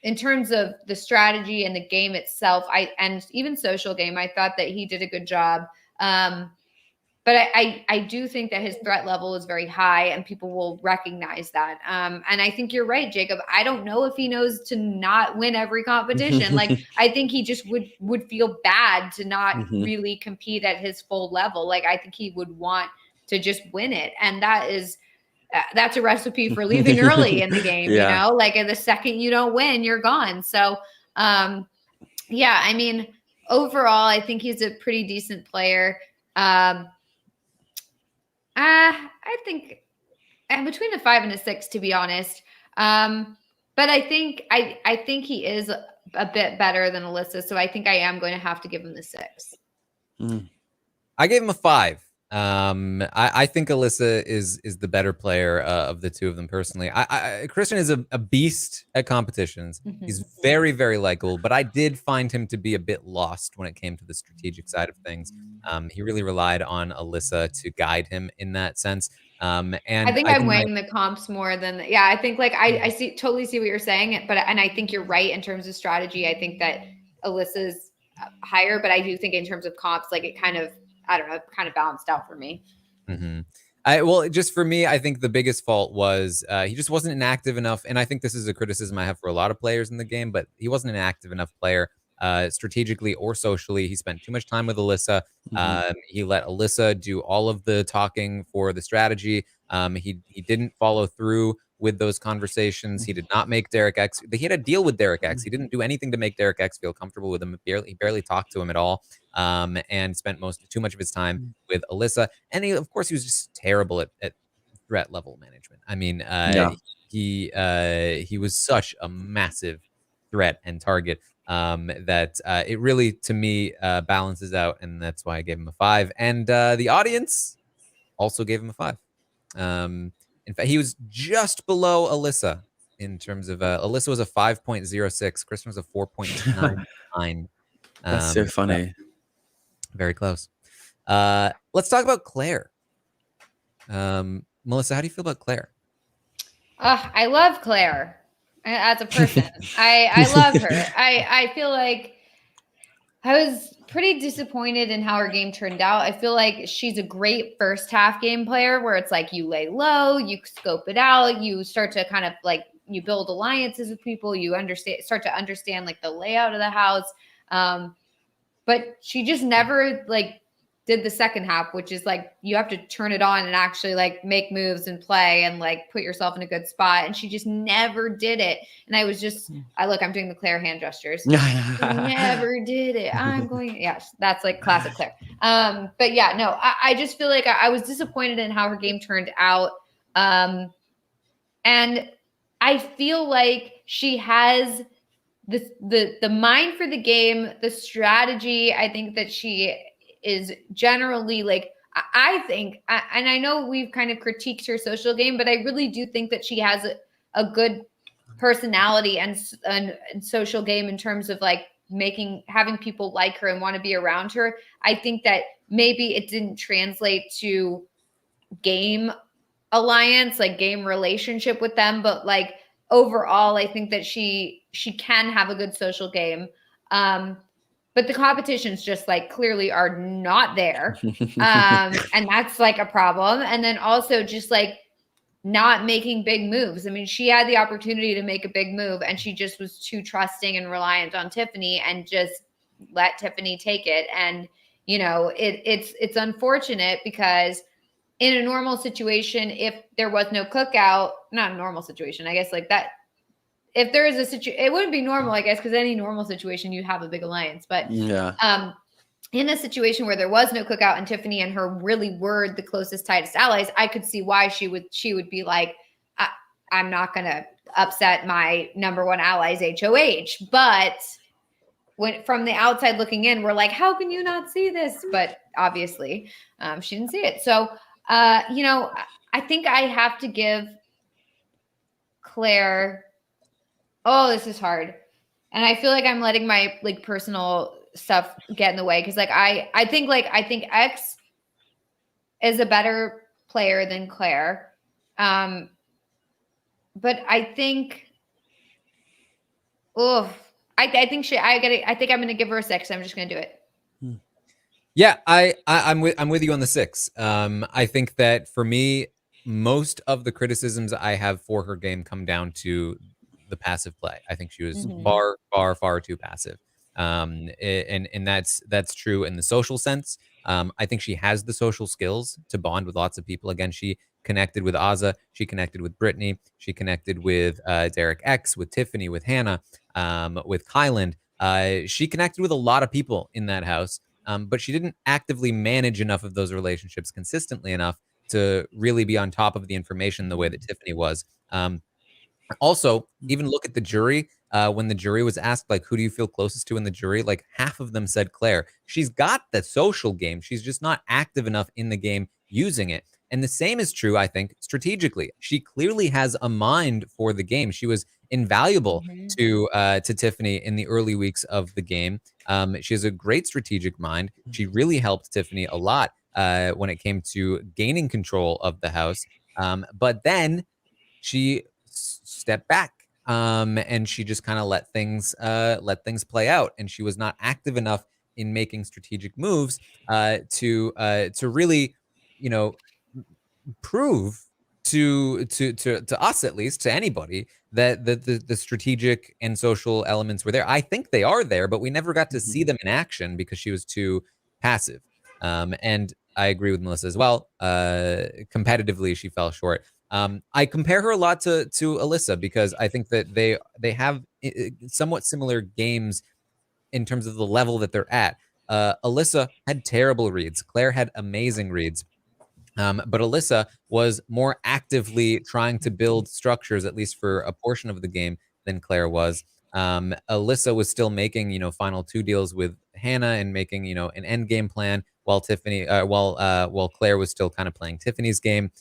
in terms of the strategy and the game itself, and even social game, I thought that he did a good job. But I do think that his threat level is very high and people will recognize that. And I think you're right, Jacob. I don't know if he knows to not win every competition. Like, I think he just would feel bad to not really compete at his full level. Like, I think he would want to just win it. And that's a recipe for leaving early in the game, like the second you don't win, you're gone. So, yeah, I mean, overall, I think he's a pretty decent player. I think between a 5 and a 6, to be honest. But I think he is a bit better than Alyssa, so I think I am going to have to give him the 6. I gave him a 5. I think Alyssa is the better player of the two of them personally. Christian is a beast at competitions. He's very, very likable, but I did find him to be a bit lost when it came to the strategic side of things. He really relied on Alyssa to guide him in that sense. And I think I'm weighing the comps more than I think like I totally see what you're saying, and I think you're right in terms of strategy. I think that Alyssa's higher, but I do think in terms of comps, like it kind of, I don't know, kind of balanced out for me. Well, just for me, I think the biggest fault was he just wasn't an active enough, and I think this is a criticism I have for a lot of players in the game, but he wasn't an active enough player strategically or socially. He spent too much time with Alyssa. He let Alyssa do all of the talking for the strategy. He didn't follow through with those conversations. He did not make Derek X. He had a deal with Derek X. He didn't do anything to make Derek X feel comfortable with him. He barely talked to him at all, and spent too much of his time with Alyssa. And of course, he was just terrible at threat level management. I mean, he was such a massive threat and target that it really, to me, balances out, and that's why I gave him a 5. And the audience also gave him a 5. In fact, he was just below Alyssa in terms of Alyssa was a 5.06. Kristen was a 4.99. That's so funny. Very close. Let's talk about Claire. Melissa, how do you feel about Claire? I love Claire as a person. I love her. I feel like I was pretty disappointed in how her game turned out. I feel like she's a great first half game player where it's like you lay low, you scope it out, you start to kind of like you build alliances with people, you start to understand like the layout of the house. But she just never like did the second half, which is like you have to turn it on and actually like make moves and play and like put yourself in a good spot. And she just never did it. And I was just, I'm doing the Claire hand gestures. Never did it. Yes, that's like classic Claire. But yeah, no, I just feel like I was disappointed in how her game turned out. And I feel like she has the mind for the game, the strategy. I think that she is generally like, I think, and I know we've kind of critiqued her social game, but I really do think that she has a good personality and social game in terms of like having people like her and want to be around her. I think that maybe it didn't translate to game alliance, like game relationship with them, but like overall, I think that she can have a good social game. But the competitions just like clearly are not there. And that's like a problem. And then also just like not making big moves. I mean, she had the opportunity to make a big move and she just was too trusting and reliant on Tiffany and just let Tiffany take it. And, you know, it's unfortunate because in a normal situation, if there was no cookout, not a normal situation, I guess like that, if there is a situation, it wouldn't be normal, I guess, because any normal situation, you'd have a big alliance. But in a situation where there was no cookout and Tiffany and her really were the closest, tightest allies, I could see why she would be like, I'm not going to upset my number one ally's HOH. But when from the outside looking in, we're like, how can you not see this? But obviously, she didn't see it. So, you know, I think I have to give Claire. Oh, this is hard. And I feel like I'm letting my like personal stuff get in the way. Cause like, I think X is a better player than Claire. But I think, I think I'm going to give her a 6. I'm just going to do it. Yeah, I'm with you on the 6. I think that for me, most of the criticisms I have for her game come down to the passive play. I think she was far too passive. And that's true in the social sense. I think she has the social skills to bond with lots of people. Again, she connected with Azza. She connected with Brittany. She connected with Derek X, with Tiffany, with Hannah, with Kyland. She connected with a lot of people in that house. But she didn't actively manage enough of those relationships consistently enough to really be on top of the information the way that Tiffany was. Also, even look at the jury. When the jury was asked, like, who do you feel closest to in the jury? Like, half of them said Claire. She's got the social game. She's just not active enough in the game using it. And the same is true, I think, strategically. She clearly has a mind for the game. She was invaluable to Tiffany in the early weeks of the game. She has a great strategic mind. She really helped Tiffany a lot when it came to gaining control of the house. But then she stepped back, and she just kind of let things play out, and she was not active enough in making strategic moves to really, you know, prove to us, at least to anybody, that the strategic and social elements were there. I think they are there, but we never got to see them in action because she was too passive. And I agree with Melissa as well. Competitively, she fell short. I compare her a lot to Alyssa because I think that they have somewhat similar games in terms of the level that they're at. Alyssa had terrible reads. Claire had amazing reads. But Alyssa was more actively trying to build structures, at least for a portion of the game, than Claire was. Alyssa was still making, final two deals with Hannah and making, an end game plan, while while Claire was still kind of playing Tiffany's game.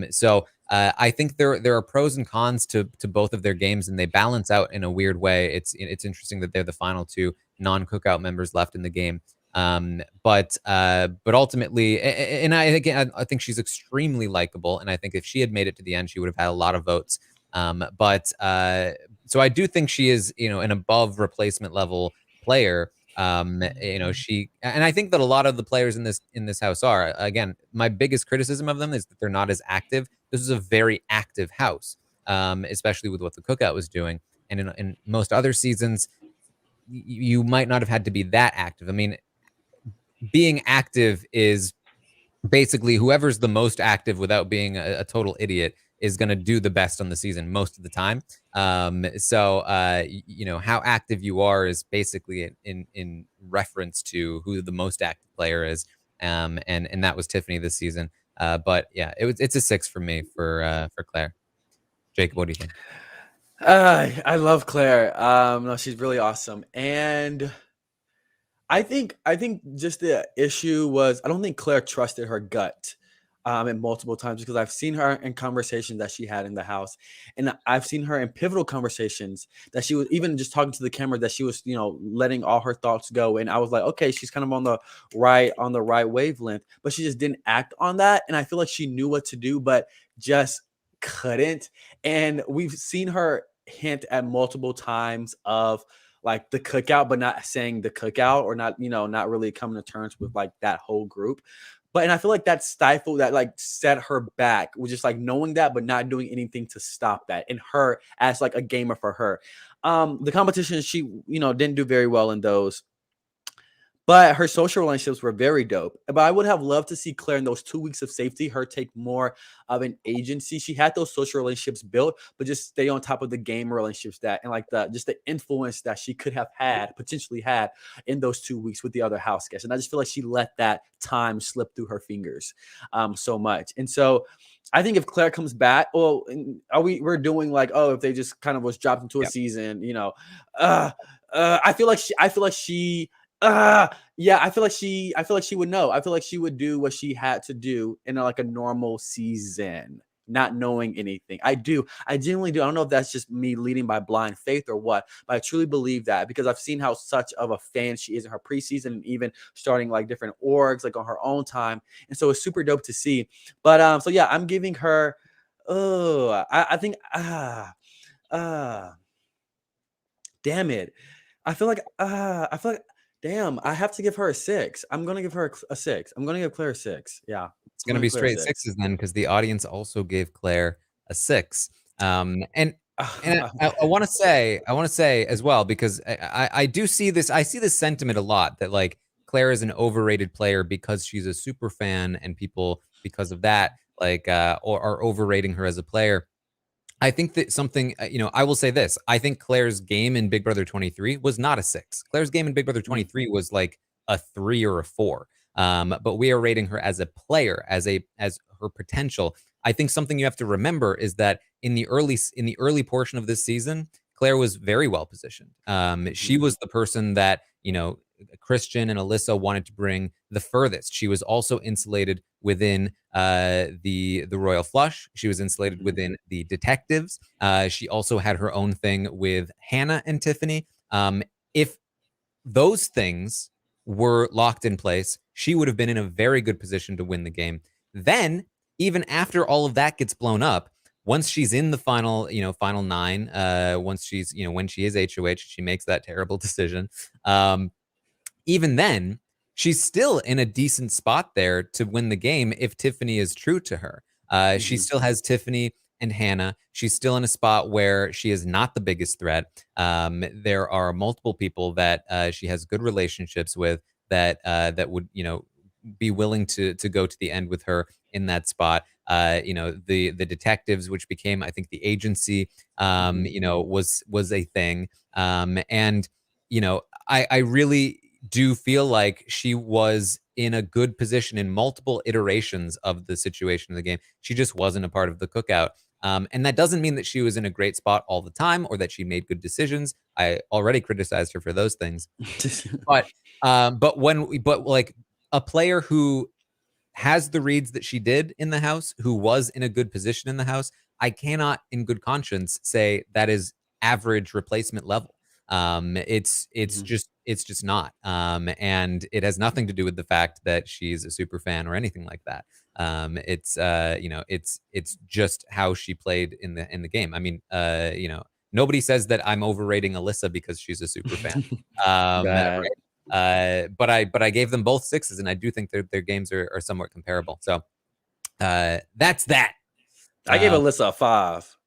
So I think there are pros and cons to both of their games, and they balance out in a weird way. It's interesting that they're the final two non-cookout members left in the game. But ultimately, and I think she's extremely likable, and I think if she had made it to the end, she would have had a lot of votes. So I do think she is, an above replacement level player. And I think that a lot of the players in this house are. Again, my biggest criticism of them is that they're not as active. This is a very active house, especially with what the cookout was doing, and in most other seasons, you might not have had to be that active. I mean, being active is basically whoever's the most active without being a total idiot is going to do the best on the season most of the time. So how active you are is basically in reference to who the most active player is. And that was Tiffany this season. But yeah, it's a 6 for me for Claire. Jacob, what do you think? I love Claire. No, she's really awesome. And I think just the issue was I don't think Claire trusted her gut in multiple times, because I've seen her in conversations that she had in the house, and I've seen her in pivotal conversations that she was even just talking to the camera, that she was letting all her thoughts go, and I was like, okay, she's kind of on the right wavelength, but she just didn't act on that, and I feel like she knew what to do but just couldn't. And we've seen her hint at multiple times of like the cookout, but not saying the cookout, or not, not really coming to terms with like that whole group. And I feel like that stifled, that like set her back, was just like knowing that, but not doing anything to stop that. And her as like a gamer for her. The competition, she, didn't do very well in those. But her social relationships were very dope. But I would have loved to see Claire in those 2 weeks of safety, her take more of an agency. She had those social relationships built, but just stay on top of the game relationships and like just the influence that she could have potentially had in those 2 weeks with the other house guests. And I just feel like she let that time slip through her fingers so much. And so I think if Claire comes back, we're doing like, if they just kind of was dropped into a season, I feel like she would know. I feel like she would do what she had to do in like a normal season, not knowing anything. I genuinely do. I don't know if that's just me leading by blind faith or what, but I truly believe that, because I've seen how such of a fan she is in her preseason, and even starting like different orgs like on her own time. And so it's super dope to see. But so yeah, I'm giving her I think damn it. I feel like damn, I have to give her a 6. I'm going to give her a 6. I'm going to give Claire a 6. Yeah. It's going to be straight 6s then, because the audience also gave Claire a 6. And I want to say as well, because I do see this. I see this sentiment a lot, that like Claire is an overrated player because she's a super fan, and people, because of that, like or are overrating her as a player. I think that something, I will say this. I think Claire's game in Big Brother 23 was not a 6. Claire's game in Big Brother 23 was like a 3 or a 4. But we are rating her as a player, as her potential. I think something you have to remember is that in the early portion of this season, Claire was very well positioned. She was the person that, Christian and Alyssa wanted to bring the furthest. She was also insulated within the Royal Flush. She was insulated within the detectives. She also had her own thing with Hannah and Tiffany. If those things were locked in place, she would have been in a very good position to win the game. Then, even after all of that gets blown up, once she's in the final, final 9, once she's, when she is HOH, she makes that terrible decision. Even then, she's still in a decent spot there to win the game if Tiffany is true to her. She still has Tiffany and Hannah. She's still in a spot where she is not the biggest threat. There are multiple people that she has good relationships with that would, be willing to go to the end with her in that spot. The detectives, which became, I think, the agency, was a thing. And I really do feel like she was in a good position in multiple iterations of the situation of the game. She just wasn't a part of the cookout. And that doesn't mean that she was in a great spot all the time or that she made good decisions. I already criticized her for those things. but like a player who has the reads that she did in the house, who was in a good position in the house, I cannot in good conscience say that is average replacement level. It's just not. And it has nothing to do with the fact that she's a super fan or anything like that. It's just how she played in the game. I mean, nobody says that I'm overrating Alyssa because she's a super fan. Right? But I gave them both 6s, and I do think their games are somewhat comparable. So that's that. I gave Alyssa a 5.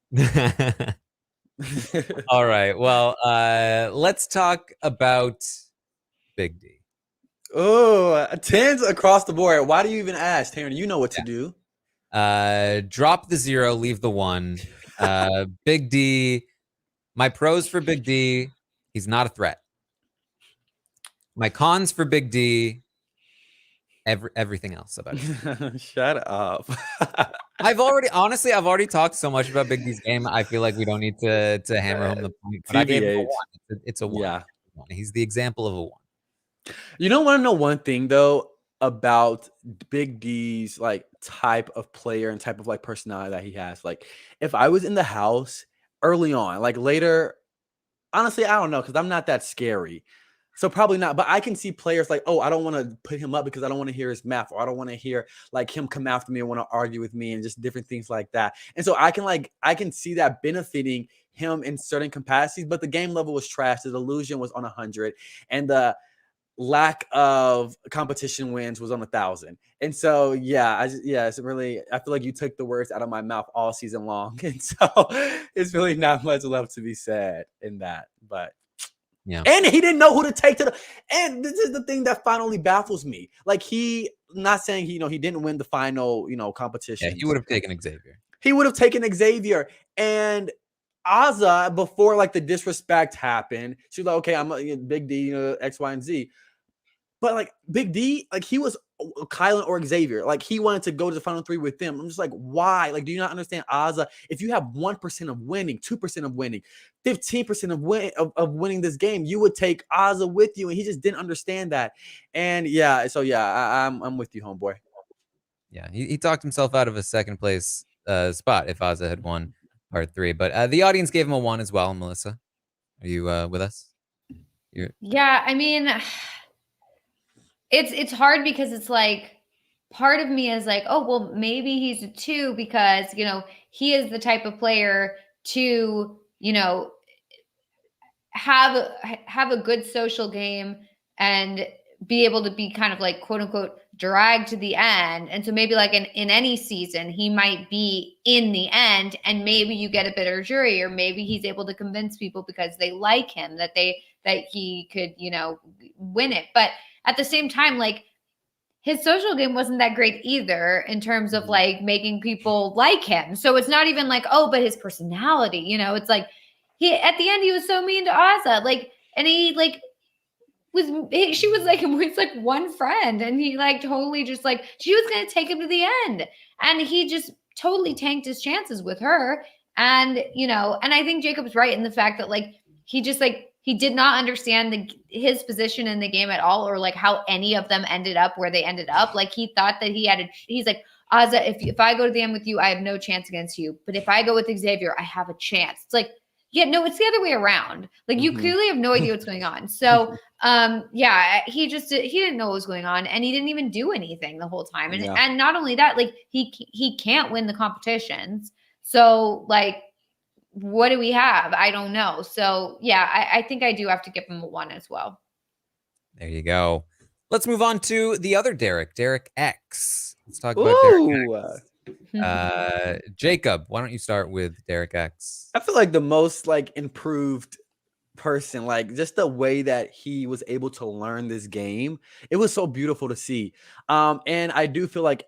All right. Well, let's talk about Big D. Oh, 10s across the board. Why do you even ask, Taran? You know what to do. Drop the 0, leave the 1. Big D. My pros for Big D: he's not a threat. My cons for Big D: everything else about it. Shut up. I've already talked so much about Big D's game. I feel like we don't need to hammer home the point. But I gave him a 1. It's a 1. Yeah. He's the example of a 1. You don't want to know one thing though about Big D's like type of player and type of like personality that he has. Like if I was in the house early on, like later, honestly, I don't know, because I'm not that scary. So probably not, but I can see players like, oh, I don't want to put him up because I don't want to hear his math, or I don't want to hear like him come after me and want to argue with me and just different things like that. And so I can see that benefiting him in certain capacities, but the game level was trash. The illusion was on 100, and the lack of competition wins was on 1,000. And so, it's really, I feel like you took the words out of my mouth all season long. And so it's really not much left to be said in that, but yeah. And he didn't know who to take to and this is the thing that finally baffles me. Like not saying he didn't win the final, competition. Yeah, he would have taken Xavier. He would have taken Xavier. And Azah, before like the disrespect happened, she was like, okay, I'm a Big D, X, Y, and Z. But like Big D, like he was Kylan or Xavier. Like he wanted to go to the final 3 with them. I'm just like, why? Like, do you not understand, Azah? If you have 1% of winning, 2% of winning, 15% of winning this game, you would take Azah with you. And he just didn't understand that. And I'm with you, homeboy. Yeah, he talked himself out of a second place spot if Azah had won part 3. But the audience gave him a 1 as well. Melissa, are you with us? Yeah, I mean, it's hard because it's like part of me is like, oh, well, maybe he's a 2 because, he is the type of player to, have a good social game and be able to be kind of like, quote unquote, dragged to the end. And so maybe like in any season, he might be in the end and maybe you get a better jury, or maybe he's able to convince people because they like him that he could, win it. But at the same time, like his social game wasn't that great either in terms of like making people like him. So it's not even like, oh, but his personality, it's like at the end, he was so mean to Azah. Like, and he like, she was like one friend, and he like totally just like she was gonna take him to the end, and he just totally tanked his chances with her. And, you know, and I think Jacob's right in the fact that like, he just like, he did not understand his position in the game at all, or like how any of them ended up where they ended up. Like he thought that he's like, Azza, if I go to the end with you, I have no chance against you. But if I go with Xavier, I have a chance. It's like, yeah, no, it's the other way around. Like you clearly have no idea what's going on. So, yeah, he didn't know what was going on, and he didn't even do anything the whole time. And not only that, like he can't win the competitions. So like, what do we have? I don't know. So yeah, I think I do have to give him a 1 as well. There you go. Let's move on to the other Derek X. Let's talk about Derek X. Jacob, why don't you start with Derek X? I feel like the most like improved person, like just the way that he was able to learn this game, it was so beautiful to see. And I do feel like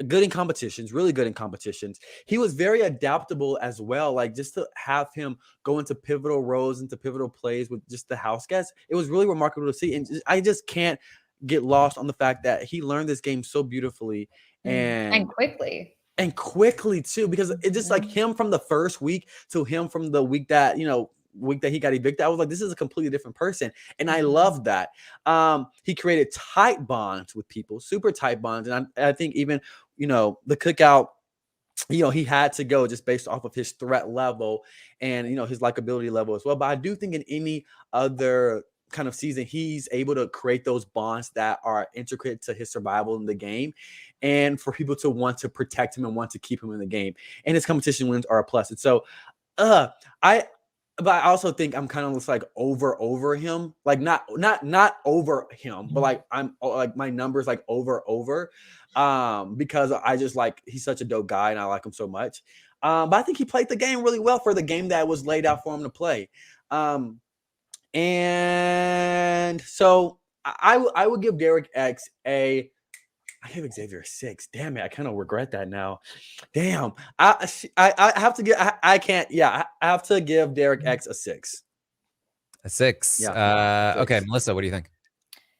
good in competitions, really good in competitions. He was very adaptable as well. Like just to have him go into pivotal roles, into pivotal plays with just the house guests, it was really remarkable to see. And I just can't get lost on the fact that he learned this game so beautifully and quickly too, because it's just like him from the first week to him from the week that, you know, he got evicted. I was like, this is a completely different person. And I love that. He created tight bonds with people, super tight bonds. And I think even, you know, the cookout, you know, he had to go just based off of his threat level and, you know, his likability level as well. But I do think in any other kind of season, he's able to create those bonds that are intricate to his survival in the game, and for people to want to protect him and want to keep him in the game. And his competition wins are a plus. And so but I also think I'm kind of just like over him, like not over him, but like I'm like my numbers like over because I just like, he's such a dope guy and I like him so much. But I think he played the game really well for the game that was laid out for him to play. And so I would give Derek X I gave Xavier a 6. Damn it, I kind of regret that now. Damn, I have to get. I can't. Yeah, I have to give Derek X a 6. A 6. Yeah. 6. Okay, Melissa, what do you think?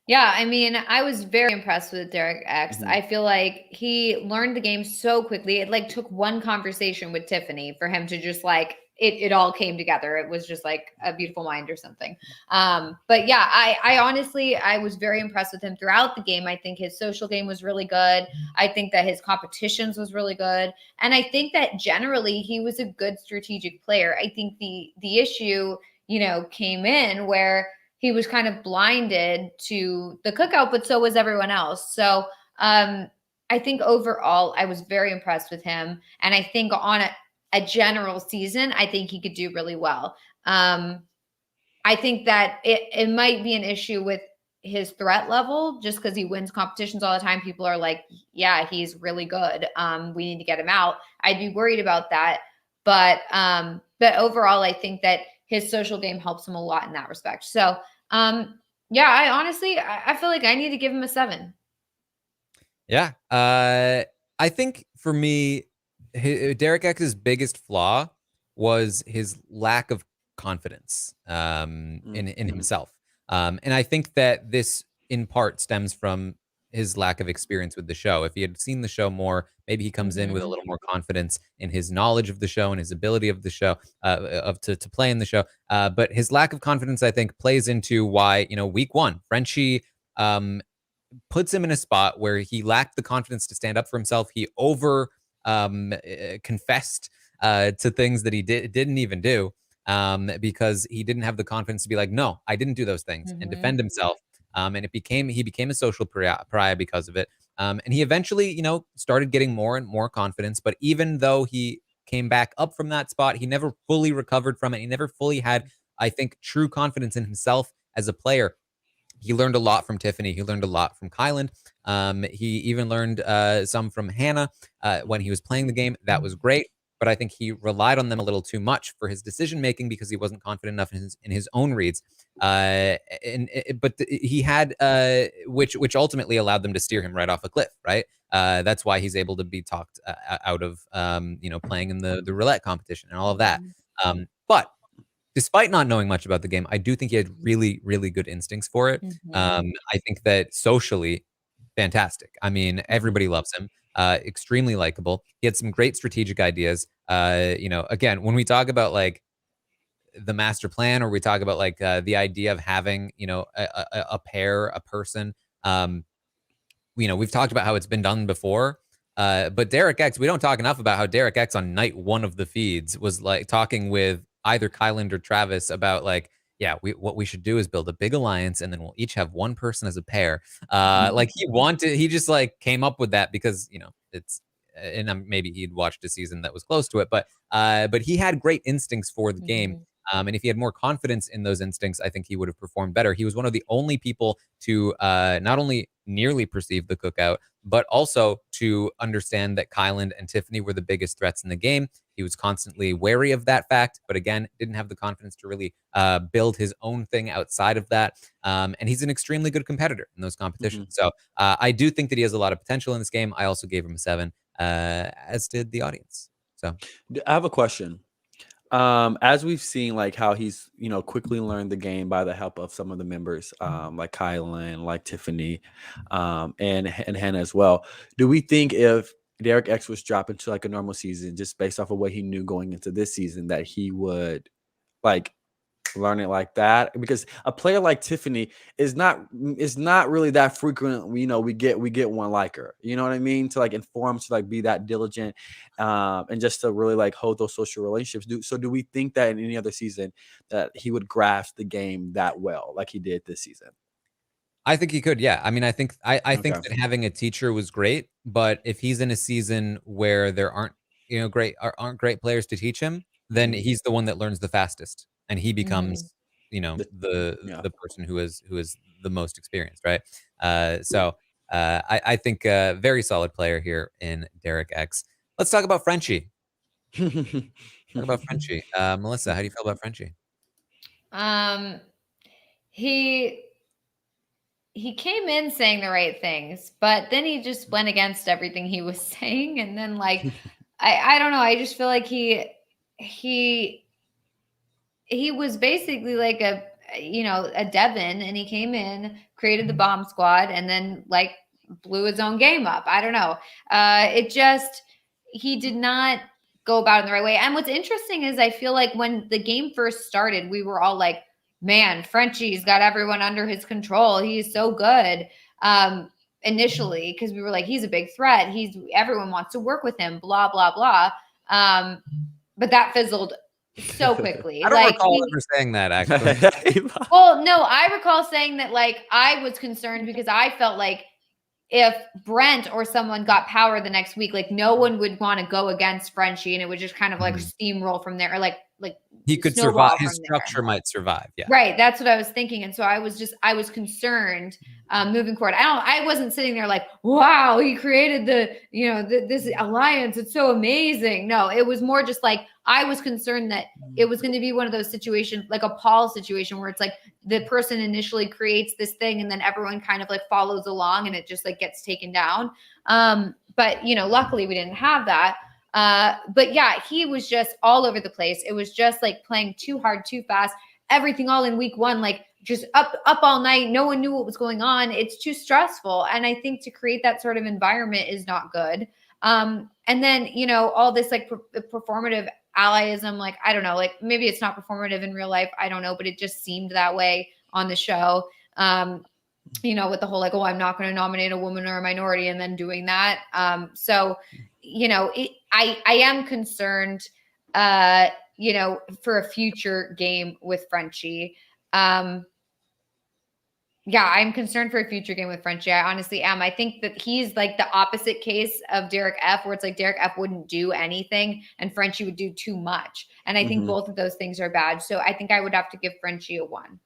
Yeah, I mean, I was very impressed with Derek X. I feel like he learned the game so quickly. It like took one conversation with Tiffany for him to just like it all came together. It was just like a beautiful mind or something. But yeah, I honestly, I was very impressed with him throughout the game. I think his social game was really good. I think that his competitions was really good. And I think that generally he was a good strategic player. I think the issue, you know, came in where he was kind of blinded to the cookout, but so was everyone else. So I think overall, I was very impressed with him. And I think on a general season, I think he could do really well. I think that it might be an issue with his threat level, just because he wins competitions all the time. People are like, yeah, he's really good. We need to get him out. I'd be worried about that. But overall, I think that his social game helps him a lot in that respect. So yeah, I honestly, I feel like I need to give him a 7. Yeah. I think for me, Derek X's biggest flaw was his lack of confidence in himself. And I think that this in part stems from his lack of experience with the show. If he had seen the show more, maybe he comes in with a little more confidence in his knowledge of the show and his ability of the show, to play in the show. But his lack of confidence, I think, plays into why, you know, week 1, Frenchie puts him in a spot where he lacked the confidence to stand up for himself. He confessed to things that he didn't even do because he didn't have the confidence to be like, no, I didn't do those things, and defend himself. And he became a social pariah because of it. And he eventually, you know, started getting more and more confidence. But even though he came back up from that spot, he never fully recovered from it. He never fully had, I think, true confidence in himself as a player. He learned a lot from Tiffany. He learned a lot from Kyland. He even learned some from Hannah when he was playing the game. That was great. But I think he relied on them a little too much for his decision making because he wasn't confident enough in his own reads. But he had which ultimately allowed them to steer him right off a cliff. Right. That's why he's able to be talked out of you know, playing in the roulette competition and all of that. But despite not knowing much about the game, I do think he had really, really good instincts for it. I think that socially, fantastic. I mean, everybody loves him. extremely likable. He had some great strategic ideas. Again, when we talk about like the master plan, or we talk about like the idea of having, a pair, a person, we've talked about how it's been done before. But Derek X, we don't talk enough about how Derek X on night one of the feeds was like talking with either Kyland or Travis about like, yeah, what we should do is build a big alliance, and then we'll each have one person as a pair. Like he just like came up with that because it's, and maybe he'd watched a season that was close to it, but he had great instincts for the game. And if he had more confidence in those instincts, I think he would have performed better. He was one of the only people to not only nearly perceive the cookout, but also to understand that Kyland and Tiffany were the biggest threats in the game. He was constantly wary of that fact, but again, didn't have the confidence to really build his own thing outside of that. And he's an extremely good competitor in those competitions. So I do think that he has a lot of potential in this game. I also gave him a 7, as did the audience. So I have a question. As we've seen, like how he's quickly learned the game by the help of some of the members, like Kylan, like Tiffany, and Hannah as well. Do we think if Derek X was dropped into like a normal season, just based off of what he knew going into this season, that he would like learn it like that? Because a player like Tiffany is not really that frequent. We get one like her. You know what I mean? To like inform, to like be that diligent, and just to really like hold those social relationships. Do we think that in any other season that he would grasp the game that well, like he did this season? I think he could. Yeah. I mean, I think that having a teacher was great, but if he's in a season where there aren't great players to teach him, then he's the one that learns the fastest, and he becomes the person who is the most experienced, right? I think a very solid player here in Derek X. Let's talk about Frenchie. Melissa, how do you feel about Frenchie? He came in saying the right things, but then he just went against everything he was saying. And then like, I don't know. I just feel like he was basically like a Devin, and he came in, created the bomb squad, and then like blew his own game up. I don't know. He did not go about it in the right way. And what's interesting is I feel like when the game first started, we were all like, man, Frenchie's got everyone under his control. He's so good. Initially, because we were like, he's a big threat. Everyone wants to work with him, blah, blah, blah. But that fizzled so quickly. I don't recall ever saying that, actually. Well, no, I recall saying that like I was concerned because I felt like if Brent or someone got power the next week, like no one would want to go against Frenchie, and it would just kind of like steamroll from there, or like he could survive. His structure might survive. Yeah, right. That's what I was thinking, and so I was concerned moving forward. I wasn't sitting there like, wow, he created this alliance. It's so amazing. No, it was more just like I was concerned that it was going to be one of those situations, like a Paul situation, where it's like the person initially creates this thing, and then everyone kind of like follows along, and it just like gets taken down. But luckily we didn't have that. But yeah, he was just all over the place. It was just like playing too hard, too fast, everything all in week 1, like just up all night. No one knew what was going on. It's too stressful. And I think to create that sort of environment is not good. And then, all this like performative allyism, like, I don't know, like maybe it's not performative in real life. I don't know, but it just seemed that way on the show. With the whole like, oh, I'm not going to nominate a woman or a minority, and then doing that. I am concerned, for a future game with Frenchie. I'm concerned for a future game with Frenchie. I honestly am. I think that he's like the opposite case of Derek F, where it's like Derek F wouldn't do anything and Frenchie would do too much. And I think both of those things are bad. So I think I would have to give Frenchie a 1.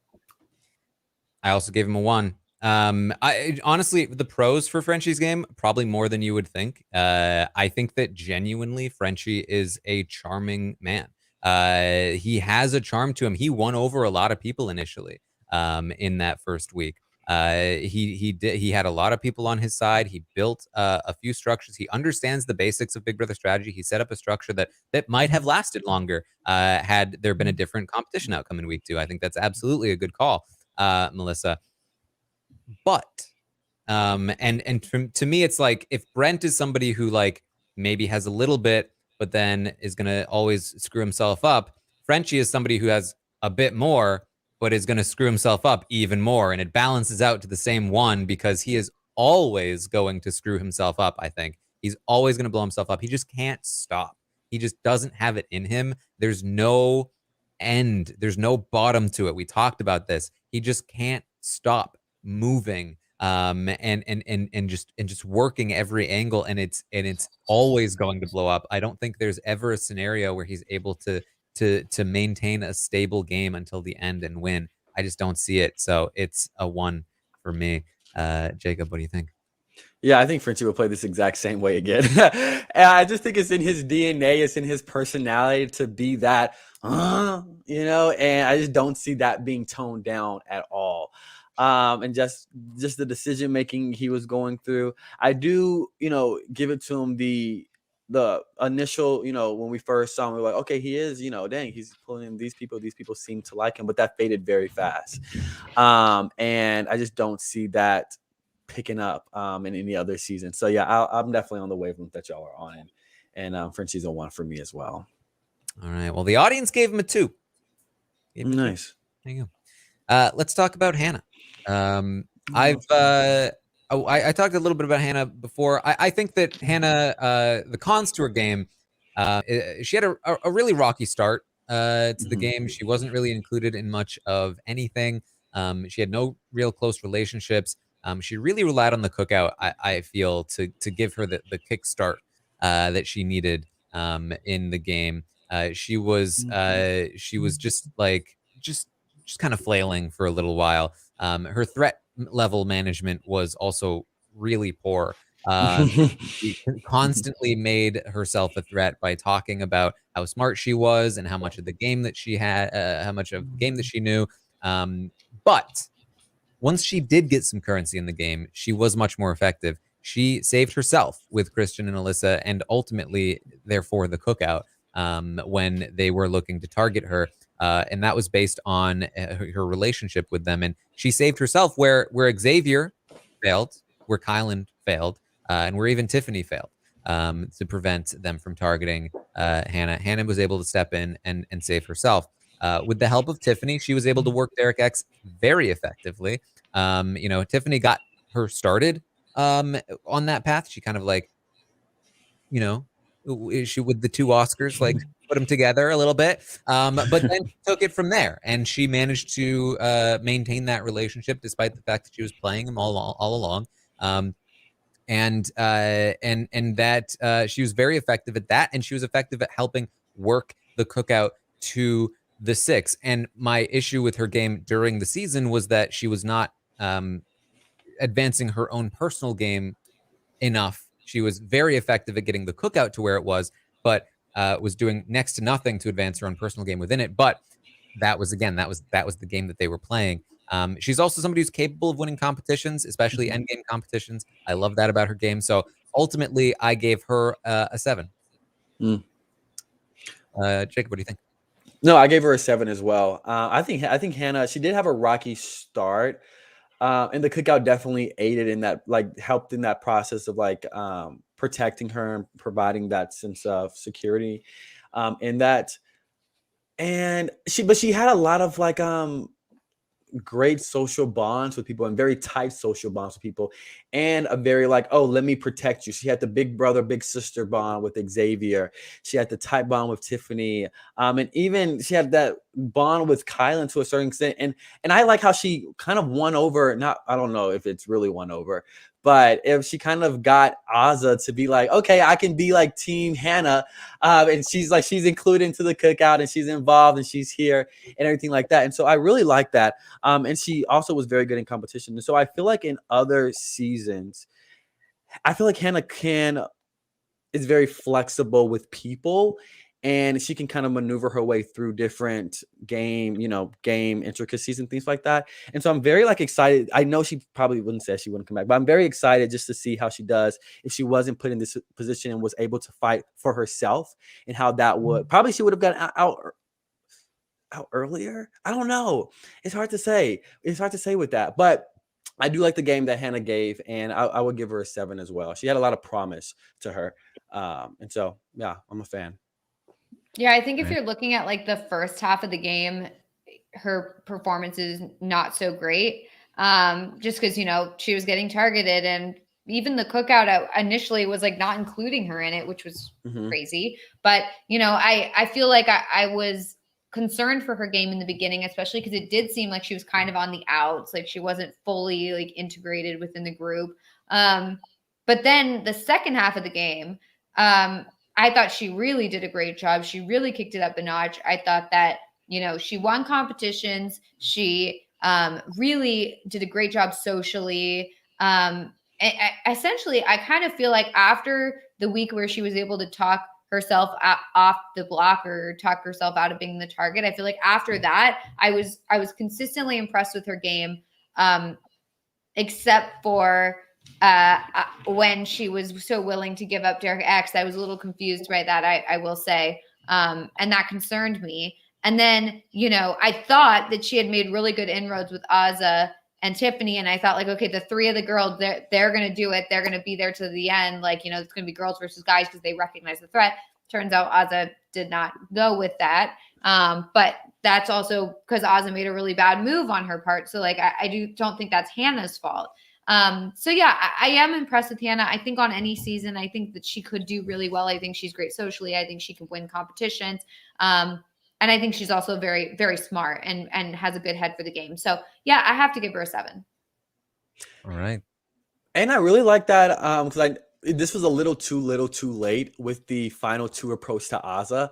I also gave him a 1. I honestly, the pros for Frenchie's game, probably more than you would think. I think that genuinely Frenchie is a charming man. He has a charm to him. He won over a lot of people initially, in that first week. He had a lot of people on his side. He built a few structures. He understands the basics of Big Brother strategy. He set up a structure that might have lasted longer had there been a different competition outcome in week 2. I think that's absolutely a good call, Melissa. But And to me, it's like if Brent is somebody who like maybe has a little bit, but then is gonna always screw himself up. Frenchie is somebody who has a bit more, but is gonna screw himself up even more, and it balances out to the same one because he is always going to screw himself up. I think he's always gonna blow himself up. He just can't stop. He just doesn't have it in him. There's no end. There's no bottom to it. We talked about this. He just can't stop moving and just working every angle, and it's always going to blow up. I don't think there's ever a scenario where he's able to maintain a stable game until the end and win. I just don't see it. So it's a 1 for me. Jacob, what do you think? Yeah, I think Frenchie will play this exact same way again. And I just think it's in his DNA, it's in his personality to be that, and I just don't see that being toned down at all. And just the decision making he was going through, I do, give it to him the initial, when we first saw him, we were like, okay, he is, dang, he's pulling in these people seem to like him, but that faded very fast. And I just don't see that picking up in any other season. So yeah, I'm definitely on the wavelength that y'all are on, and Frenchie's a 1 for me as well. All right. Well, the audience gave him a 2. Nice. There you go. Let's talk about Hannah. I talked a little bit about Hannah before. I think that Hannah, the cons to her game, she had a really rocky start to the game. She wasn't really included in much of anything. She had no real close relationships. She really relied on the cookout, I feel, to give her the kickstart that she needed in the game. She was just kind of flailing for a little while. Her threat level management was also really poor. She constantly made herself a threat by talking about how smart she was and how much of the game that she had, how much of the game that she knew. But once she did get some currency in the game, she was much more effective. She saved herself with Christian and Alyssa, and ultimately, therefore, the cookout when they were looking to target her. And that was based on her relationship with them. And she saved herself where Xavier failed, where Kylan failed, and where even Tiffany failed to prevent them from targeting Hannah. Hannah was able to step in and save herself. With the help of Tiffany, she was able to work Derek X very effectively. Tiffany got her started on that path. She kind of like, she with the 2 Oscars, like put them together a little bit. But then took it from there, and she managed to maintain that relationship despite the fact that she was playing him all along. And that she was very effective at that, and she was effective at helping work the cookout to the 6. And my issue with her game during the season was that she was not advancing her own personal game enough. She was very effective at getting the cookout to where it was, but was doing next to nothing to advance her own personal game within it. But that was the game that they were playing. She's also somebody who's capable of winning competitions, especially endgame competitions. I love that about her game. So ultimately, I gave her a 7. Jacob, what do you think? No, I gave her a 7 as well. I think Hannah, she did have a rocky start, and the cookout definitely aided in that, like helped in that process of like protecting her and providing that sense of security in that. And she had a lot of like great social bonds with people and very tight social bonds with people, and a very like, oh, let me protect you. She had the big brother, big sister bond with Xavier. She had the tight bond with Tiffany, and even she had that bond with Kylan to a certain extent. And I like how she kind of won over. Not, I don't know if it's really won over, but if she kind of got Azza to be like, okay, I can be like Team Hannah, and she's included into the cookout, and she's involved, and she's here, and everything like that. And so I really like that. And she also was very good in competition. And so I feel like in other seasons, I feel like Hannah is very flexible with people, and she can kind of maneuver her way through different game intricacies and things like that. And so I'm very like excited. I know she probably wouldn't say she wouldn't come back, but I'm very excited just to see how she does if she wasn't put in this position and was able to fight for herself, and how that would probably she would have gotten out earlier. I don't know. It's hard to say. It's hard to say with that, but I do like the game that Hannah gave, and I would give her a 7 as well. She had a lot of promise to her. And so, yeah, I'm a fan. Yeah, I think if Right. you're looking at like the first half of the game, her performance is not so great. Just because, she was getting targeted, and even the cookout initially was like not including her in it, which was crazy. But, I feel like I was concerned for her game in the beginning, especially because it did seem like she was kind of on the outs, like she wasn't fully like integrated within the group. But then the second half of the game, I thought she really did a great job. She really kicked it up a notch. I thought that, she won competitions. She really did a great job socially. Essentially, I kind of feel like after the week where she was able to talk herself off the block or talk herself out of being the target, I feel like after that, I was consistently impressed with her game, except for when she was so willing to give up Derek X. I was a little confused by that, I will say. And that concerned me. And then, I thought that she had made really good inroads with Azah and Tiffany. And I thought like, okay, the three of the girls, they're going to do it. They're going to be there to the end. Like, it's going to be girls versus guys because they recognize the threat. Turns out Azah did not go with that. But that's also because Azah made a really bad move on her part. So like, I don't think that's Hannah's fault. So yeah, I am impressed with Hannah. I think on any season, I think that she could do really well. I think she's great socially. I think she can win competitions. And I think she's also very, very smart and has a good head for the game. So yeah, I have to give her a 7. All right. And I really like that because this was a little too late with the final 2 approach to Azah.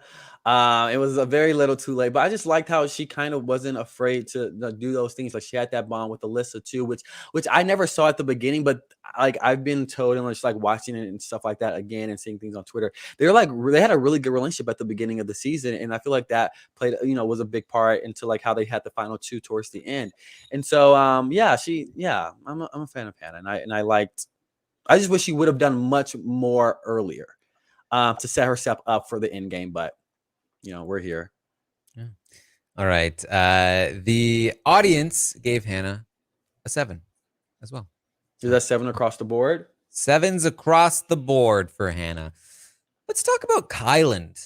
It was a very little too late, but I just liked how she kind of wasn't afraid to do those things. Like she had that bond with Alyssa too, which I never saw at the beginning, but like I've been told and just like watching it and stuff like that again and seeing things on Twitter, they had a really good relationship at the beginning of the season, and I feel like that played was a big part into like how they had the final 2 towards the end. And so I'm a fan of Hannah, and I just wish she would have done much more earlier to set herself up for the end game, but we're here. Yeah. All right. The audience gave Hannah a 7 as well. Is that 7 across the board? 7s across the board for Hannah. Let's talk about Kyland.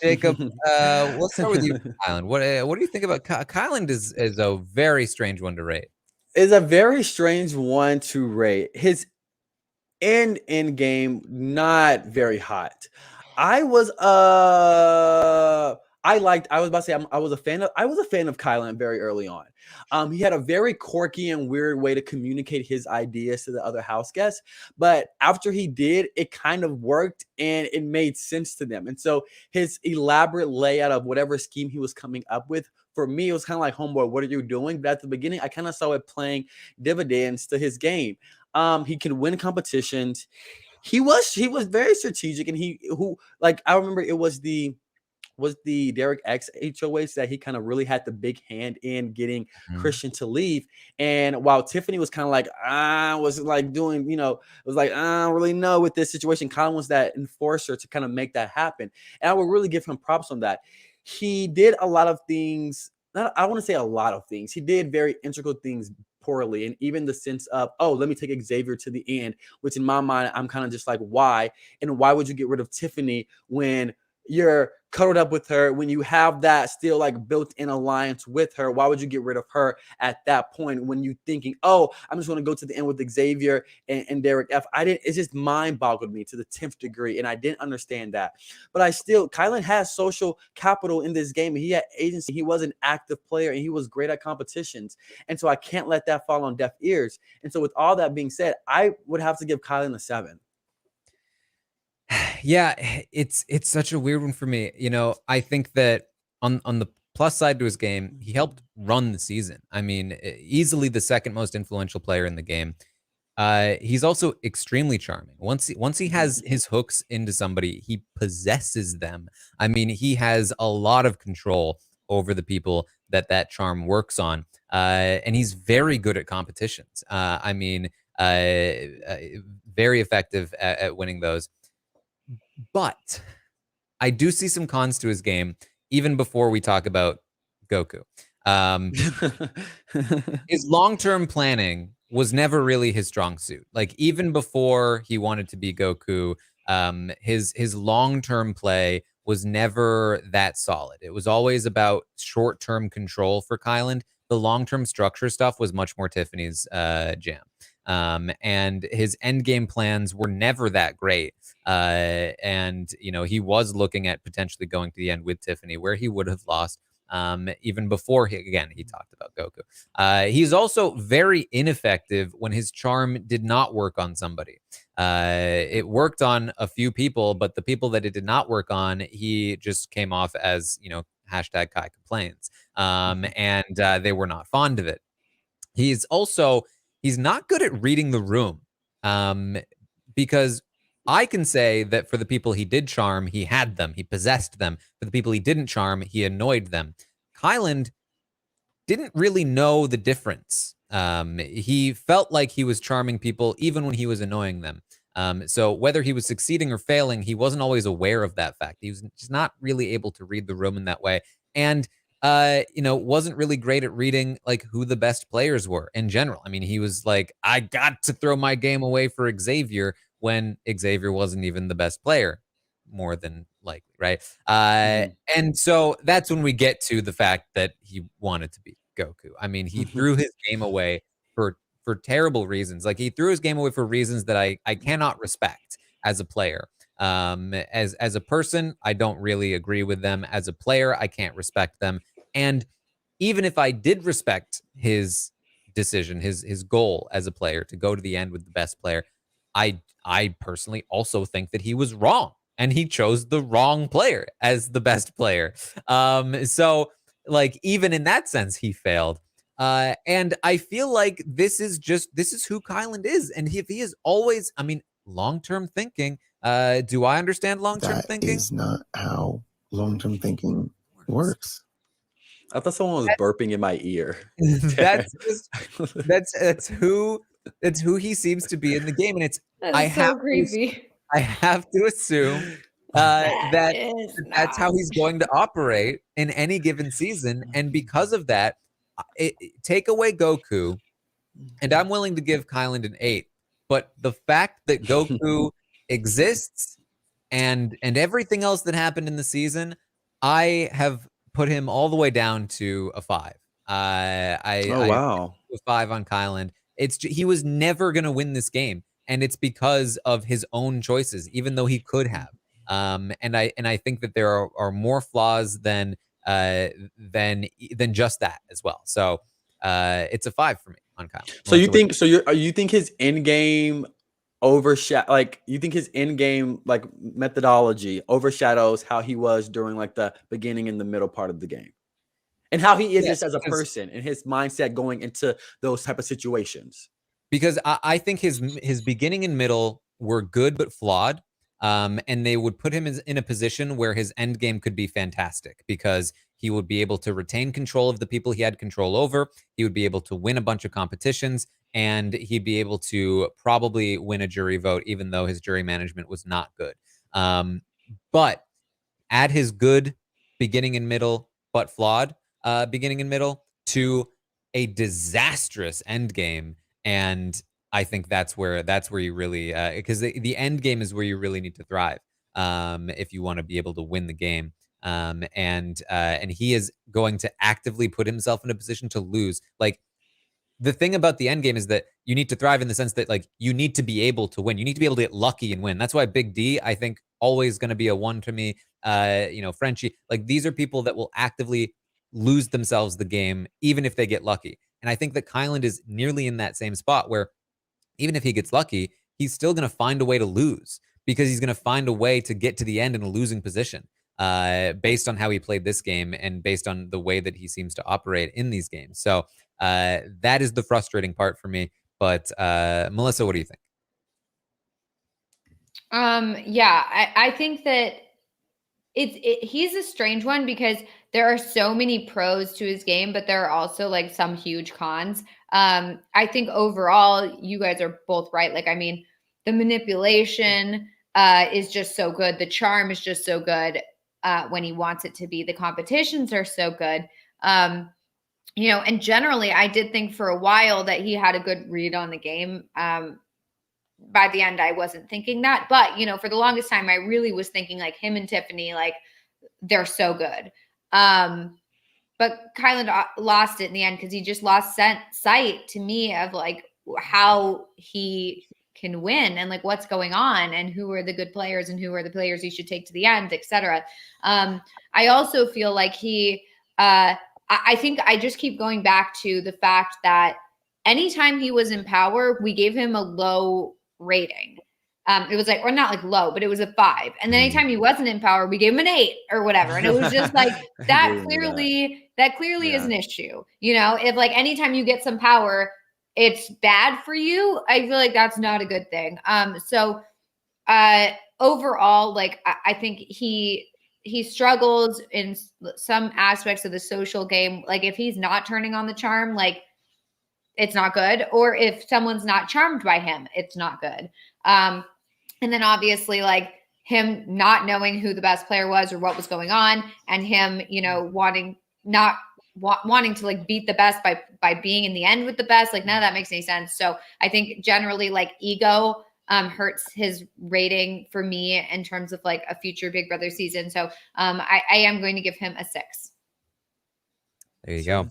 Jacob, let's start with you, Kyland. What do you think about Kyland? Is a very strange one to rate. Is a very strange one to rate. His end game not very hot. I was a fan of Kylan very early on. He had a very quirky and weird way to communicate his ideas to the other house guests, but after he did, it kind of worked and it made sense to them. And so his elaborate layout of whatever scheme he was coming up with, for me, it was kind of like, homeboy, what are you doing? But at the beginning, I kind of saw it playing dividends to his game. He can win competitions. He was very strategic, and I remember it was the Derek X HOH that he kind of really had the big hand in getting Christian to leave. And while Tiffany was kind of like, I don't really know with this situation, Colin was that enforcer to kind of make that happen. And I would really give him props on that. He did a lot of things. I want to say a lot of things. He did very integral things poorly, and even the sense of, let me take Xavier to the end, which in my mind, I'm kind of just like, why? And why would you get rid of Tiffany when you're cuddled up with her, when you have that still like built-in alliance with her? Why would you get rid of her at that point when you thinking, I'm just going to go to the end with Xavier and Derek F? It just mind boggled me to the 10th degree, and I didn't understand that. But Kylan has social capital in this game. He had agency. He was an active player, and he was great at competitions. And so I can't let that fall on deaf ears. And so with all that being said, I would have to give Kylan a 7. Yeah, it's such a weird one for me. I think that on the plus side to his game, he helped run the season. I mean, easily the second most influential player in the game. He's also extremely charming. Once he has his hooks into somebody, he possesses them. I mean, he has a lot of control over the people that charm works on. And he's very good at competitions. Very effective at winning those. But I do see some cons to his game even before we talk about Goku. His long-term planning was never really his strong suit. Like even before he wanted to be Goku, his long-term play was never that solid. It was always about short-term control for Kyland. The long-term structure stuff was much more Tiffany's jam. And his endgame plans were never that great. And he was looking at potentially going to the end with Tiffany, where he would have lost. Even before he talked about Goku. He's also very ineffective when his charm did not work on somebody. It worked on a few people, but the people that it did not work on, he just came off as, hashtag Kai complains. And they were not fond of it. He's not good at reading the room. Because I can say that for the people he did charm, he had them, he possessed them. For the people he didn't charm, he annoyed them. Kyland didn't really know the difference. He felt like he was charming people even when he was annoying them. So whether he was succeeding or failing, he wasn't always aware of that fact. He was just not really able to read the room in that way. And wasn't really great at reading like who the best players were in general. I mean, he was like, I got to throw my game away for Xavier, when Xavier wasn't even the best player, more than likely, right? And so that's when we get to the fact that he wanted to be Goku. I mean, he threw his game away for terrible reasons. Like he threw his game away for reasons that I cannot respect as a player. As a person, I don't really agree with them. As a player, I can't respect them. And even if I did respect his decision, his goal as a player to go to the end with the best player, I personally also think that he was wrong and he chose the wrong player as the best player. So like even in that sense, he failed. And I feel like this is who Kyland is. And if he is always, I mean, long-term thinking, do I understand long-term thinking? That is not how long-term thinking works. I thought someone was burping in my ear. that's who he seems to be in the game, and it's creepy. I have to assume that's how he's going to operate in any given season, and because of that, take away Goku, and I'm willing to give Kyland an 8. But the fact that Goku exists and everything else that happened in the season, I have put him all the way down to a 5. Wow. A 5 on Kyland. He was never going to win this game, and it's because of his own choices, even though he could have. And I think that there are more flaws than just that as well. So it's a 5 for me on Kyland. So you think his end game you think his end game like methodology overshadows how he was during like the beginning and the middle part of the game, and how he is just as a person and his mindset going into those type of situations? Because I think his beginning and middle were good but flawed, and they would put him in a position where his end game could be fantastic because he would be able to retain control of the people he had control over. He would be able to win a bunch of competitions, and he'd be able to probably win a jury vote, even though his jury management was not good. But add his good beginning and middle, but flawed beginning and middle to a disastrous end game, and I think that's where you really because the end game is where you really need to thrive if you want to be able to win the game. And he is going to actively put himself in a position to lose. Like the thing about the end game is that you need to thrive in the sense that like you need to be able to win. You need to be able to get lucky and win. That's why Big D, I think, always going to be a 1 to me. Frenchie, like these are people that will actively lose themselves the game, even if they get lucky. And I think that Kyland is nearly in that same spot where even if he gets lucky, he's still going to find a way to lose because he's going to find a way to get to the end in a losing position based on how he played this game and based on the way that he seems to operate in these games. So that is the frustrating part for me. But Melissa, what do you think? I think that he's a strange one because there are so many pros to his game, but there are also like some huge cons. I think overall, you guys are both right. Like, I mean, the manipulation is just so good. The charm is just so good when he wants it to be. The competitions are so good. you know, and generally I did think for a while that he had a good read on the game. By the end, I wasn't thinking that, but you know, for the longest time, I really was thinking like him and Tiffany, like they're so good. But Kylan lost it in the end because he just lost sight to me of like how he can win and like what's going on and who are the good players and who are the players he should take to the end, etc. I also feel like I think I just keep going back to the fact that anytime he was in power, we gave him a low rating. It was like, or not like low, but it was a 5. And then anytime he wasn't in power, we gave him an 8 or whatever. And it was just like that clearly is an issue. You know, if like anytime you get some power, it's bad for you. I feel like that's not a good thing. So overall, like I think he struggles in some aspects of the social game. Like if he's not turning on the charm, like it's not good. Or if someone's not charmed by him, it's not good. And then obviously like him not knowing who the best player was or what was going on, and him, you know, wanting to like beat the best by being in the end with the best. Like none of that makes any sense. So I think generally like ego hurts his rating for me in terms of like a future Big Brother season. So I am going to give him a 6. There you go.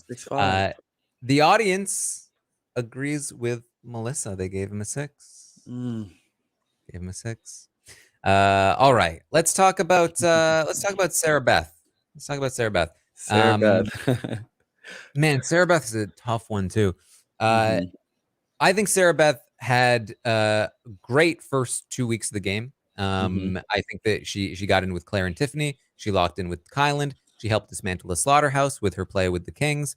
The audience agrees with Melissa. They gave him a 6. Gave him a 6. All right. Let's talk about Sarah Beth. Sarah Beth. Man, Sarah Beth is a tough one too. I think Sarah Beth had a great first 2 weeks of the game. I think that she got in with Claire and Tiffany. She locked in with Kyland. She helped dismantle the slaughterhouse with her play with the Kings.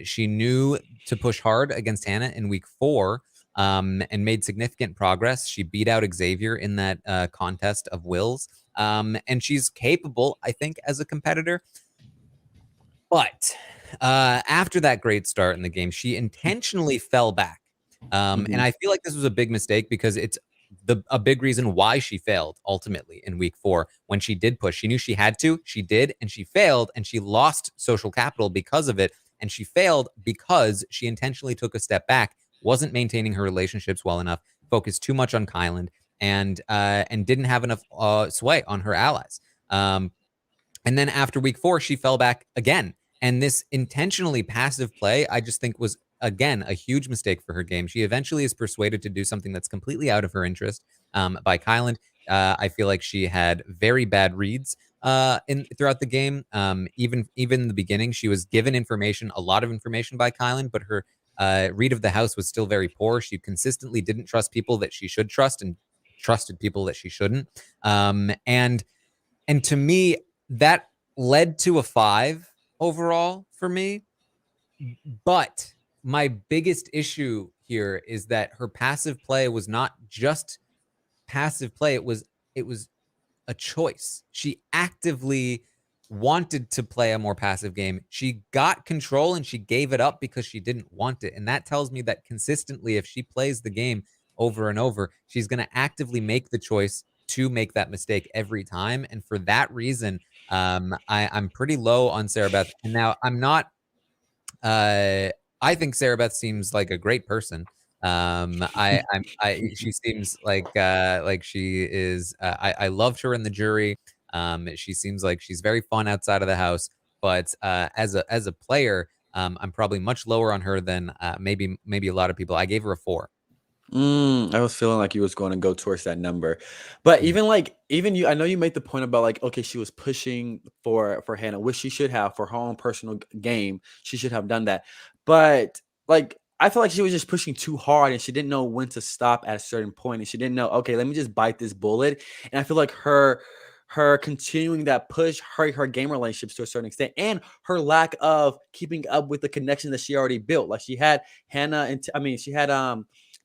She knew to push hard against Hannah in week 4. And made significant progress. She beat out Xavier in that contest of wills. And she's capable, I think, as a competitor. But after that great start in the game, she intentionally fell back. And I feel like this was a big mistake because it's a big reason why she failed ultimately in week 4. When she did push, she knew she had to, she did, and she failed, and she lost social capital because of it. And she failed because she intentionally took a step back, wasn't maintaining her relationships well enough, focused too much on Kyland, and didn't have enough sway on her allies. And then after week 4, she fell back again. And this intentionally passive play, I just think was, again, a huge mistake for her game. She eventually is persuaded to do something that's completely out of her interest by Kyland. I feel like she had very bad reads throughout the game. Even in the beginning, she was given a lot of information by Kyland, but her read of the house was still very poor. She consistently didn't trust people that she should trust and trusted people that she shouldn't. And to me, that led to a 5 overall for me. But my biggest issue here is that her passive play was not just passive play. It was a choice. She actively wanted to play a more passive game. She got control and she gave it up because she didn't want it. And that tells me that consistently, if she plays the game over and over, she's going to actively make the choice to make that mistake every time. And for that reason, I'm pretty low on Sarah Beth. And now I'm not, I think Sarah Beth seems like a great person. She seems like she is, I loved her in the jury. She seems like she's very fun outside of the house, but as a player, I'm probably much lower on her than maybe a lot of people. I gave her a 4. I was feeling like you was going to go towards that number, but even you, I know you made the point about like, okay, she was pushing for Hannah, which she should have for her own personal game. She should have done that, but like, I feel like she was just pushing too hard and she didn't know when to stop at a certain point, and she didn't know, okay, let me just bite this bullet. And I feel like her continuing that push hurt her game relationships to a certain extent, and her lack of keeping up with the connection that she already built. Like she had Hannah and she had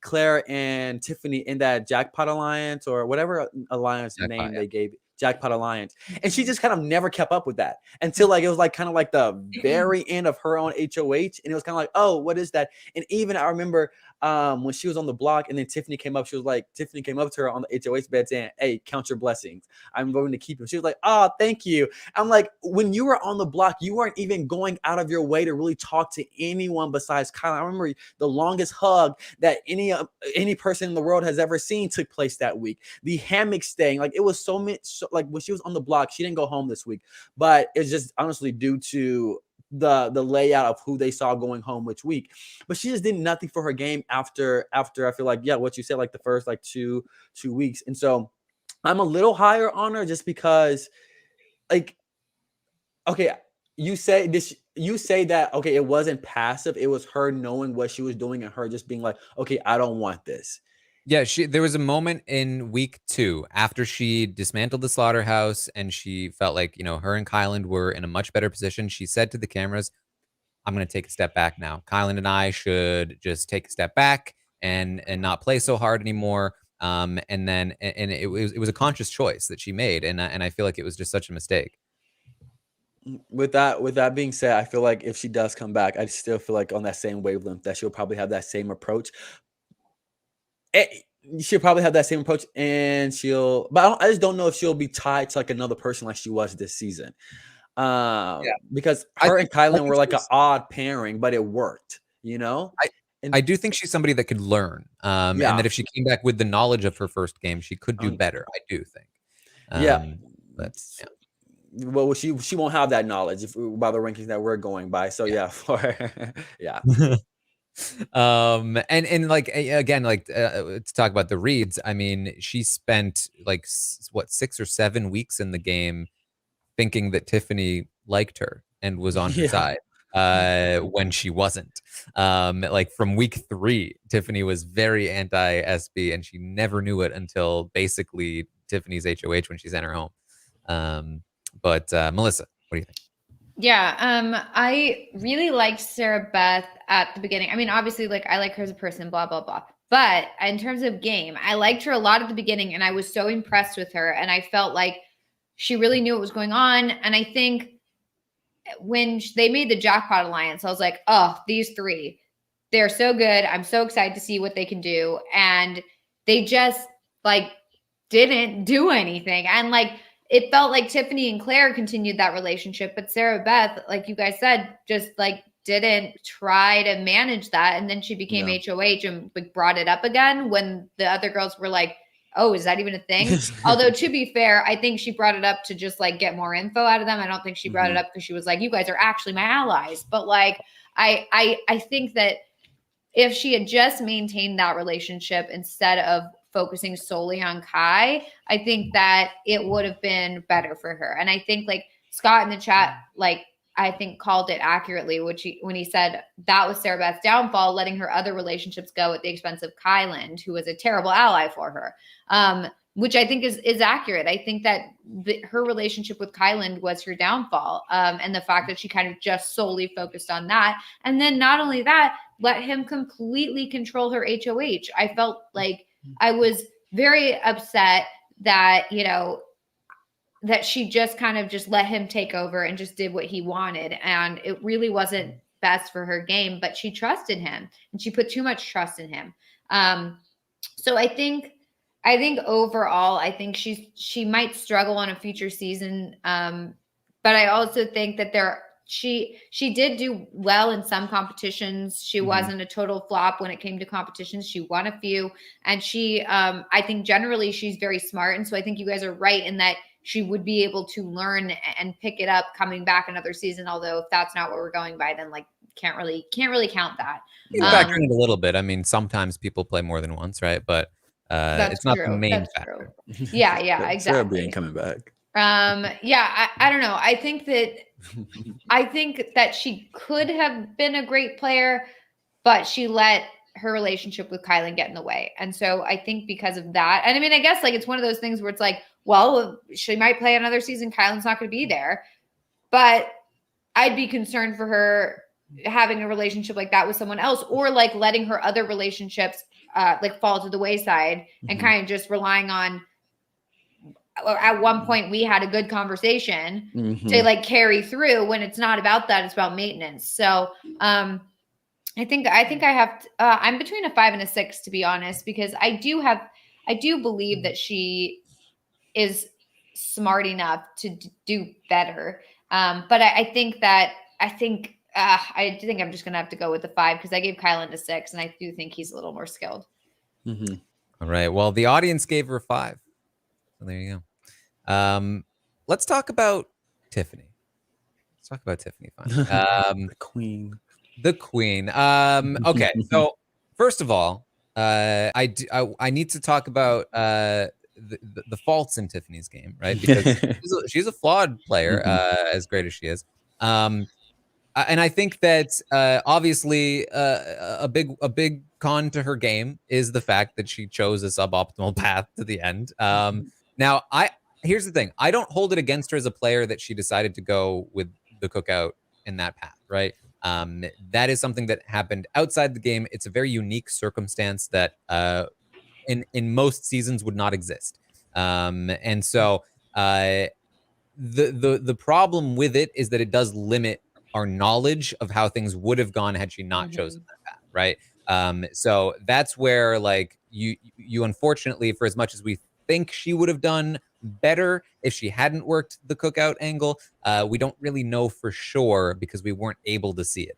Claire and Tiffany in that Jackpot Alliance or whatever alliance name they gave. Jackpot Alliance. And she just kind of never kept up with that until like it was like kind of like the very end of her own HOH. And it was kind of like, oh, what is that? And even I remember when she was on the block and then Tiffany came up, Tiffany came up to her on the HOH bed saying, hey, count your blessings. I'm going to keep them. She was like, oh, thank you. I'm like, when you were on the block, you weren't even going out of your way to really talk to anyone besides Kyle. I remember the longest hug that any person in the world has ever seen took place that week. The hammock staying, like it was so much, like when she was on the block, she didn't go home this week, but it's just honestly due to the layout of who they saw going home which week. But she just did nothing for her game after I feel like, yeah, what you said, like the first like two weeks. And so I'm a little higher on her just because, like, okay, you say that, okay, it wasn't passive. It was her knowing what she was doing and her just being like, okay, I don't want this. Yeah, there was a moment in week 2 after she dismantled the slaughterhouse and she felt like, her and Kyland were in a much better position. She said to the cameras, I'm going to take a step back now. Kyland and I should just take a step back and not play so hard anymore. And it was a conscious choice that she made. And I feel like it was just such a mistake. With that being said, I feel like if she does come back, I still feel like on that same wavelength that she'll probably have that same approach. She'll probably have that same approach, and I just don't know if she'll be tied to like another person like she was this season. Because her and Kyland were like an odd pairing, but it worked, I do think she's somebody that could learn. And that if she came back with the knowledge of her first game, she could do better. I do think. Well, she won't have that knowledge by the rankings that we're going by. So yeah, and like again, like to talk about the reads, I mean, she spent like 6 or 7 weeks in the game thinking that Tiffany liked her and was on her side when she wasn't. Like from week 3, Tiffany was very anti-SB and she never knew it until basically Tiffany's HOH when she sent her home. But Melissa, what do you think? Yeah, I really liked Sarah Beth at the beginning. I mean, obviously, like I like her as a person, blah, blah, blah. But in terms of game, I liked her a lot at the beginning and I was so impressed with her. And I felt like she really knew what was going on. And I think when they made the Jackpot Alliance, I was like, oh, these 3, they're so good. I'm so excited to see what they can do. And they just like didn't do anything. And like, it felt like Tiffany and Claire continued that relationship, but Sarah Beth, like you guys said, just like didn't try to manage that. And then she became HOH and like brought it up again when the other girls were like, oh, is that even a thing? Although to be fair, I think she brought it up to just like get more info out of them. I don't think she brought it up because she was like, you guys are actually my allies. But like, I think that if she had just maintained that relationship instead of focusing solely on Kai, I think that it would have been better for her. And I think like Scott in the chat, like I think called it accurately, when he said that was Sarah Beth's downfall, letting her other relationships go at the expense of Kyland, who was a terrible ally for her. Which I think is accurate. I think that her relationship with Kyland was her downfall. And the fact that she kind of just solely focused on that. And then not only that, let him completely control her HOH. I felt like I was very upset that, that she just kind of just let him take over and just did what he wanted. And it really wasn't best for her game, but she trusted him and she put too much trust in him. So I think overall, I think she might struggle on a future season. But I also think that she did do well in some competitions. She wasn't a total flop when it came to competitions. She won a few, and I think generally she's very smart. And so I think you guys are right in that she would be able to learn and pick it up coming back another season. Although if that's not what we're going by, then like can't really count that. Factoring it a little bit. I mean, sometimes people play more than once, right? But it's not the main factor. Yeah, exactly. Sarah being coming back. I don't know. I think that she could have been a great player, but she let her relationship with Kylan get in the way. And so I think because of that, and I mean, I guess like it's one of those things where it's like, well, she might play another season. Kylan's not going to be there, but I'd be concerned for her having a relationship like that with someone else, or like letting her other relationships like fall to the wayside and kind of just relying on at one point we had a good conversation Mhm. to like carry through when it's not about that. It's about maintenance. So, I think I have, I'm between a 5 and a 6, to be honest, because I do believe that she is smart enough to do better. But I think I'm just going to have to go with the 5 because I gave Kylan a 6 and I do think he's a little more skilled. Mhm. All right. Well, the audience gave her 5. So there you go. Let's talk about Tiffany. Let's talk about Tiffany finally. The queen. The queen. Okay. So first of all, I need to talk about the faults in Tiffany's game, right? Because she's a flawed player, as great as she is. And I think that obviously a big con to her game is the fact that she chose a suboptimal path to the end. Now, here's the thing: I don't hold it against her as a player that she decided to go with the cookout in that path, right? That is something that happened outside the game. It's a very unique circumstance that in most seasons would not exist. And so the problem with it is that it does limit our knowledge of how things would have gone had she not chosen that path, right? So that's where like you unfortunately, for as much as we think she would have done better if she hadn't worked the cookout angle, we don't really know for sure because we weren't able to see it.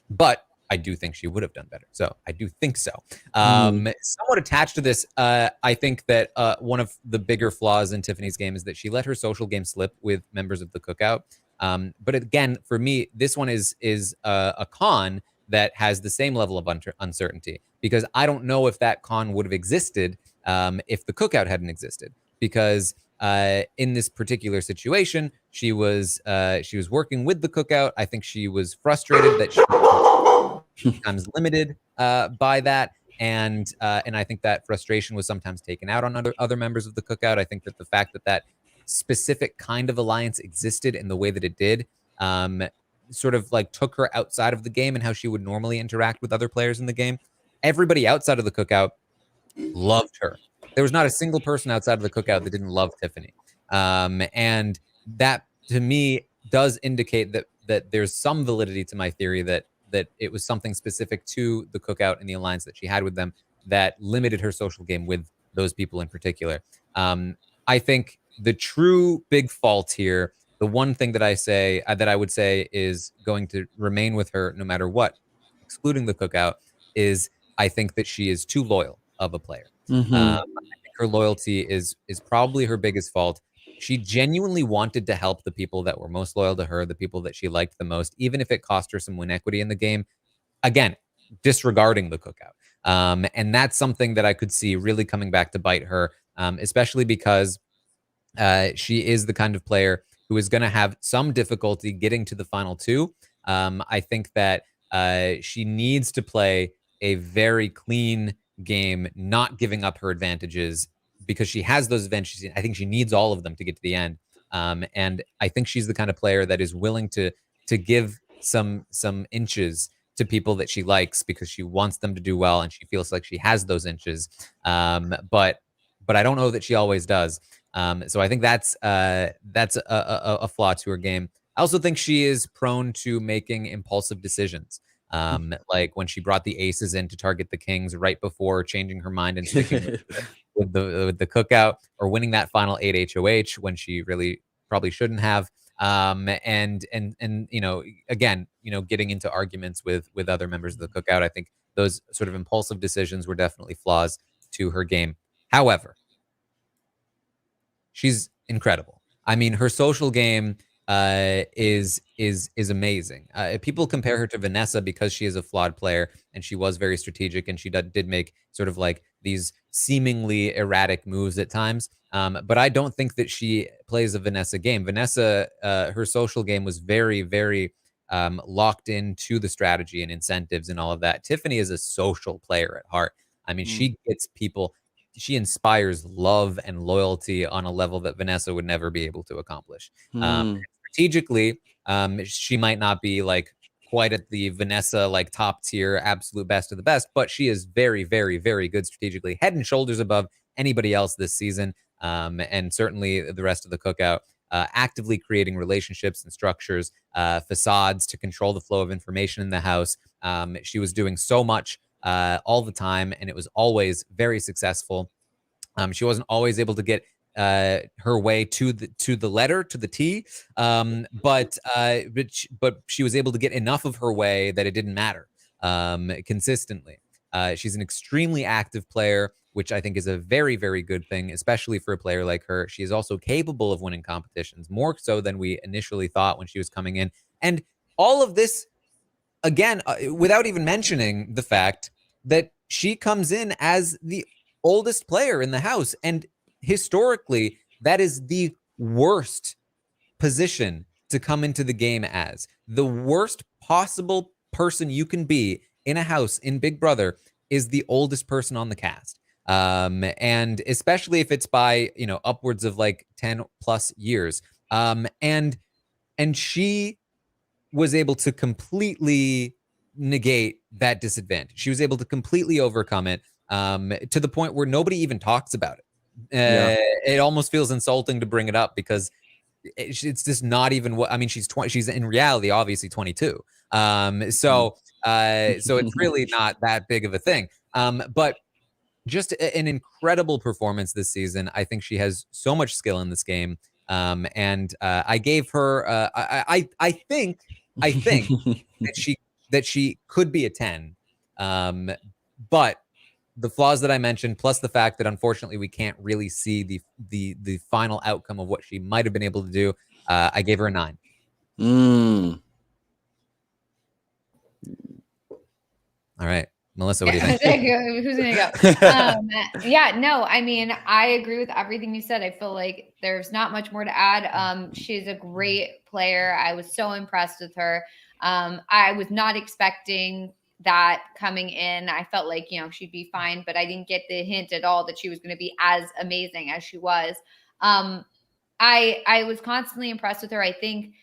But I do think she would have done better. So I do think so. Somewhat attached to this, I think that one of the bigger flaws in Tiffany's game is that she let her social game slip with members of the cookout. But again, for me, this one is a con that has the same level of uncertainty because I don't know if that con would have existed if the cookout hadn't existed. Because in this particular situation, she was working with the cookout. I think she was frustrated that she was sometimes limited by that, and I think that frustration was sometimes taken out on other members of the cookout. I think that the fact that that specific kind of alliance existed in the way that it did sort of like took her outside of the game and how she would normally interact with other players in the game. Everybody outside of the cookout loved her. There was not a single person outside of the cookout that didn't love Tiffany. And that to me does indicate that there's some validity to my theory that it was something specific to the cookout and the alliance that she had with them that limited her social game with those people in particular. I think the true big fault here, the one thing that I would say is going to remain with her no matter what, excluding the cookout, is I think that she is too loyal of a player. I think her loyalty is probably her biggest fault. She genuinely wanted to help the people that were most loyal to her, the people that she liked the most, even if it cost her some win equity in the game. Again, disregarding the cookout. And that's something that I could see really coming back to bite her, especially because she is the kind of player who is going to have some difficulty getting to the final two. I think that she needs to play a very clean game, not giving up her advantages because she has those advantages. I think she needs all of them to get to the end. And I think she's the kind of player that is willing to give some inches to people that she likes because she wants them to do well and she feels like she has those inches. But I don't know that she always does. So I think that's a flaw to her game. I also think she is prone to making impulsive decisions. Like when she brought the aces in to target the kings right before changing her mind and sticking with the cookout, or winning that final 8 HOH when she really probably shouldn't have. And again, getting into arguments with other members of the cookout. I think those sort of impulsive decisions were definitely flaws to her game. However, she's incredible. I mean, her social game is amazing. People compare her to Vanessa because she is a flawed player and she was very strategic and she did make sort of like these seemingly erratic moves at times. But I don't think that she plays a Vanessa game. Vanessa, her social game was very, very locked into the strategy and incentives and all of that. Tiffany is a social player at heart. I mean, she gets people. She inspires love and loyalty on a level that Vanessa would never be able to accomplish. Strategically, she might not be like quite at the Vanessa like top tier, absolute best of the best, but she is very, very, very good strategically, head and shoulders above anybody else this season. and certainly the rest of the cookout, actively creating relationships and structures, facades to control the flow of information in the house. She was doing so much all the time, and it was always very successful. She wasn't always able to get her way to the letter, to the T, but she was able to get enough of her way that it didn't matter consistently. She's an extremely active player, which I think is a very, very good thing, especially for a player like her. She is also capable of winning competitions, more so than we initially thought when she was coming in. And all of this, again, without even mentioning the fact that she comes in as the oldest player in the house. And historically, that is the worst position to come into the game as. The worst possible person you can be in a house in Big Brother is the oldest person on the cast. And especially if it's by, upwards of like 10 plus years. And she was able to completely negate that disadvantage. She was able to completely overcome it, to the point where nobody even talks about it. It almost feels insulting to bring it up because it's just not even what, I mean, she's in reality, obviously 22. So it's really not that big of a thing. But just an incredible performance this season. I think she has so much skill in this game. And I gave her, I think that she could be a 10. But the flaws that I mentioned, plus the fact that unfortunately we can't really see the final outcome of what she might have been able to do, I gave her a 9. All right, Melissa, what do you think? Who's gonna go? Yeah, no, I mean, I agree with everything you said. I feel like there's not much more to add. She's a great player. I was so impressed with her. I was not expecting that coming in. I felt like, she'd be fine, but I didn't get the hint at all that she was going to be as amazing as she was. I was constantly impressed with her. I think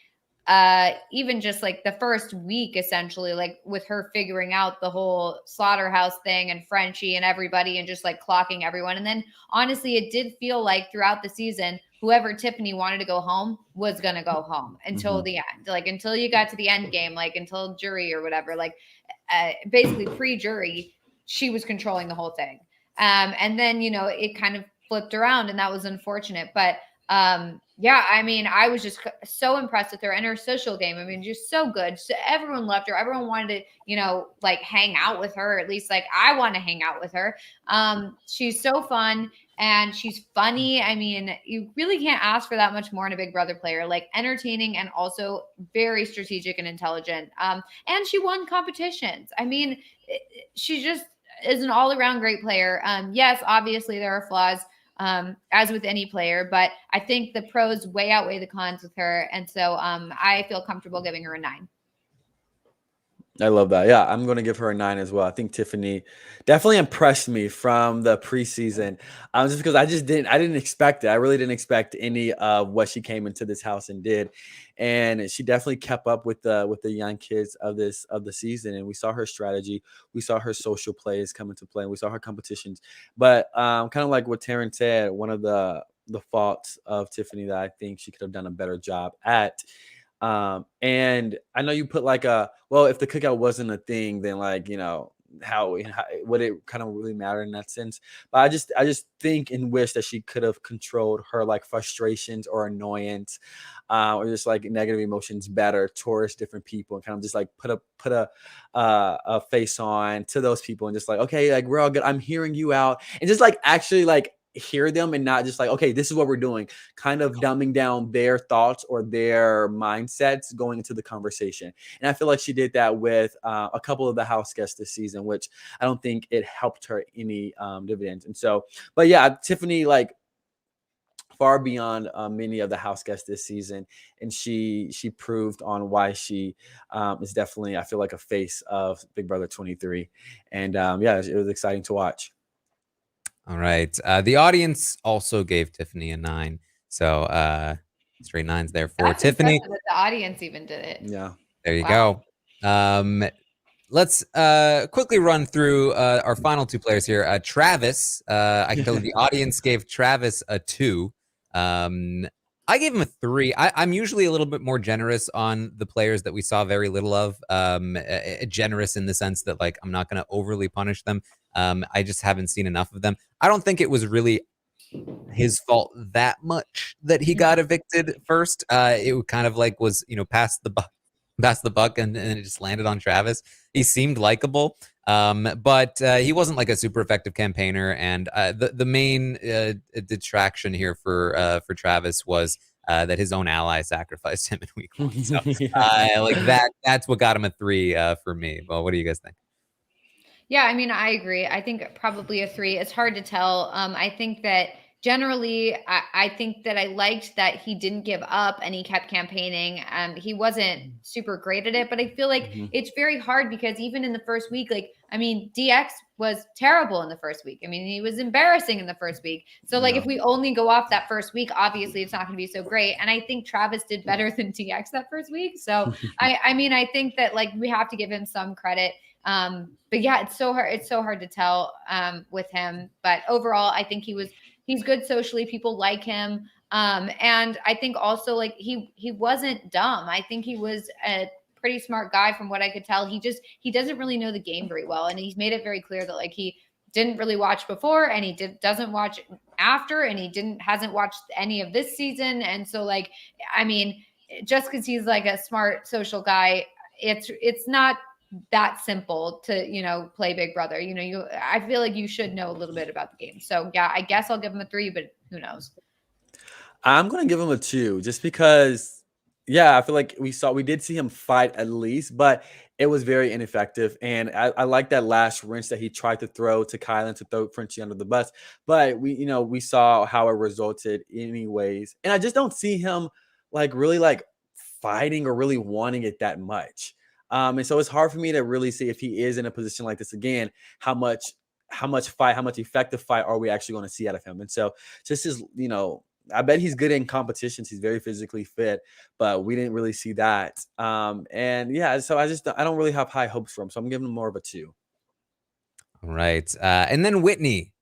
even just like the first week, essentially, like with her figuring out the whole slaughterhouse thing and Frenchie and everybody and just like clocking everyone. And then honestly, it did feel like throughout the season, whoever Tiffany wanted to go home was going to go home until the end, like until you got to the end game, like until jury or whatever, like basically pre-jury, she was controlling the whole thing. And then, it kind of flipped around and that was unfortunate, but yeah, I mean, I was just so impressed with her and her social game. I mean, just so good. So everyone loved her. Everyone wanted to, like hang out with her. At least like I want to hang out with her. She's so fun and she's funny. I mean, you really can't ask for that much more in a Big Brother player, like entertaining and also very strategic and intelligent. And she won competitions. I mean, she just is an all around great player. Yes, obviously there are flaws. As with any player, but I think the pros way outweigh the cons with her. And so I feel comfortable giving her a 9. I love that. Yeah, I'm going to give her a 9 as well. I think Tiffany definitely impressed me from the preseason. Just because I didn't expect it. I really didn't expect any of what she came into this house and did. And she definitely kept up with the young kids of the season. And we saw her strategy. We saw her social plays come into play. And we saw her competitions. But kind of like what Taran said, one of the faults of Tiffany that I think she could have done a better job at. And I know you put like if the cookout wasn't a thing, then like, how would it kind of really matter in that sense? But I just think and wish that she could have controlled her like frustrations or annoyance, or just like negative emotions better towards different people and kind of just like put a face on to those people and just like, okay, like we're all good. I'm hearing you out, and just like actually like hear them and not just like, okay, this is what we're doing, kind of dumbing down their thoughts or their mindsets going into the conversation. And I feel like she did that with a couple of the house guests this season, which I don't think it helped her any dividends. And so, but yeah, Tiffany, like far beyond many of the house guests this season. And she proved on why she is definitely, I feel like, a face of Big Brother 23. And yeah, it was exciting to watch. All right. The audience also gave Tiffany a 9. So straight 9s there for That's Tiffany. impressive that the audience even did it. Yeah. There you go. let's quickly run through our final two players here. Travis, I can tell you the audience gave Travis a 2. I gave him a 3. I'm usually a little bit more generous on the players that we saw very little of. Generous in the sense that, like, I'm not going to overly punish them. I just haven't seen enough of them. I don't think it was really his fault that much that he got evicted first. It kind of like was, past the buck, and it just landed on Travis. He seemed likable, but he wasn't like a super effective campaigner. And the main detraction here for Travis was that his own ally sacrificed him in week 1. So like that's what got him a 3 for me. Well, what do you guys think? Yeah, I mean, I agree. I think probably a 3. It's hard to tell. I think that generally, I think that I liked that he didn't give up and he kept campaigning. He wasn't super great at it, but I feel like it's very hard because even in the first week, like, I mean, DX was terrible in the first week. I mean, he was embarrassing in the first week. So like, if we only go off that first week, obviously it's not going to be so great. And I think Travis did better than DX that first week. So I mean, I think that like we have to give him some credit. But yeah, it's so hard. It's so hard to tell with him. But overall, I think he's good socially. People like him. And I think also like he wasn't dumb. I think he was a pretty smart guy from what I could tell. He doesn't really know the game very well. And he's made it very clear that like he didn't really watch before and he doesn't watch after, and he hasn't watched any of this season. And so like, I mean, just because he's like a smart social guy, it's not that simple to, play Big Brother. I feel like you should know a little bit about the game. So yeah, I guess I'll give him a 3, but who knows? I'm going to give him a 2 just because, yeah, I feel like we did see him fight at least, but it was very ineffective. And I like that last wrench that he tried to throw to Kylan to throw Frenchie under the bus, but we saw how it resulted anyways. And I just don't see him like really like fighting or really wanting it that much. And so it's hard for me to really see if he is in a position like this again, how much effective fight are we actually going to see out of him? And so just as, I bet he's good in competitions. He's very physically fit, but we didn't really see that. And yeah, so I don't really have high hopes for him. So I'm giving him more of a 2. All right. And then Whitney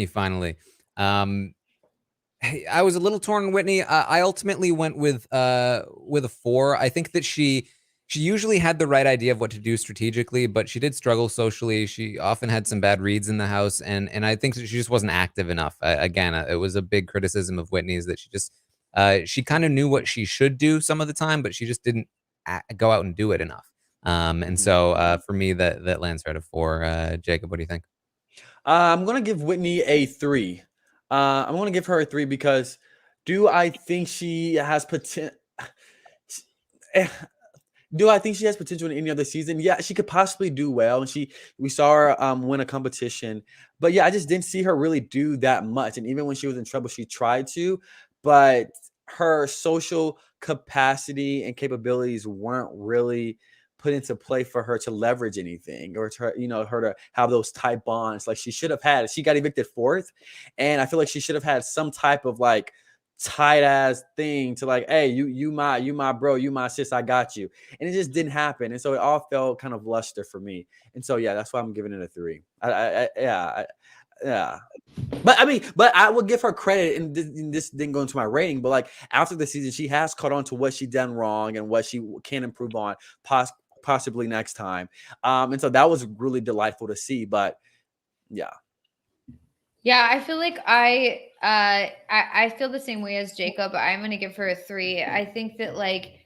finally. I was a little torn on Whitney. I ultimately went with a 4. I think that she usually had the right idea of what to do strategically, but she did struggle socially. She often had some bad reads in the house, and I think she just wasn't active enough. Again, it was a big criticism of Whitney's that she just she kind of knew what she should do some of the time, but she just didn't go out and do it enough. And so for me, that lands her at a 4. Jacob, what do you think? I'm gonna give Whitney a 3. I'm gonna give her a 3 because do I think she has potential? Do I think she has potential in any other season? Yeah, she could possibly do well. And we saw her win a competition. But yeah, I just didn't see her really do that much. And even when she was in trouble, she tried to. But her social capacity and capabilities weren't really put into play for her to leverage anything or to her to have those tight bonds like she should have had. She got evicted 4th. And I feel like she should have had some type of like tight ass thing to like, hey, you my bro, you my sis, I got you. And it just didn't happen. And so it all felt kind of luster for me. And so yeah, that's why I'm giving it a 3. Yeah. But I would give her credit, and this didn't go into my rating, but like after the season, she has caught on to what she done wrong and what she can improve on possibly next time. And so that was really delightful to see. But yeah. Yeah, I feel like I feel the same way as Jacob. I'm going to give her a 3. I think that like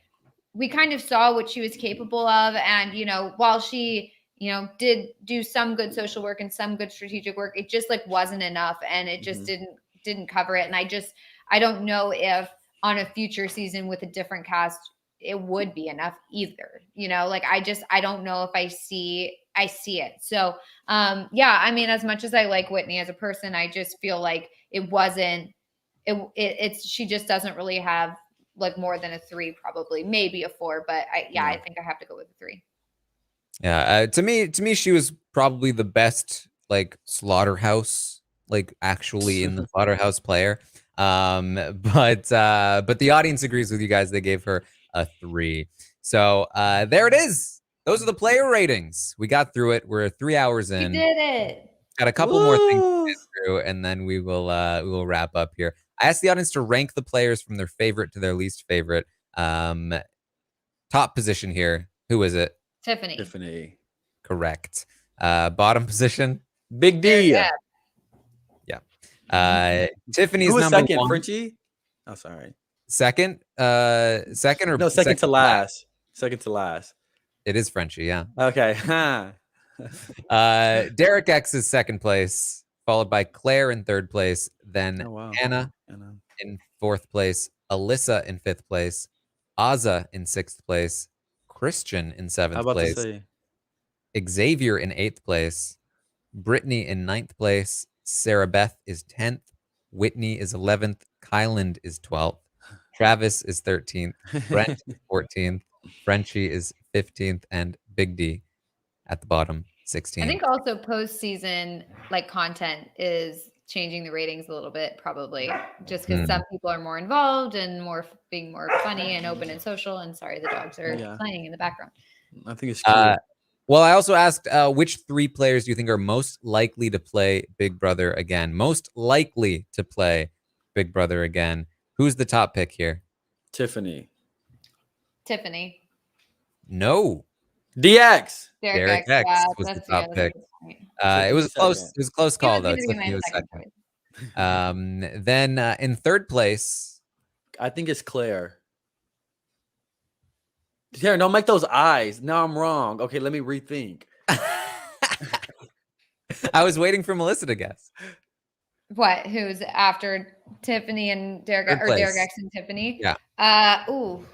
we kind of saw what she was capable of, and while she did do some good social work and some good strategic work, it just like wasn't enough, and it just didn't cover it. And I don't know if on a future season with a different cast it would be enough either. Like I don't know if I see it. So yeah, I mean, as much as I like Whitney as a person, I just feel like she just doesn't really have like more than a 3, probably maybe a 4, but I think I have to go with a 3. Yeah, to me, she was probably the best like slaughterhouse, like actually in the slaughterhouse player. But the audience agrees with you guys. They gave her a 3. So there it is. those are the player ratings. We got through it. We're 3 hours in. You did it. Got a couple more things to get through, and then we will wrap up here. I asked the audience to rank the players from their favorite to their least favorite. Top position here. Who is it? Tiffany. Correct. Bottom position. Big D. Yeah. Tiffany's Who was number second? 1. Frenchie? Oh, sorry. Second? Second or No, second to last. Second to last. It is Frenchie, yeah. Okay. Derek X is second place, followed by Claire in third place, then Hannah in fourth place, Alyssa in fifth place, Azza in sixth place, Christian in seventh place, Xavier in eighth place, Brittany in ninth place, Sarah Beth is 10th, Whitney is 11th, Kyland is 12th, Travis is 13th, Brent is 14th, Frenchie is 15th, and Big D at the bottom, 16th. I think also postseason content is changing the ratings a little bit, probably just because some people are more involved and being more funny and open and social. And sorry, the dogs are playing in the background. I think it's cool. Well, I also asked which 3 players do you think are most likely to play Big Brother again? Most likely to play Big Brother again. Who's the top pick here? Tiffany. No. DX. Derek X was the top pick. It was close. It was a close call though. Tiffany was second. Then in third place, I think it's Claire. Taran, don't make those eyes. No, I'm wrong. Okay, let me rethink. I was waiting for Melissa to guess. What? Who's after Tiffany and Derek, or Derek X and Tiffany? Yeah. Ooh.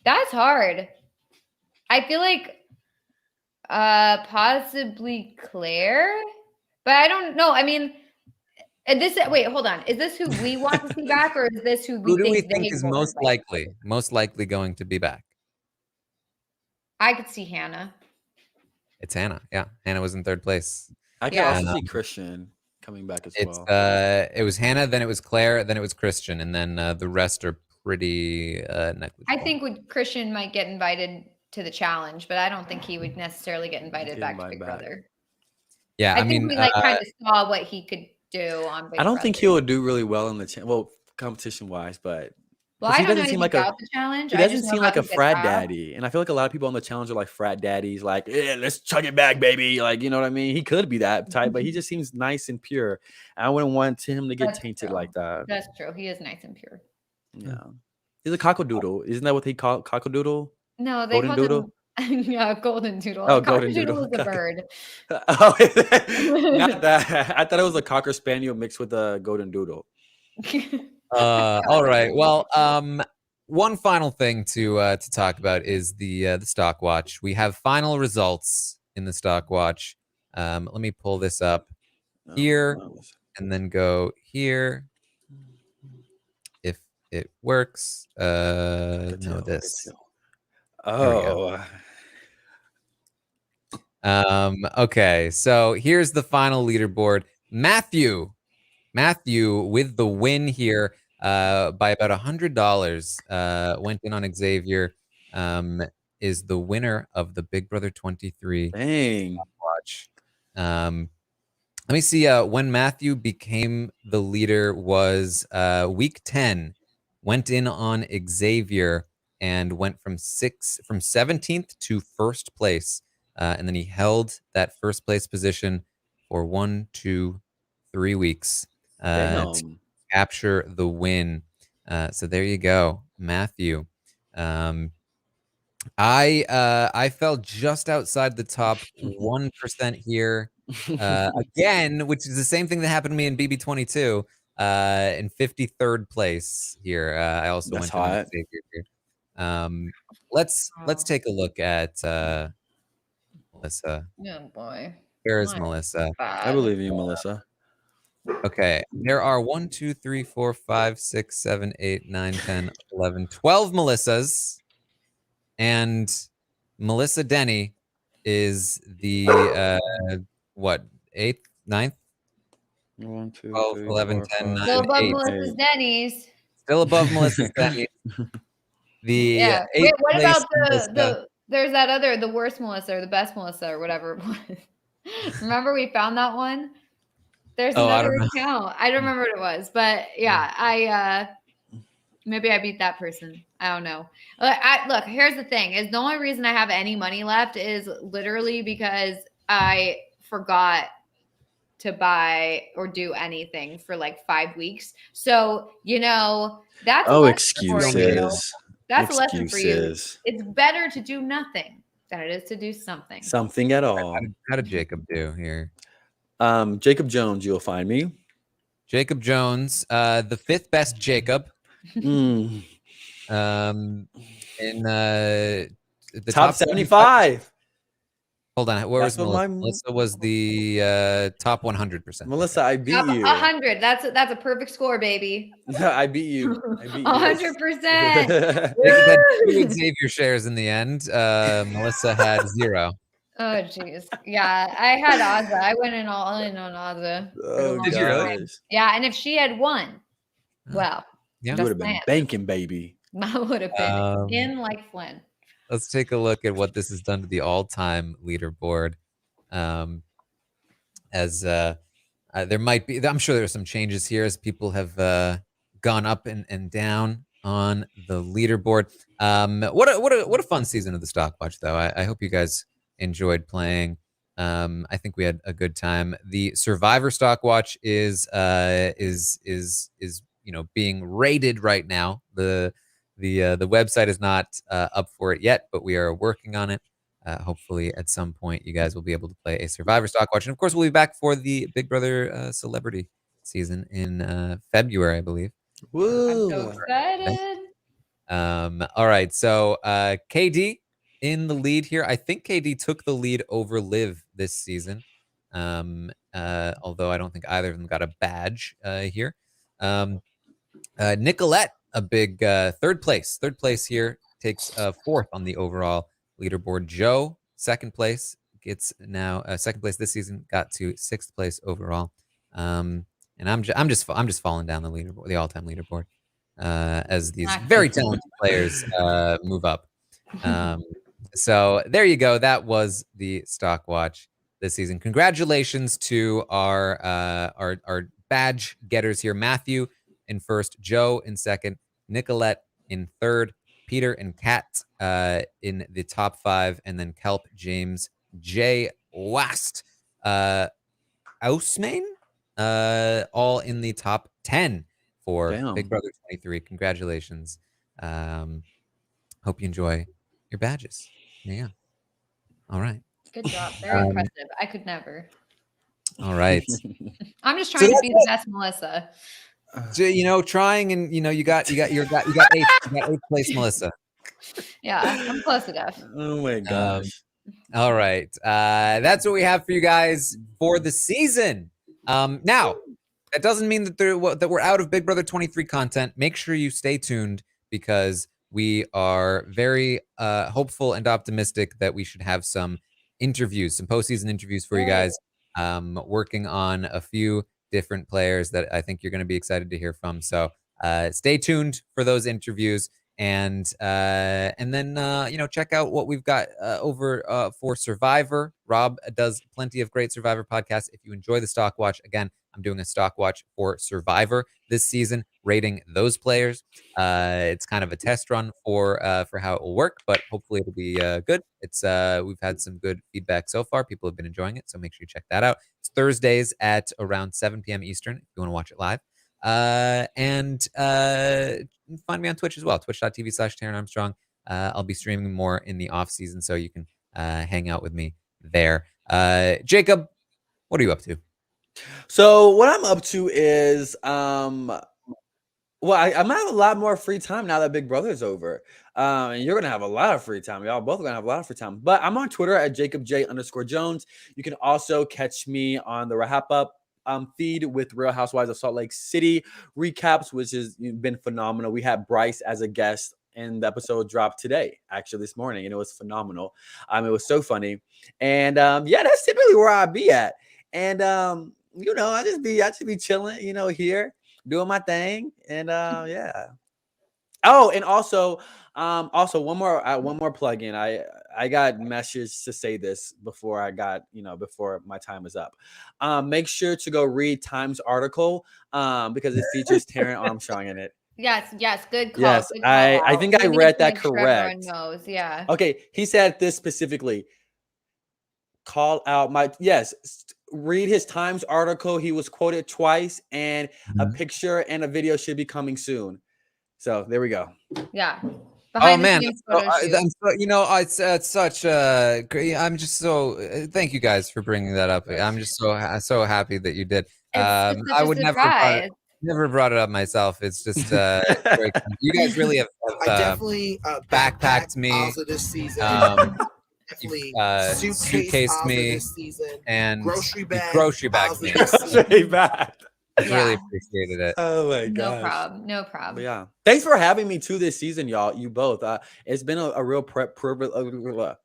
That's hard. I feel like possibly Claire, but I don't know. I mean, wait, hold on. Is this who we want to see back, or is this who do we think is most likely going to be back? I could see Hannah. It's Hannah. Yeah, Hannah was in third place. I can also see Christian coming back as well. It was Hannah, then it was Claire, then it was Christian, and then the rest are pretty negligible. I think Christian might get invited to the challenge, but I don't think he would necessarily get invited back to Big Brother. Yeah, I mean, we kind of saw what he could do on Big Brother. I don't think he would do really well in the competition wise, but I don't know anything about the challenge. He doesn't seem like a frat daddy, and I feel like a lot of people on the challenge are like frat daddies, like, yeah, let's chug it back, baby. Like, you know what I mean? He could be that type, but he just seems nice and pure. I wouldn't want him to get tainted like that. That's true. He is nice and pure. Yeah, he's a cockadoodle. Isn't that what they call cockadoodle? No, they golden doodle. Yeah, golden doodle. Oh, golden doodle is a bird. Oh, not that. I thought it was a cocker spaniel mixed with a golden doodle. All right. Well, one final thing to talk about is the stock watch. We have final results in the stock watch. Let me pull this up here and then go here. If it works, no, this. Oh. Okay, so here's the final leaderboard. Matthew with the win here by about $100 went in on Xavier, is the winner of the Big Brother 23 watch. Let me see, when Matthew became the leader was week 10, went in on Xavier and went from 17th to first place. And then he held that first place position for 1, 2, 3 weeks to capture the win. So there you go, Matthew. I fell just outside the top 1% here again, which is the same thing that happened to me in BB22 in 53rd place here. I also went to Xavier here. Let's take a look at Melissa. Oh boy. Here's Melissa. I believe in you, Melissa. Okay. There are 1, 2, 3, 4, 5, 6, 7, 8, 9, 10, 11, 12 Melissas. And Melissa Deni is the 8th, 9th? 1, 2, 12, 11, 10, 9, Still above 8. Melissa's Denny's. Still above Melissa's Denny's. The Yeah. Wait, eighth what place about Melissa. there's that other, the worst Melissa or the best Melissa or whatever it was. Remember we found that one? There's Oh, I another don't know. account. I don't remember what it was, but yeah, maybe I beat that person. I don't know. Look, here's the thing: is the only reason I have any money left is literally because I forgot to buy or do anything for like 5 weeks. So that's a Oh, lesson for you. excuses. That's a lesson for you. Excuses. It's better to do nothing than it is to do something. Something at all. How did Jacob do here? Jacob Jones, you'll find me. Jacob Jones, the fifth best Jacob. Mm. In the Top 75. Hold on, where That's was what Melissa? Melissa was the top 100%. Melissa, I beat you. 100. That's a perfect score, baby. I beat you. I beat you. 100%. Jacob had 2 Xavier shares in the end. Melissa had 0. Oh jeez. Yeah, I had Azza. I went all in on Azza. Oh, Did you really? gosh. Yeah, and if she had won, well, Yeah. You would have been banking, baby. I would have been in like Flynn. Let's take a look at what this has done to the all-time leaderboard. As there might be, I'm sure there are some changes here as people have gone up and down on the leaderboard. What a fun season of the Stock Watch, though. I hope you guys enjoyed playing. I think we had a good time. The Survivor Stock Watch is being rated right now. The website is not up for it yet, but we are working on it. Hopefully, at some point, you guys will be able to play a Survivor Stock Watch. And of course, we'll be back for the Big Brother celebrity season in February, I believe. Woo. I'm so excited. All right. So KD in the lead here. I think KD took the lead over Liv this season. Although I don't think either of them got a badge here. Nicolette, a big third place here, takes fourth on the overall leaderboard. Joe, second place, gets now second place this season, got to sixth place overall. And I'm just falling down the leaderboard, the all-time leaderboard, as these very talented players move up. So there you go. That was the Stock Watch this season. Congratulations to our badge getters here. Matthew in first, Joe in second, Nicolette in third, Peter and Kat in the top 5, and then Kelp, James, Jay, Wast, Ausmain, all in the top 10 for Big Brother 23. Congratulations. Hope you enjoy your badges. Yeah. All right. Good job. Very impressive. I could never. All right. I'm just trying to be the best Melissa. So, trying and you got eighth place, Melissa. Yeah, I'm close enough. Oh my gosh. All right. That's what we have for you guys for the season. Now, that doesn't mean that we're out of Big Brother 23 content. Make sure you stay tuned because we are very hopeful and optimistic that we should have some postseason interviews for you guys. Working on a few different players that I think you're going to be excited to hear from. So stay tuned for those interviews. And then check out what we've got over for Survivor. Rob does plenty of great Survivor podcasts. If you enjoy the Stock Watch, again, I'm doing a Stock Watch for Survivor this season, rating those players. It's kind of a test run for how it will work, but hopefully it'll be good. It's we've had some good feedback so far. People have been enjoying it, so make sure you check that out. It's Thursdays at around 7 p.m. Eastern if you want to watch it live. And find me on Twitch as well, twitch.tv/Taran Armstrong. I'll be streaming more in the off season, so you can hang out with me there. Jacob, what are you up to? So what I'm up to is I'm gonna have a lot more free time now that Big Brother's over. And you're gonna have a lot of free time. Y'all both are gonna have a lot of free time. But I'm on Twitter at JacobJ_Jones. You can also catch me on the Wrap Up feed with Real Housewives of Salt Lake City recaps, which has been phenomenal. We had Bryce as a guest, and the episode dropped today, actually this morning, and it was phenomenal. It was so funny, and that's typically where I be at. And I just be chilling, here doing my thing, and Oh, and also one more plug-in. I got message to say this before before my time is up. Make sure to go read Time's article because it features Taran Armstrong in it. Yes, good call. Yes, Good call I out. think I We need read to that make sure everyone correct. knows. Yeah. Okay, he said this specifically. Call out read his Times article. He was quoted twice, and a picture and a video should be coming soon. So there we go. Yeah. Oh Behind the man, scenes photo shoot. it's such great. I'm just so thank you guys for bringing that up. I'm just so happy that you did. It's such I a would surprise. never brought it up myself. It's just great. You guys really have I definitely backpacked me. Ozzy this season. Definitely suitcased me this season. and grocery bag me. Very bad. Really appreciated it. Oh my gosh. No problem. But yeah. Thanks for having me too this season, y'all. You both. It's been a real privilege.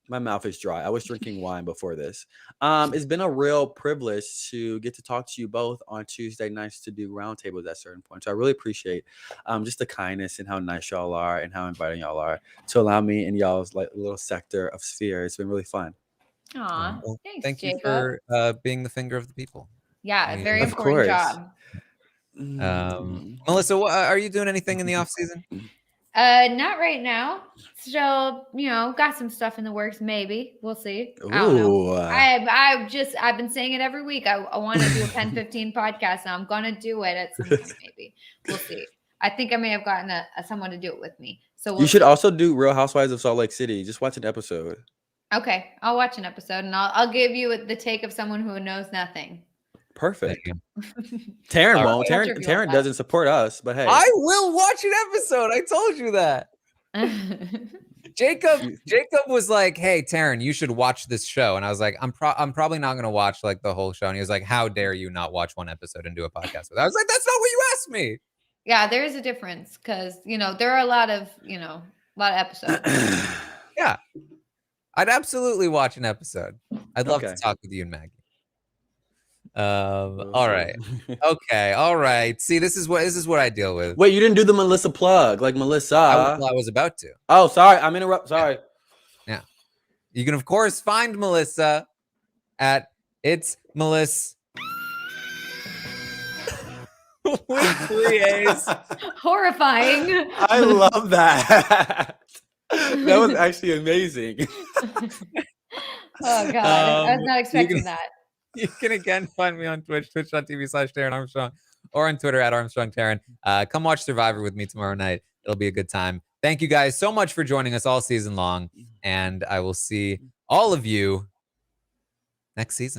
My mouth is dry. I was drinking wine before this. It's been a real privilege to get to talk to you both on Tuesday nights to do roundtables at certain points. So I really appreciate just the kindness and how nice y'all are and how inviting y'all are to allow me in y'all's like little sector of sphere. It's been really fun. Aw, Well, thanks, thank you Jacob. for being the finger of the people. Yeah, very Of important course. job. Melissa, are you doing anything in the off season? Not right now. Still, got some stuff in the works. Maybe we'll see. I don't know. I've been saying it every week. I want to do a 10-15 podcast, and I'm gonna do it at some point. Maybe we'll see. I think I may have gotten someone to do it with me. So you should also do Real Housewives of Salt Lake City. Just watch an episode. Okay, I'll watch an episode, and I'll give you the take of someone who knows nothing. Perfect. Taran won't. Right. Taran doesn't support us, but hey, I will watch an episode. I told you that. Jacob was like, "Hey, Taran, you should watch this show," and I was like, "I'm probably not going to watch like the whole show." And he was like, "How dare you not watch one episode and do a podcast with?" I was like, "That's not what you asked me." Yeah, there is a difference because there are a lot of episodes. Yeah, I'd absolutely watch an episode. I'd love to talk with you and Maggie. All right. Okay. All right. See, this is what I deal with. Wait, you didn't do the Melissa plug, like Melissa. I was about to. Oh, sorry. I'm interrupting. Sorry. Yeah. You can of course find Melissa at It's Melissa with 3 A's. Horrifying. I love that. That was actually amazing. Oh God, I was not expecting that. You can again find me on Twitch, twitch.tv/Taran Armstrong, or on Twitter at Armstrong Taran. Come watch Survivor with me tomorrow night. It'll be a good time. Thank you guys so much for joining us all season long, and I will see all of you next season.